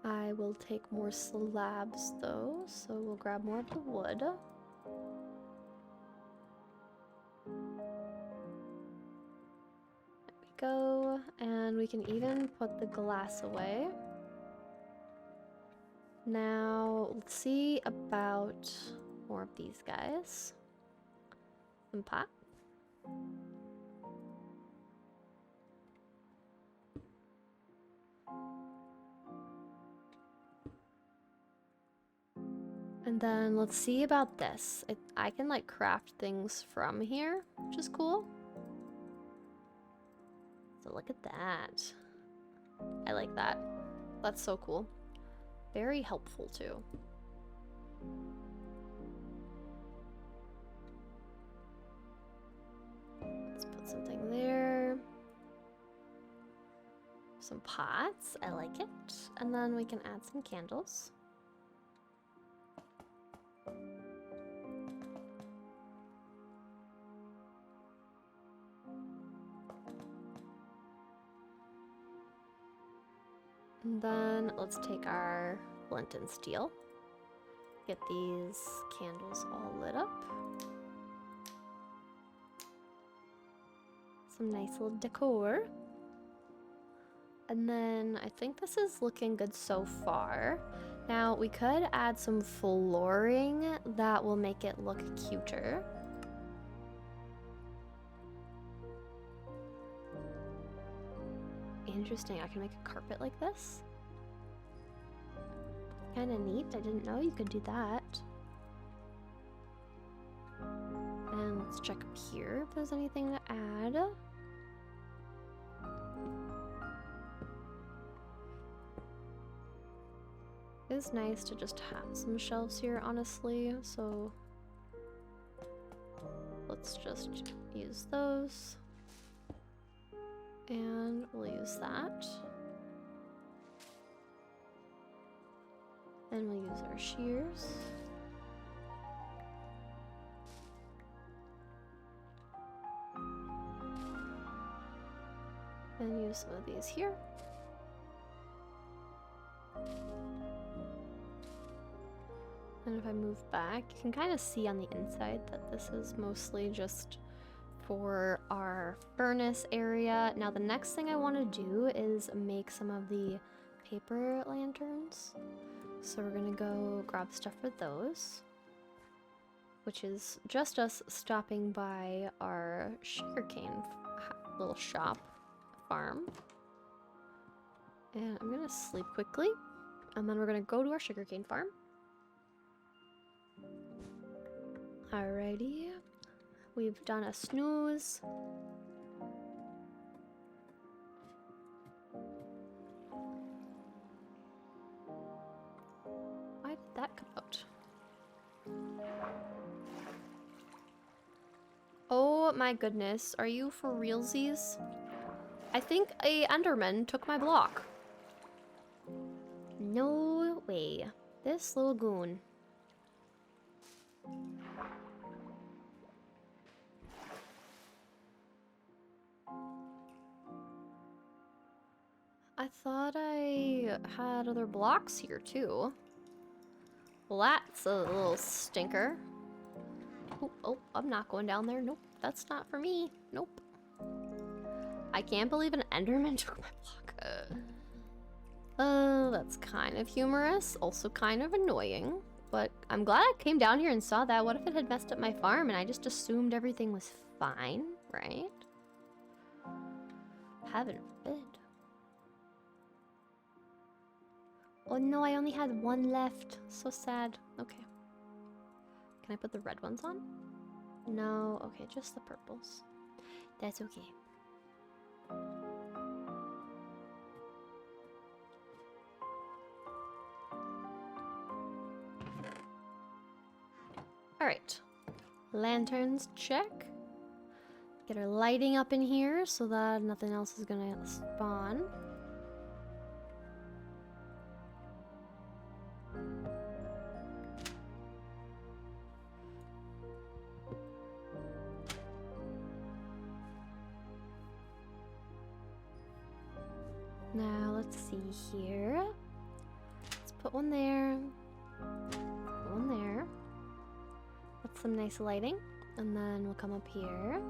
I will take more slabs though, so we'll grab more of the wood. Go, and we can even put the glass away. Now let's see about more of these guys. Some pot. And then let's see about this. I can like craft things from here, which is cool. So look at that. I like that. That's so cool. Very helpful too. Let's put something there. Some pots. I like it. And then we can add some candles. And then let's take our flint and steel. Get these candles all lit up. Some nice little decor. And then I think this is looking good so far. Now we could add some flooring that will make it look cuter. Interesting, I can make a carpet like this. Kind of neat, I didn't know you could do that. And let's check up here if there's anything to add. It's nice to just have some shelves here, honestly, so let's just use those. And we'll use that. And we'll use our shears. And use some of these here. And if I move back, you can kind of see on the inside that this is mostly just for our furnace area. Now the next thing I want to do is make some of the paper lanterns. So we're gonna go grab stuff for those. which is just us stopping by our sugarcane little shop farm. And I'm gonna sleep quickly, and then we're gonna go to our sugarcane farm. Alrighty, we've done a snooze. Why did that come out? Oh my goodness, are you for realsies? I think a Enderman took my block. No way. This little goon. I thought I had other blocks here too. Well, that's a little stinker. Oh, I'm not going down there. Nope, that's not for me. Nope. I can't believe an Enderman took my block. That's kind of humorous, also kind of annoying. But I'm glad I came down here and saw that. What if it had messed up my farm and I just assumed everything was fine, right? Heaven forbid. Oh no, I only had one left. So sad. Okay. Can I put the red ones on? No, okay, just the purples. That's okay. Alright. Lanterns, check. Get our lighting up in here so that nothing else is gonna spawn. Now, let's see here. Let's put one there. Put one there. That's some nice lighting. And then we'll come up here.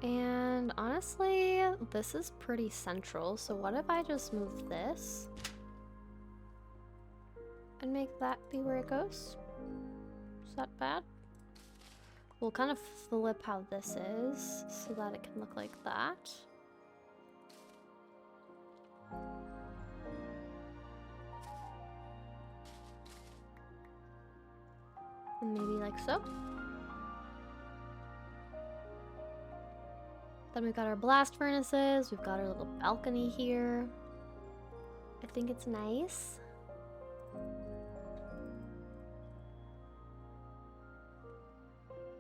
And honestly, this is pretty central. So what if I just move this? And make that be where it goes? Is that bad? We'll kind of flip how this is so that it can look like that. And maybe like so. Then we've got our blast furnaces, we've got our little balcony here. I think it's nice.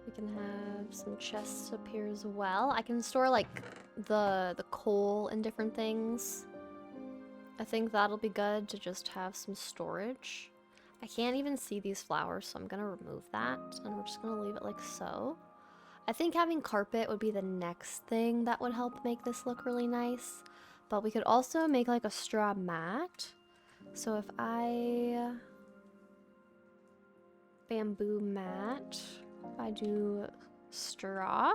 We can have some chests up here as well. I can store like the coal and different things. I think that'll be good to just have some storage. I can't even see these flowers, so I'm gonna remove that, and we're just gonna leave it like so. I think having carpet would be the next thing that would help make this look really nice. But we could also make like a straw mat. So if I bamboo mat, if I do straw.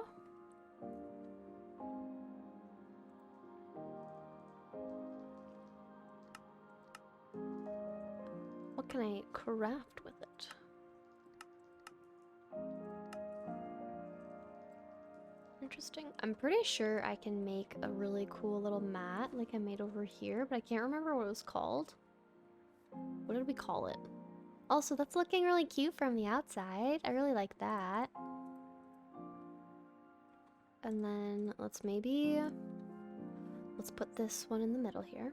What can I craft with it? Interesting. I'm pretty sure I can make a really cool little mat like I made over here, but I can't remember what it was called. What did we call it? Also, that's looking really cute from the outside. I really like that. And then let's put this one in the middle here.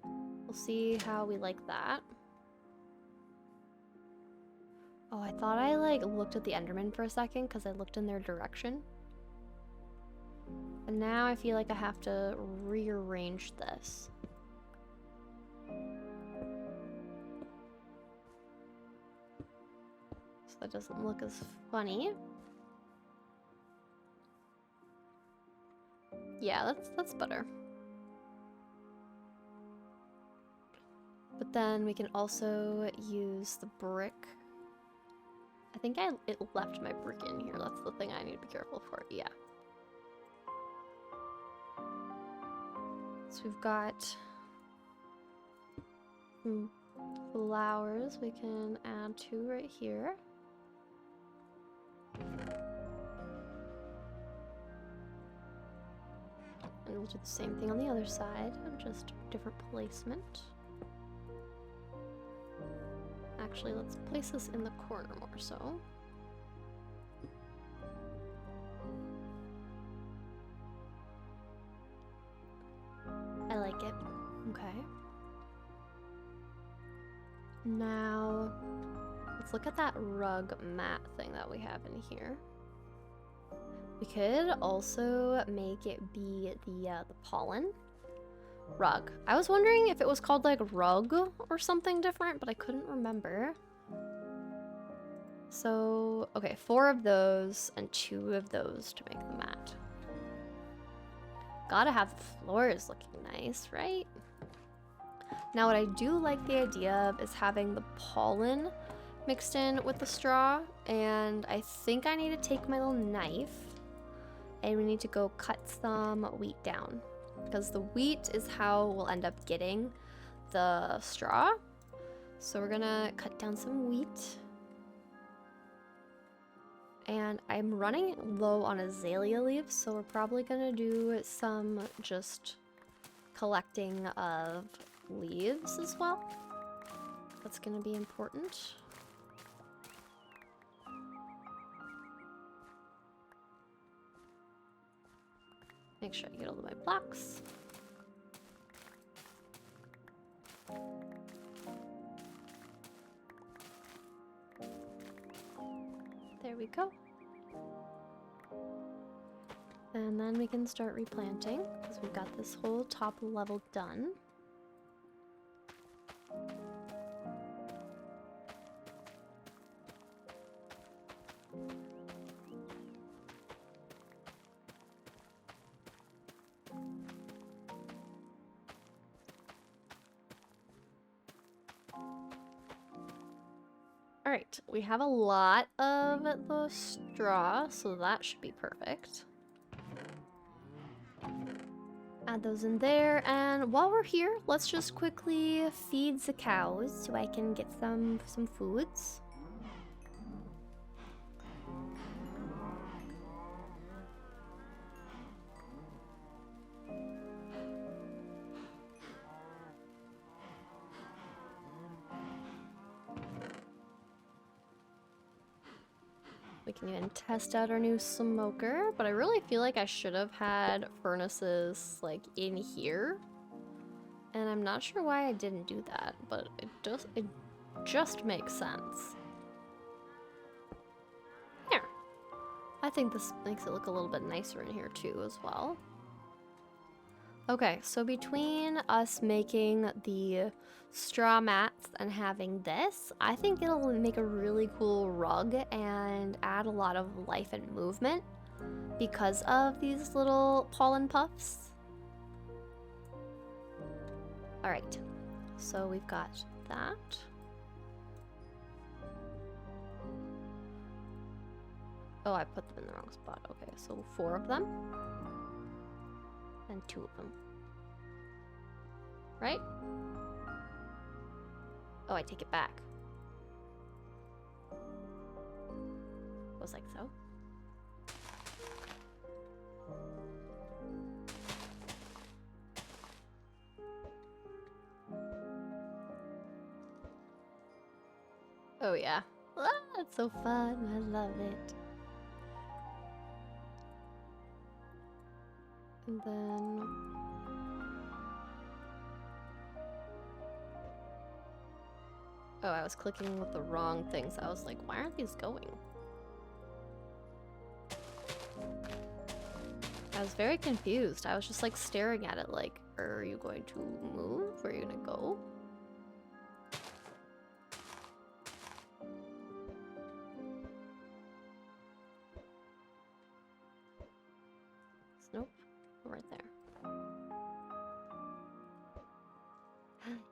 We'll see how we like that. Oh, I thought I like looked at the Enderman for a second because I looked in their direction. And now I feel like I have to rearrange this. So that doesn't look as funny. Yeah, that's better. But then we can also use the brick. I think it left my brick in here. That's the thing I need to be careful for. Yeah. So we've got some Flowers we can add 2 right here. And we'll do the same thing on the other side, just different placement. Actually, let's place this in the corner more so. I like it. Okay. Now, let's look at that rug mat thing that we have in here. We could also make it be the pollen rug. I was wondering if it was called like rug or something different, but I couldn't remember. So, okay, 4 of those and 2 of those to make the mat. Gotta have the floors looking nice, right? Now, what I do like the idea of is having the pollen mixed in with the straw, and I think I need to take my little knife and we need to go cut some wheat down, because the wheat is how we'll end up getting the straw. So we're gonna cut down some wheat. And I'm running low on azalea leaves, so we're probably gonna do some just collecting of leaves as well. That's gonna be important. Make sure I get all of my blocks. There we go. And then we can start replanting, because we've got this whole top level done. Alright, we have a lot of the straw, so that should be perfect. Add those in there, and while we're here, let's just quickly feed the cows so I can get some foods. We can even test out our new smoker, but I really feel like I should have had furnaces like in here. And I'm not sure why I didn't do that, but it just makes sense. Here. I think this makes it look a little bit nicer in here too as well. Okay, so between us making the straw mats and having this, I think it'll make a really cool rug and add a lot of life and movement because of these little pollen puffs. All right, so we've got that. Oh, I put them in the wrong spot. Okay, so 4 of them. And 2 of them. Right? Oh, I take it back. Was like so. Oh yeah. Ah, it's so fun. I love it. And then oh, I was clicking with the wrong things. I was like, why aren't these going? I was very confused. I was just like staring at it like, are you going to move? Where are you gonna go? Nope. Right there.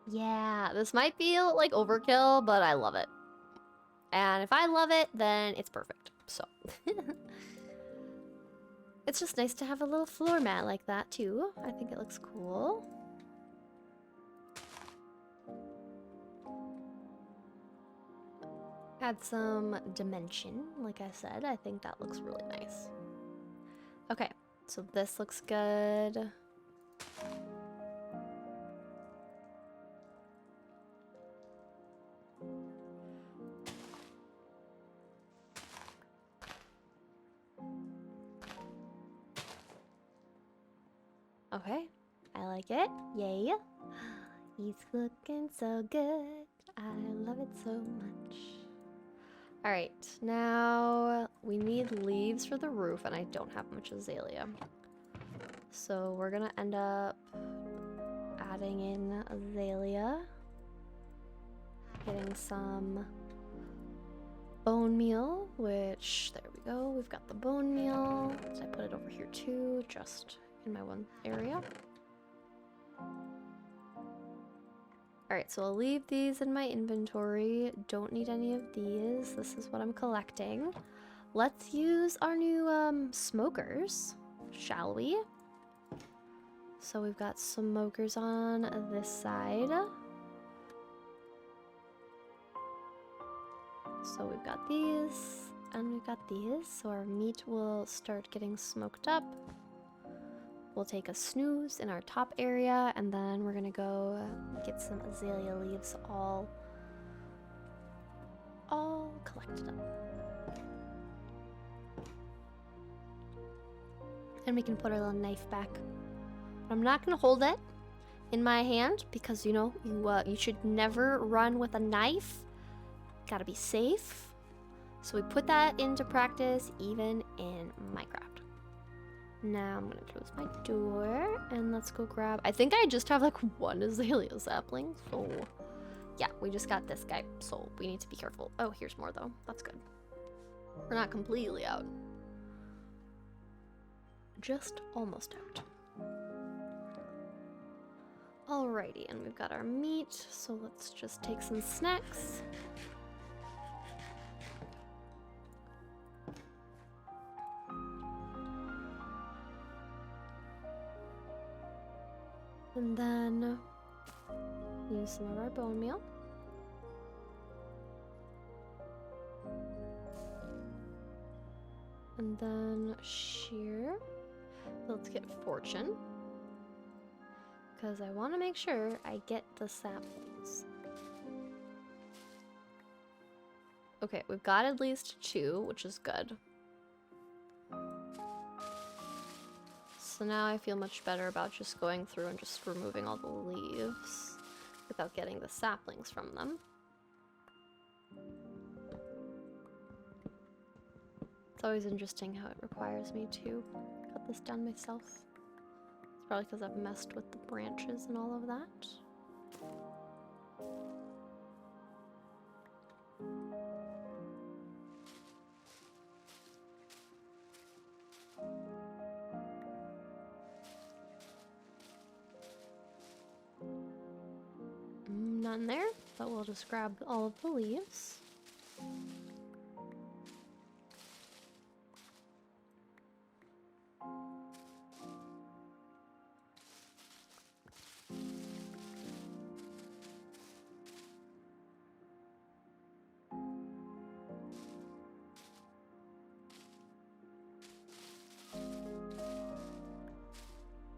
Yeah, this might feel like overkill, but I love it. And if I love it, then it's perfect. So it's just nice to have a little floor mat like that too. I think it looks cool. Add some dimension, like I said. I think that looks really nice. Okay, so this looks good. Okay, I like it. Yay. He's looking so good. I love it so much. All right, now we need leaves for the roof, and I don't have much azalea. So we're gonna end up adding in azalea, getting some bone meal, which, there we go, we've got the bone meal. So I put it over here too, just in my one area. Alright, so I'll leave these in my inventory. Don't need any of these. This is what I'm collecting. Let's use our new smokers, shall we? So we've got smokers on this side. So we've got these, and we've got these. So our meat will start getting smoked up. We'll take a snooze in our top area, and then we're gonna go get some azalea leaves all collected up. And we can put our little knife back. But I'm not gonna hold it in my hand because, you know, you should never run with a knife. Gotta be safe. So we put that into practice even in Minecraft. Now I'm gonna close my door and let's go grab, I think I just have like one azalea sapling, so yeah, we just got this guy, so we need to be careful. Oh, here's more though, that's good. We're not completely out. Just almost out. Alrighty, and we've got our meat, so let's just take some snacks. And then use some of our bone meal. And then shear. Let's get fortune. Because I want to make sure I get the saplings. Okay, we've got at least 2, which is good. So now I feel much better about just going through and just removing all the leaves without getting the saplings from them. It's always interesting how it requires me to cut this down myself. It's probably because I've messed with the branches and all of that. None there, but we'll just grab all of the leaves.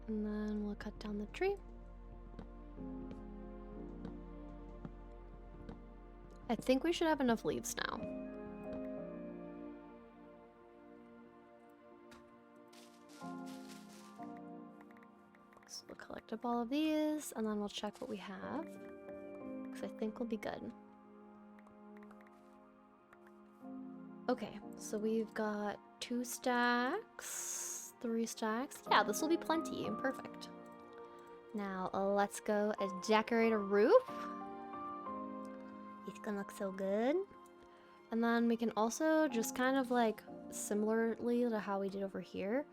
And then we'll cut down the tree. I think we should have enough leaves now. So we'll collect up all of these, and then we'll check what we have, because I think we'll be good. Okay, so we've got 2 stacks, 3 stacks. Yeah, this will be plenty. Perfect. Now let's go and decorate a roof. It's gonna look so good. And then we can also just kind of like similarly to how we did over here,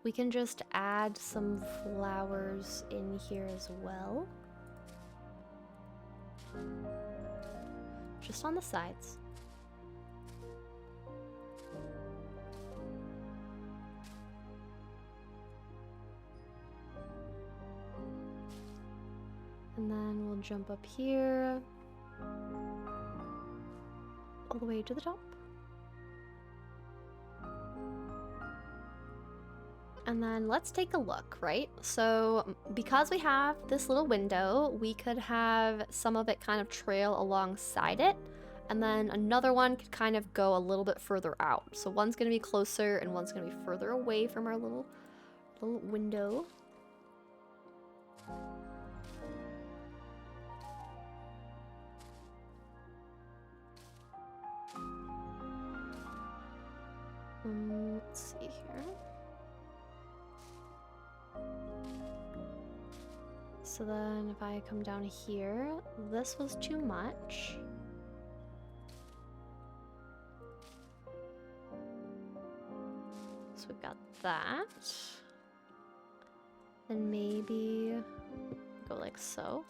we can just add some flowers in here as well. Just on the sides. And then we'll jump up here. all the way to the top. And then let's take a look, right? So because we have this little window, we could have some of it kind of trail alongside it. And then another one could kind of go a little bit further out. So one's gonna be closer and one's gonna be further away from our little window. Let's see here. So then if I come down here, this was too much. So we've got that. Then maybe go like so.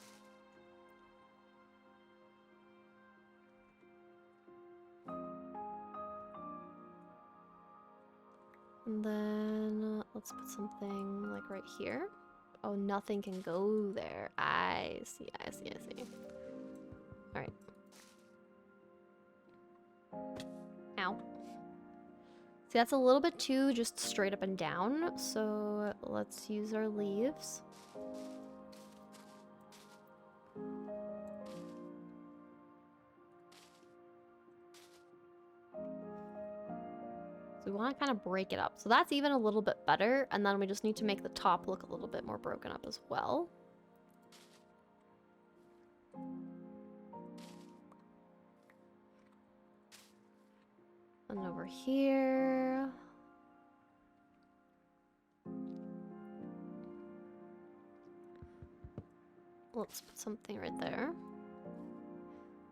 And then let's put something like right here. Oh, nothing can go there. I see. All right. Ow. See, that's a little bit too just straight up and down. So let's use our leaves. So we want to kind of break it up. So that's even a little bit better. And then we just need to make the top look a little bit more broken up as well. And over here. Let's put something right there.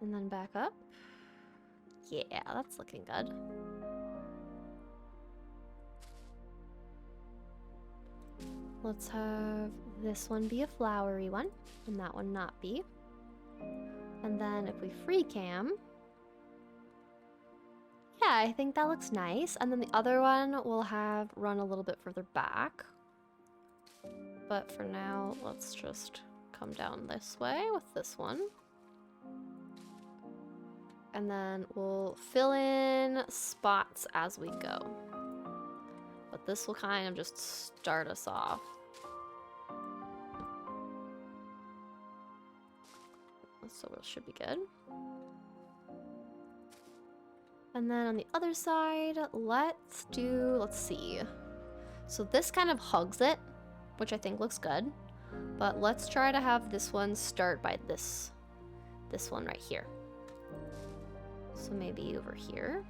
And then back up. Yeah, that's looking good. Let's have this one be a flowery one, and that one not be. And then if we free cam, yeah, I think that looks nice. And then the other one will have run a little bit further back. But for now, let's just come down this way with this one. And then we'll fill in spots as we go. But this will kind of just start us off. So it should be good. And then on the other side, let's see. So this kind of hugs it, which I think looks good. But let's try to have this one start by this one right here. So maybe over here.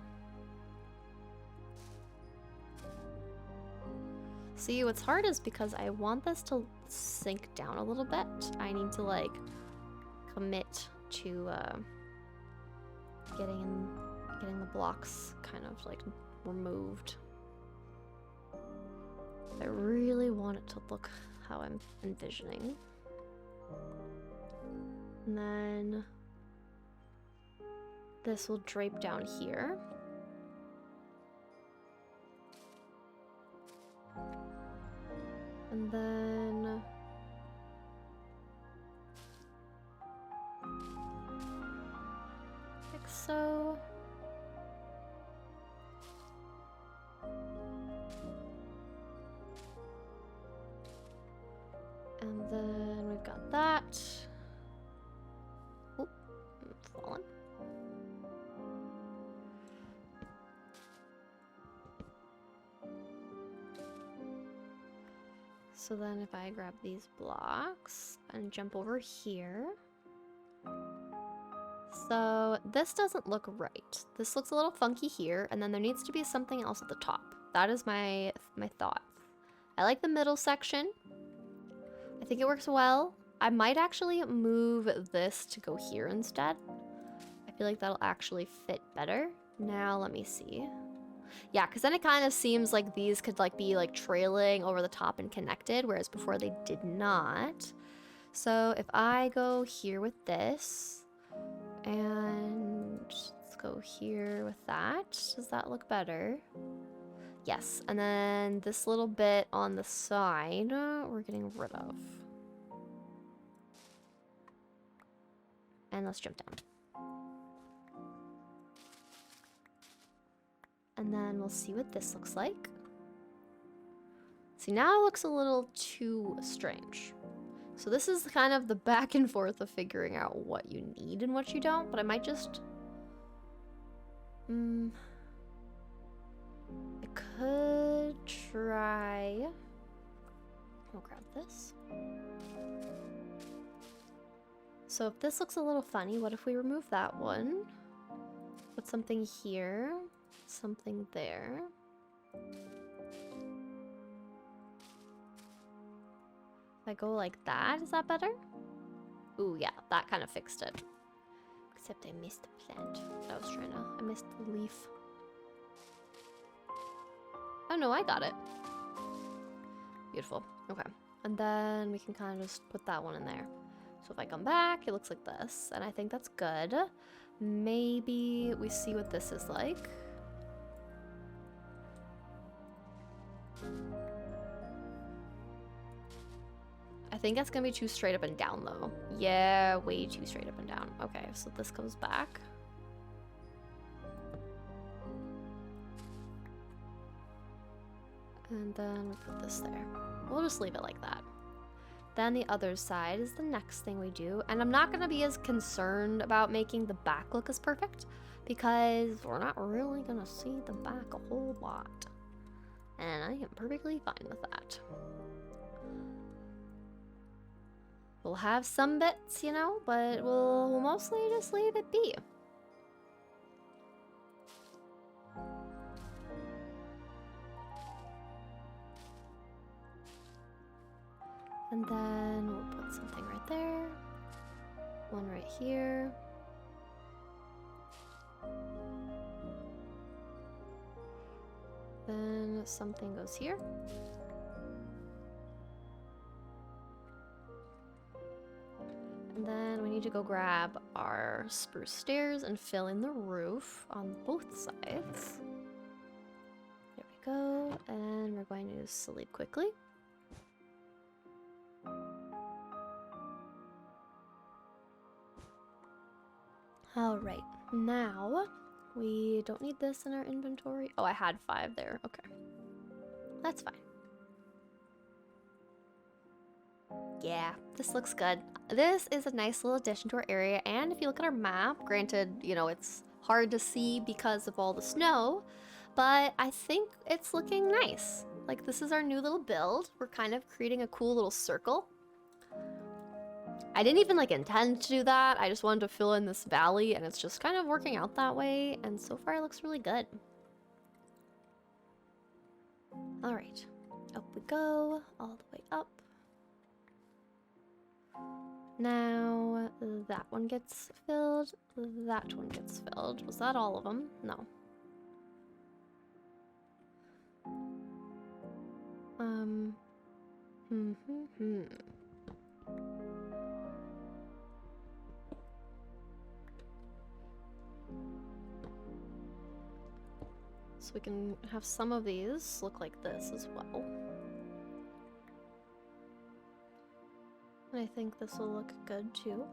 See, what's hard is because I want this to sink down a little bit. I need to like commit to getting the blocks kind of like removed. I really want it to look how I'm envisioning. And then this will drape down here. And then like so. And then we've got that. Oop, I'm falling. So then if I grab these blocks and jump over here. So this doesn't look right. This looks a little funky here, and then there needs to be something else at the top. That is my thought. I like the middle section. I think it works well. I might actually move this to go here instead. I feel like that'll actually fit better. Now let me see. Yeah, because then it kind of seems like these could like be like trailing over the top and connected, whereas before they did not. So if I go here with this, and let's go here with that, does that look better? Yes, and then this little bit on the side, we're getting rid of. And let's jump down. and then we'll see what this looks like. See, now it looks a little too strange. So this is kind of the back and forth of figuring out what you need and what you don't, but I might just... I could try... I'll grab this. So if this looks a little funny, what if we remove that one? Put something here, something there. If I go like that, is that better? Ooh, yeah, that kind of fixed it. Except I missed the plant. I missed the leaf. Oh no, I got it. Beautiful. Okay. And then we can kind of just put that one in there. So if I come back, it looks like this. And I think that's good. Maybe we see what this is like. I think that's gonna be too straight up and down though. Yeah, way too straight up and down. Okay, so this comes back. And then we put this there. We'll just leave it like that. Then the other side is the next thing we do. And I'm not gonna be as concerned about making the back look as perfect because we're not really gonna see the back a whole lot. And I am perfectly fine with that. We'll have some bits, you know, but we'll mostly just leave it be. And then we'll put something right there, one right here. Then something goes here. And then we need to go grab our spruce stairs and fill in the roof on both sides. There we go. And we're going to sleep quickly. All right, now we don't need this in our inventory. Oh, I had 5 there. Okay, that's fine. Yeah, this looks good. This is a nice little addition to our area, and if you look at our map, granted, you know, it's hard to see because of all the snow, but I think it's looking nice. Like, this is our new little build. We're kind of creating a cool little circle. I didn't even like intend to do that. I just wanted to fill in this valley, and it's just kind of working out that way, and so far it looks really good. All right, up we go, all the way up. Now that one gets filled, that one gets filled. Was that all of them? No. So we can have some of these look like this as well. And I think this will look good too.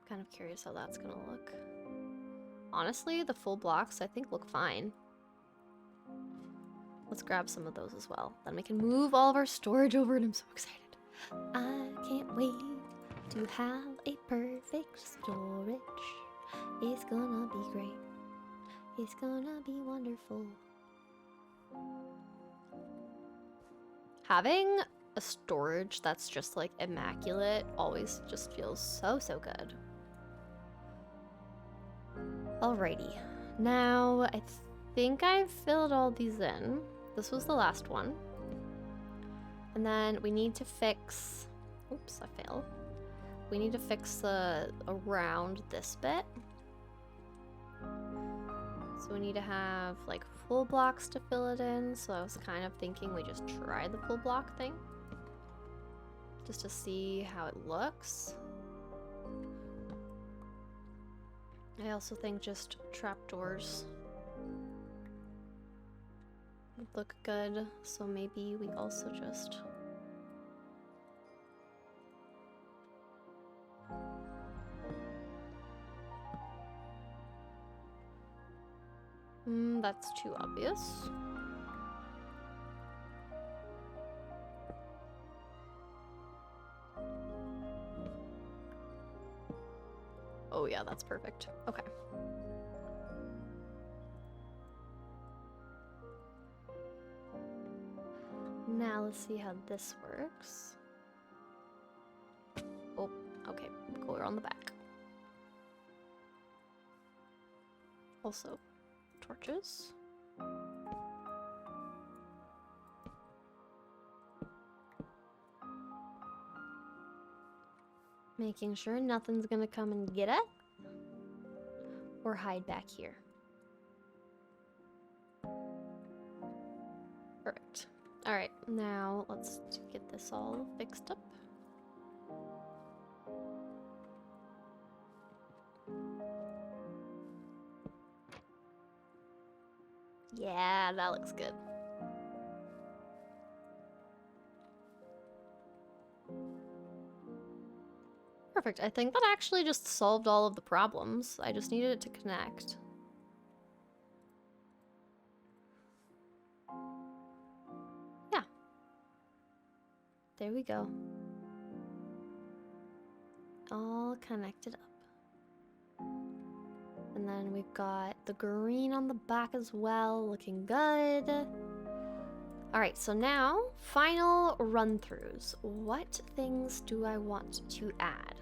Kind of curious how that's gonna look. Honestly, the full blocks I think look fine. Let's grab some of those as well. Then we can move all of our storage over, and I'm so excited. I can't wait to have a perfect storage. It's gonna be great. It's gonna be wonderful. Having a storage that's just like immaculate always just feels so good. Alrighty, now I think I've filled all these in. This was the last one. And then we need to fix, oops, I failed. We need to fix the around this bit. So we need to have like full blocks to fill it in. So I was kind of thinking we just try the full block thing, just to see how it looks. I also think just trapdoors would look good. So maybe we also just That's too obvious. Oh yeah, that's perfect. Okay. Now let's see how this works. Oh, okay. Go around the back. Also, torches. Making sure nothing's gonna come and get it. Or hide back here. Perfect. Alright, now let's get this all fixed up. Yeah, that looks good. Perfect. I think that actually just solved all of the problems. I just needed it to connect. Yeah. There we go. All connected up. And then we've got the green on the back as well, looking good. Alright, so now, final run-throughs. What things do I want to add?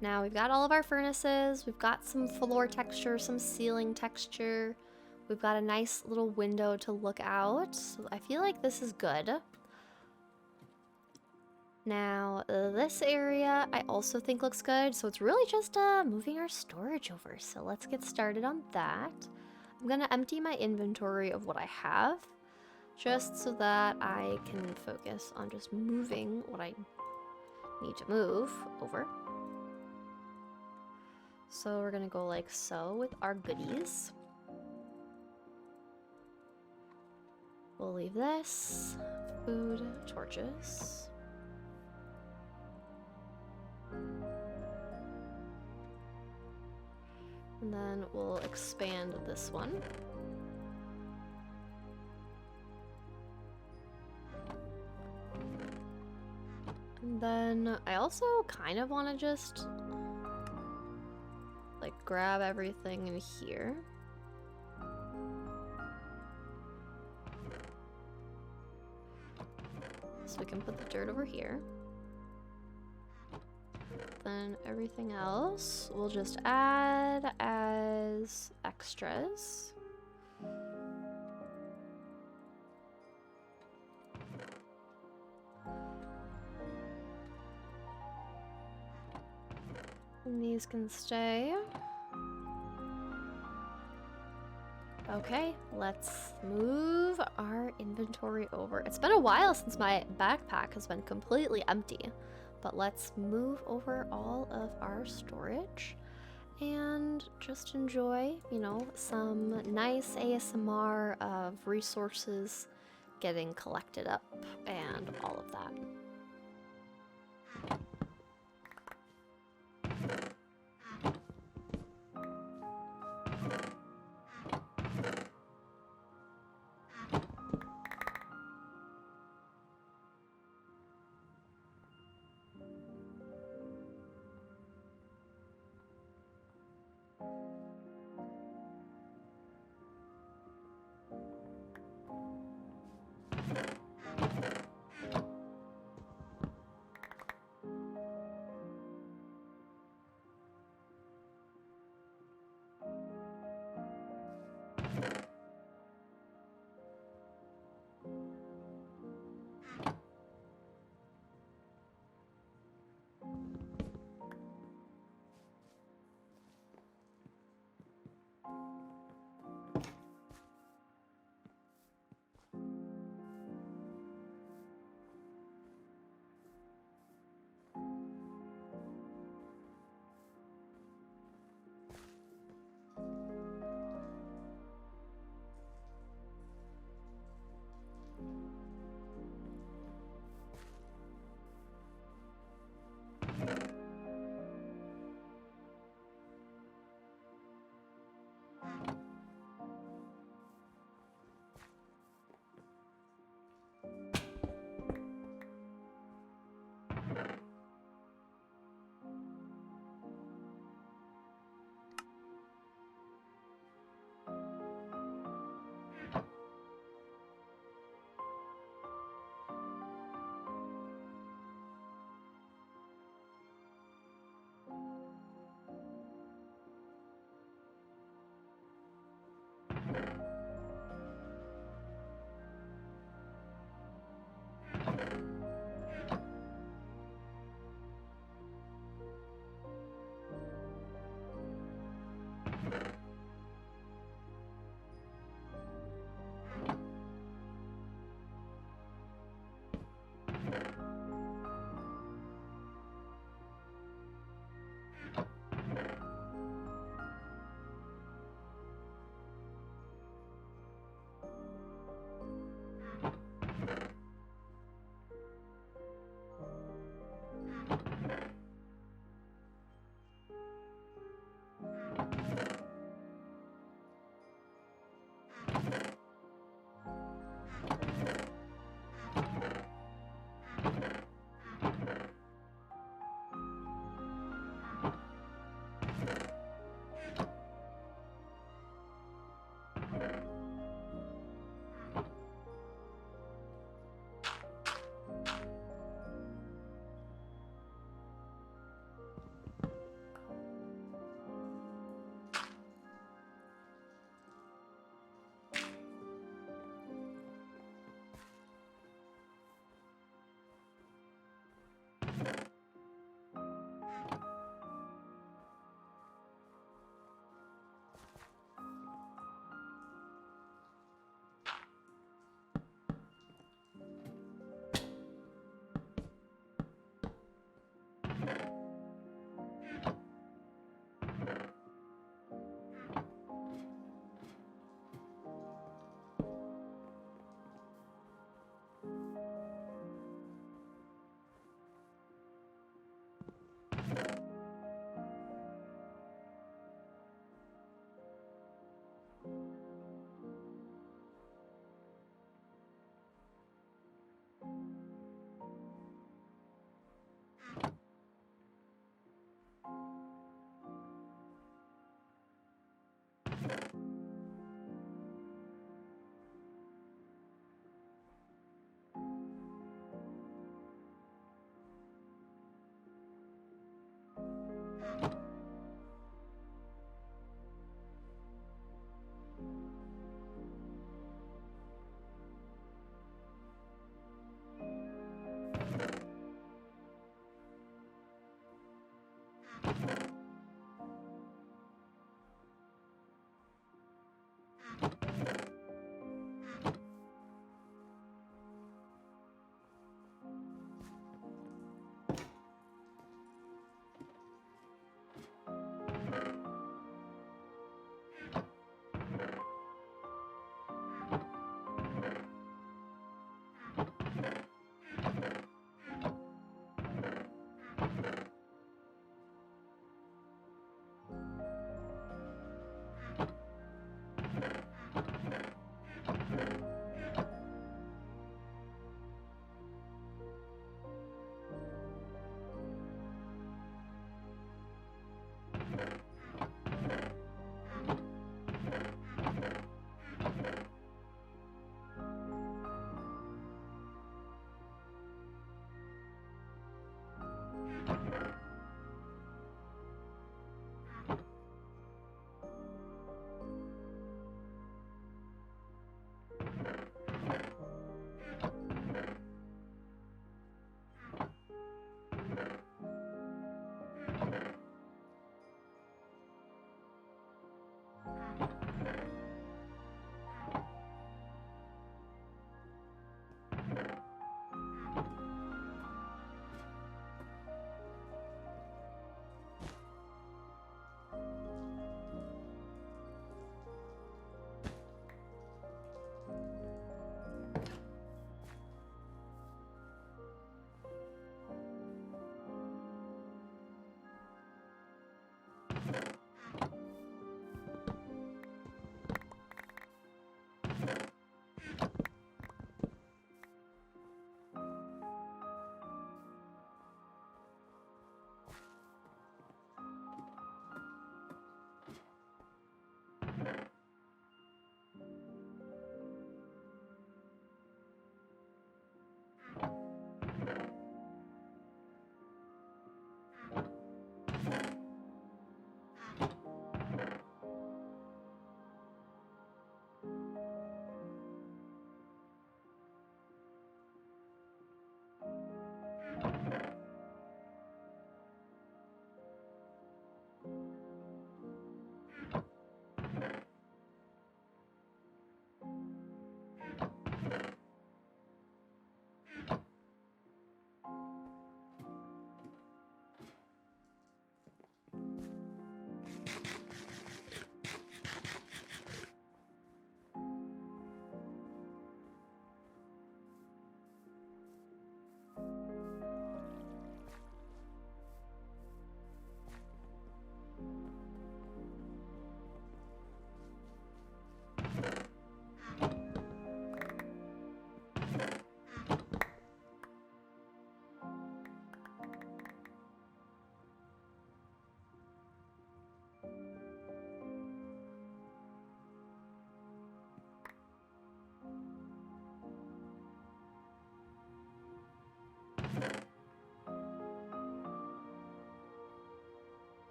Now we've got all of our furnaces, we've got some floor texture, some ceiling texture. We've got a nice little window to look out. So I feel like this is good. Now, this area I also think looks good. So it's really just moving our storage over. So let's get started on that. I'm gonna empty my inventory of what I have, just so that I can focus on just moving what I need to move over. So we're gonna go like so with our goodies. We'll leave this. Food, torches. And then we'll expand this one. And then I also kind of want to just like grab everything in here. So we can put the dirt over here. Then everything else we'll just add as extras. And these can stay. Okay, let's move our inventory over. It's been a while since my backpack has been completely empty, but let's move over all of our storage and just enjoy, you know, some nice ASMR of resources getting collected up and all of that.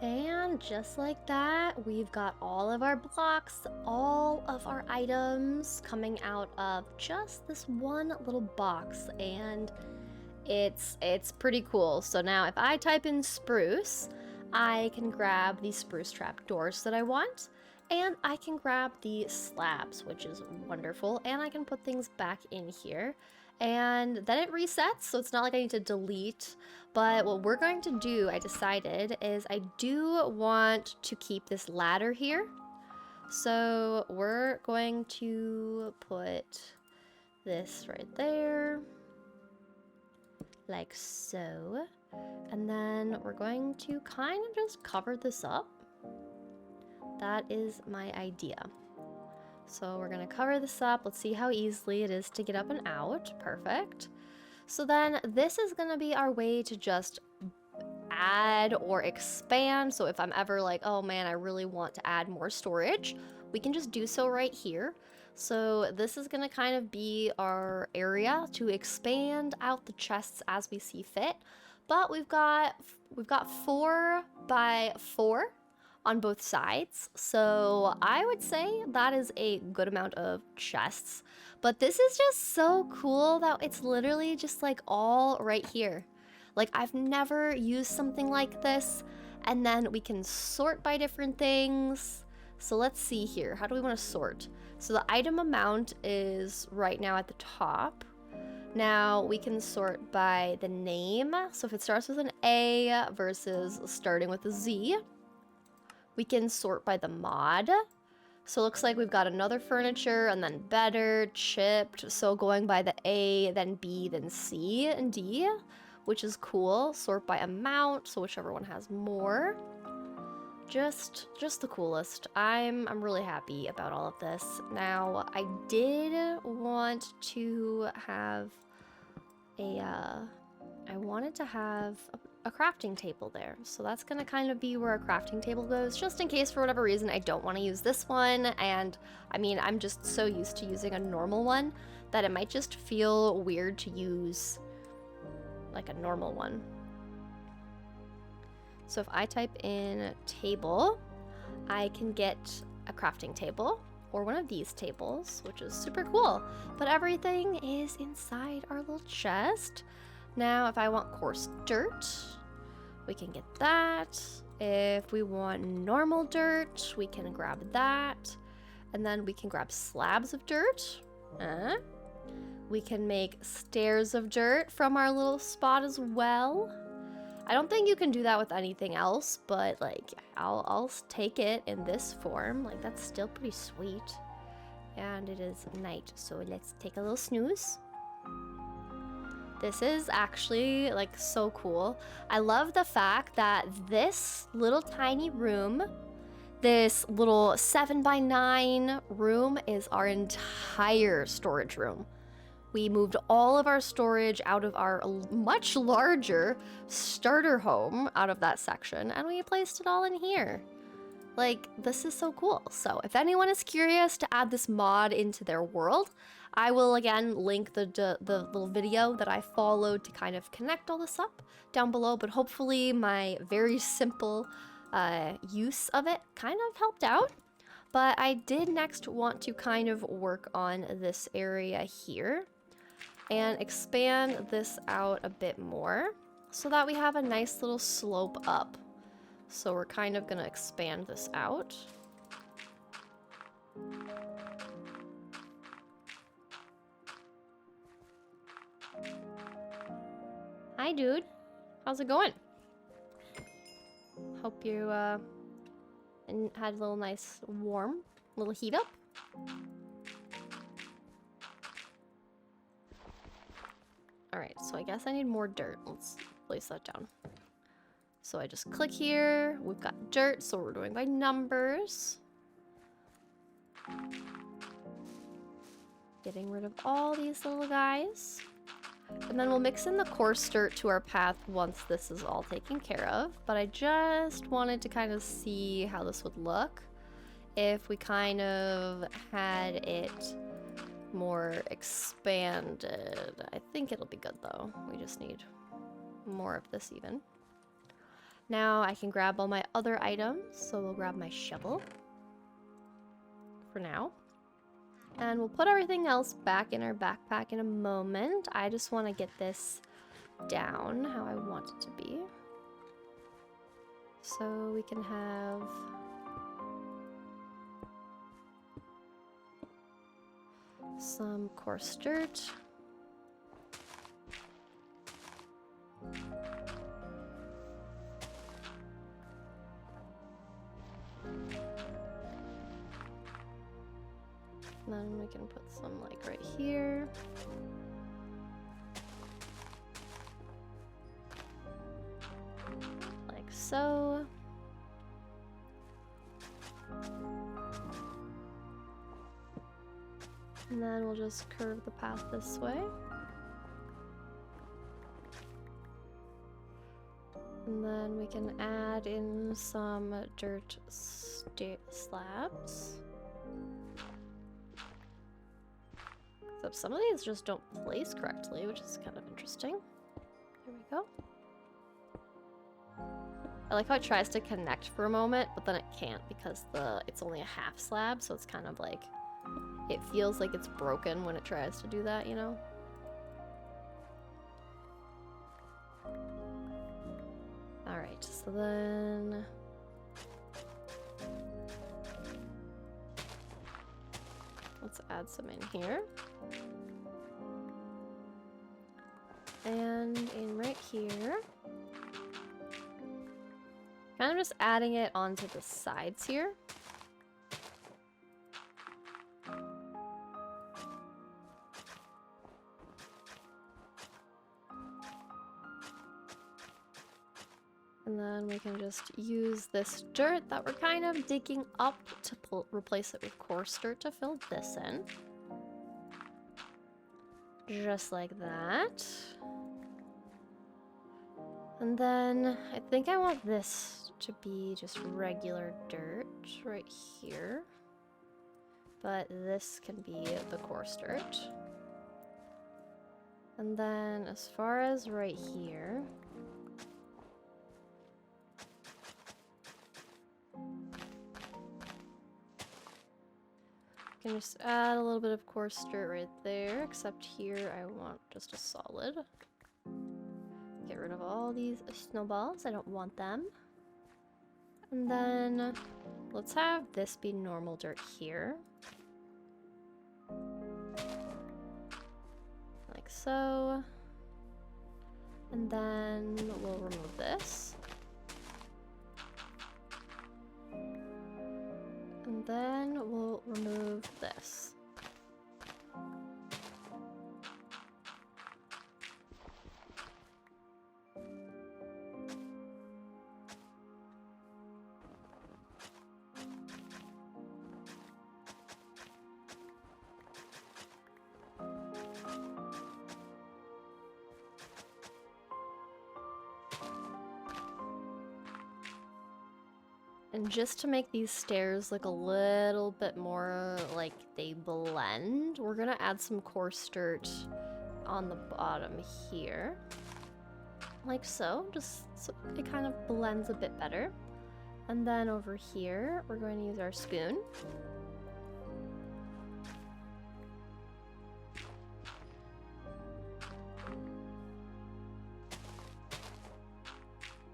And just like that, we've got all of our blocks, all of our items coming out of just this one little box, and it's pretty cool. So now if I type in spruce, I can grab the spruce trap doors that I want, and I can grab the slabs, which is wonderful, and I can put things back in here. And then it resets, so it's not like I need to delete. But what we're going to do, I decided, is I do want to keep this ladder here. So we're going to put this right there, like so. And then we're going to kind of just cover this up. That is my idea. So we're gonna cover this up. Let's see how easily it is to get up and out. Perfect. So then this is gonna be our way to just add or expand. So if I'm ever like, oh man, I really want to add more storage, we can just do so right here. So this is gonna kind of be our area to expand out the chests as we see fit. But we've got 4 by 4 on both sides, so I would say that is a good amount of chests. But this is just so cool that it's literally just like all right here. Like, I've never used something like this. And then we can sort by different things. So let's see here, how do we want to sort? So the item amount is right now at the top, Now we can sort by the name. So if it starts with an A versus starting with a Z, we can sort by the mod. So it looks like we've got another furniture and then better, chipped. So going by the A, then B, then C and D, which is cool. Sort by amount, so whichever one has more. Just the coolest. I'm really happy about all of this. Now, I did want to have I wanted to have a crafting table there. So that's gonna kind of be where a crafting table goes, just in case for whatever reason I don't want to use this one. And I mean, I'm just so used to using a normal one that it might just feel weird to use like a normal one. So if I type in table, I can get a crafting table or one of these tables, which is super cool. But everything is inside our little chest. Now, if I want coarse dirt, we can get that. If we want normal dirt, we can grab that. And then we can grab slabs of dirt. We can make stairs of dirt from our little spot as well. I don't think you can do that with anything else, but like I'll take it in this form. Like that's still pretty sweet. And it is night, so let's take a little snooze. This is actually like so cool. I love the fact that this little tiny room, this little 7x9 room, is our entire storage room. We moved all of our storage out of our much larger starter home out of that section, and we placed it all in here. Like, this is so cool. So if anyone is curious to add this mod into their world, I will again link the little video that I followed to kind of connect all this up down below, but hopefully my very simple use of it kind of helped out. But I did next want to kind of work on this area here and expand this out a bit more so that we have a nice little slope up. So we're kind of gonna expand this out. Hi, dude. How's it going? Hope you had a little nice warm, little heat up. All right, so I guess I need more dirt. Let's place that down. So I just click here. We've got dirt, so we're doing by numbers. Getting rid of all these little guys. And then we'll mix in the coarse dirt to our path once this is all taken care of. But I just wanted to kind of see how this would look if we kind of had it more expanded. I think it'll be good though. We just need more of this even. Now I can grab all my other items. So we'll grab my shovel for now. And we'll put everything else back in our backpack in a moment. I just want to get this down how I want it to be. So we can have some coarse dirt. And then we can put some like right here. Like so. And then we'll just curve the path this way. And then we can add in some dirt slabs. Except some of these just don't place correctly, which is kind of interesting. There we go. I like how it tries to connect for a moment, but then it can't because it's only a half slab, so it's kind of like, it feels like it's broken when it tries to do that, you know? Alright, so then let's add some in here. And in right here. Kind of just adding it onto the sides here. And then we can just use this dirt that we're kind of digging up to replace it with coarse dirt to fill this in. Just like that. And then I think I want this to be just regular dirt right here. But this can be the coarse dirt. And then as far as right here, I can just add a little bit of coarse dirt right there, except here I want just a solid. Get rid of all these snowballs, I don't want them. And then let's have this be normal dirt here. Like so. And then we'll remove this. And then we'll remove this. And just to make these stairs look a little bit more like they blend, we're gonna add some coarse dirt on the bottom here. Like so, just so it kind of blends a bit better. And then over here, we're going to use our spoon.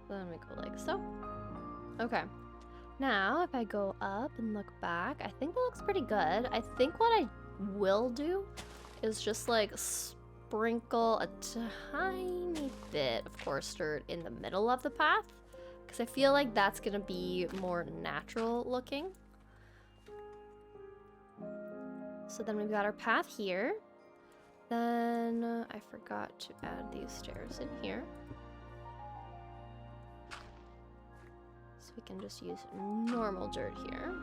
Then we go like so. Okay. Now, if I go up and look back, I think that looks pretty good. I think what I will do is just like sprinkle a tiny bit of coarse dirt in the middle of the path, because I feel like that's gonna be more natural looking. So then we've got our path here. Then I forgot to add these stairs in here. We can just use normal dirt here.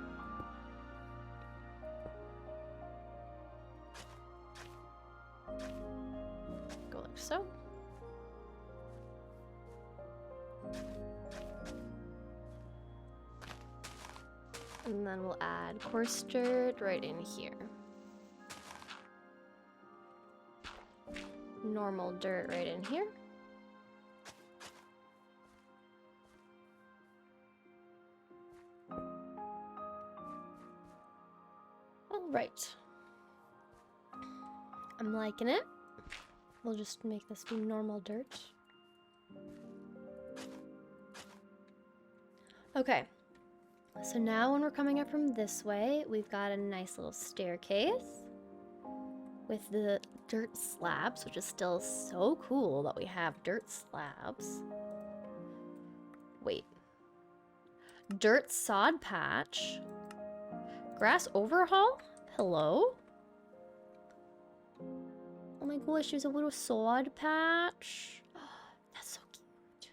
Go like so. And then we'll add coarse dirt right in here. Normal dirt right in here. Right. I'm liking it. We'll just make this be normal dirt. Okay. So now when we're coming up from this way, we've got a nice little staircase with the dirt slabs, which is still so cool that we have dirt slabs. Wait. Dirt sod patch. Grass overhaul? Hello? Oh my gosh, there's a little sod patch. That's so cute.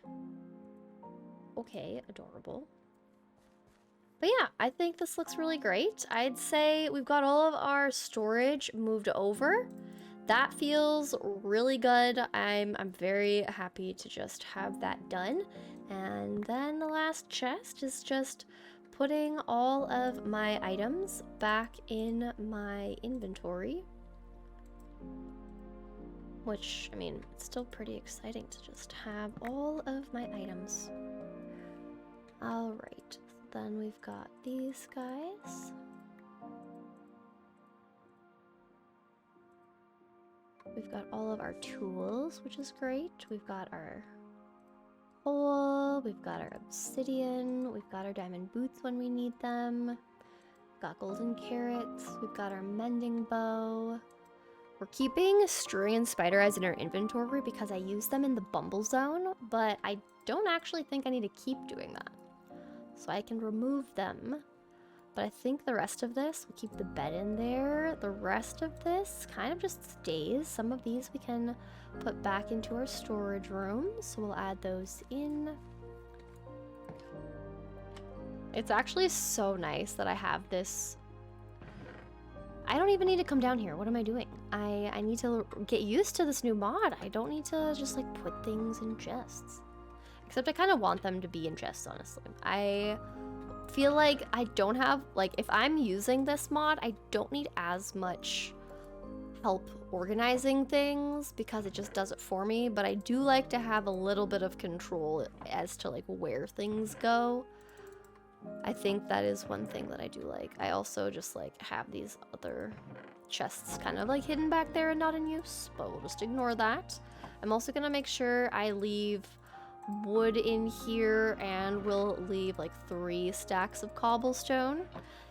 Okay, adorable. But yeah, I think this looks really great. I'd say we've got all of our storage moved over. That feels really good. I'm very happy to just have that done. And then the last chest is just putting all of my items back in my inventory. Which, I mean, it's still pretty exciting to just have all of my items. Alright, then we've got these guys. We've got all of our tools, which is great. We've got our coal, we've got our obsidian, we've got our diamond boots when we need them, we've got golden carrots, we've got our mending bow, We're keeping string and spider eyes in our inventory because I use them in the Bumble zone, but I don't actually think I need to keep doing that. So I can remove them. But I think the rest of this, we'll keep the bed in there. The rest of this kind of just stays. Some of these we can put back into our storage room. So we'll add those in. It's actually so nice that I have this. I don't even need to come down here. What am I doing? I need to get used to this new mod. I don't need to just like put things in chests. Except I kind of want them to be in chests, honestly. I feel like I don't have, like, if I'm using this mod, I don't need as much help organizing things because it just does it for me, but I do like to have a little bit of control as to like where things go. I think that is one thing that I do like. I also just like have these other chests kind of like hidden back there and not in use, but we'll just ignore that. I'm also gonna make sure I leave wood in here, and we'll leave like 3 stacks of cobblestone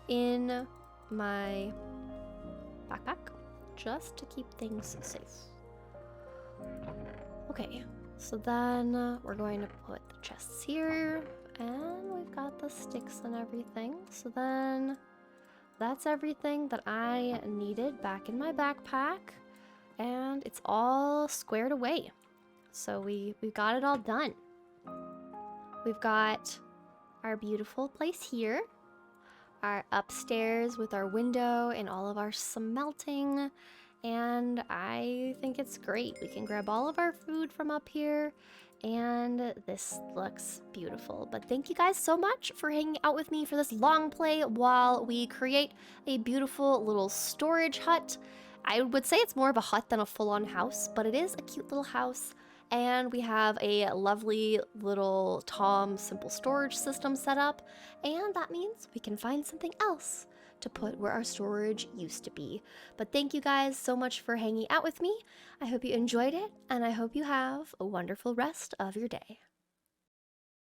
in my backpack just to keep things safe. Okay, so then we're going to put the chests here, and we've got the sticks and everything. So then that's everything that I needed back in my backpack, and it's all squared away. So we've got it all done. We've got our beautiful place here, our upstairs with our window and all of our smelting, and I think it's great. We can grab all of our food from up here, and this looks beautiful. But thank you guys so much for hanging out with me for this long play while we create a beautiful little storage hut. I would say it's more of a hut than a full-on house, but it is a cute little house. And we have a lovely little Tom simple storage system set up, and that means we can find something else to put where our storage used to be. But thank you guys so much for hanging out with me. I hope you enjoyed it, and I hope you have a wonderful rest of your day.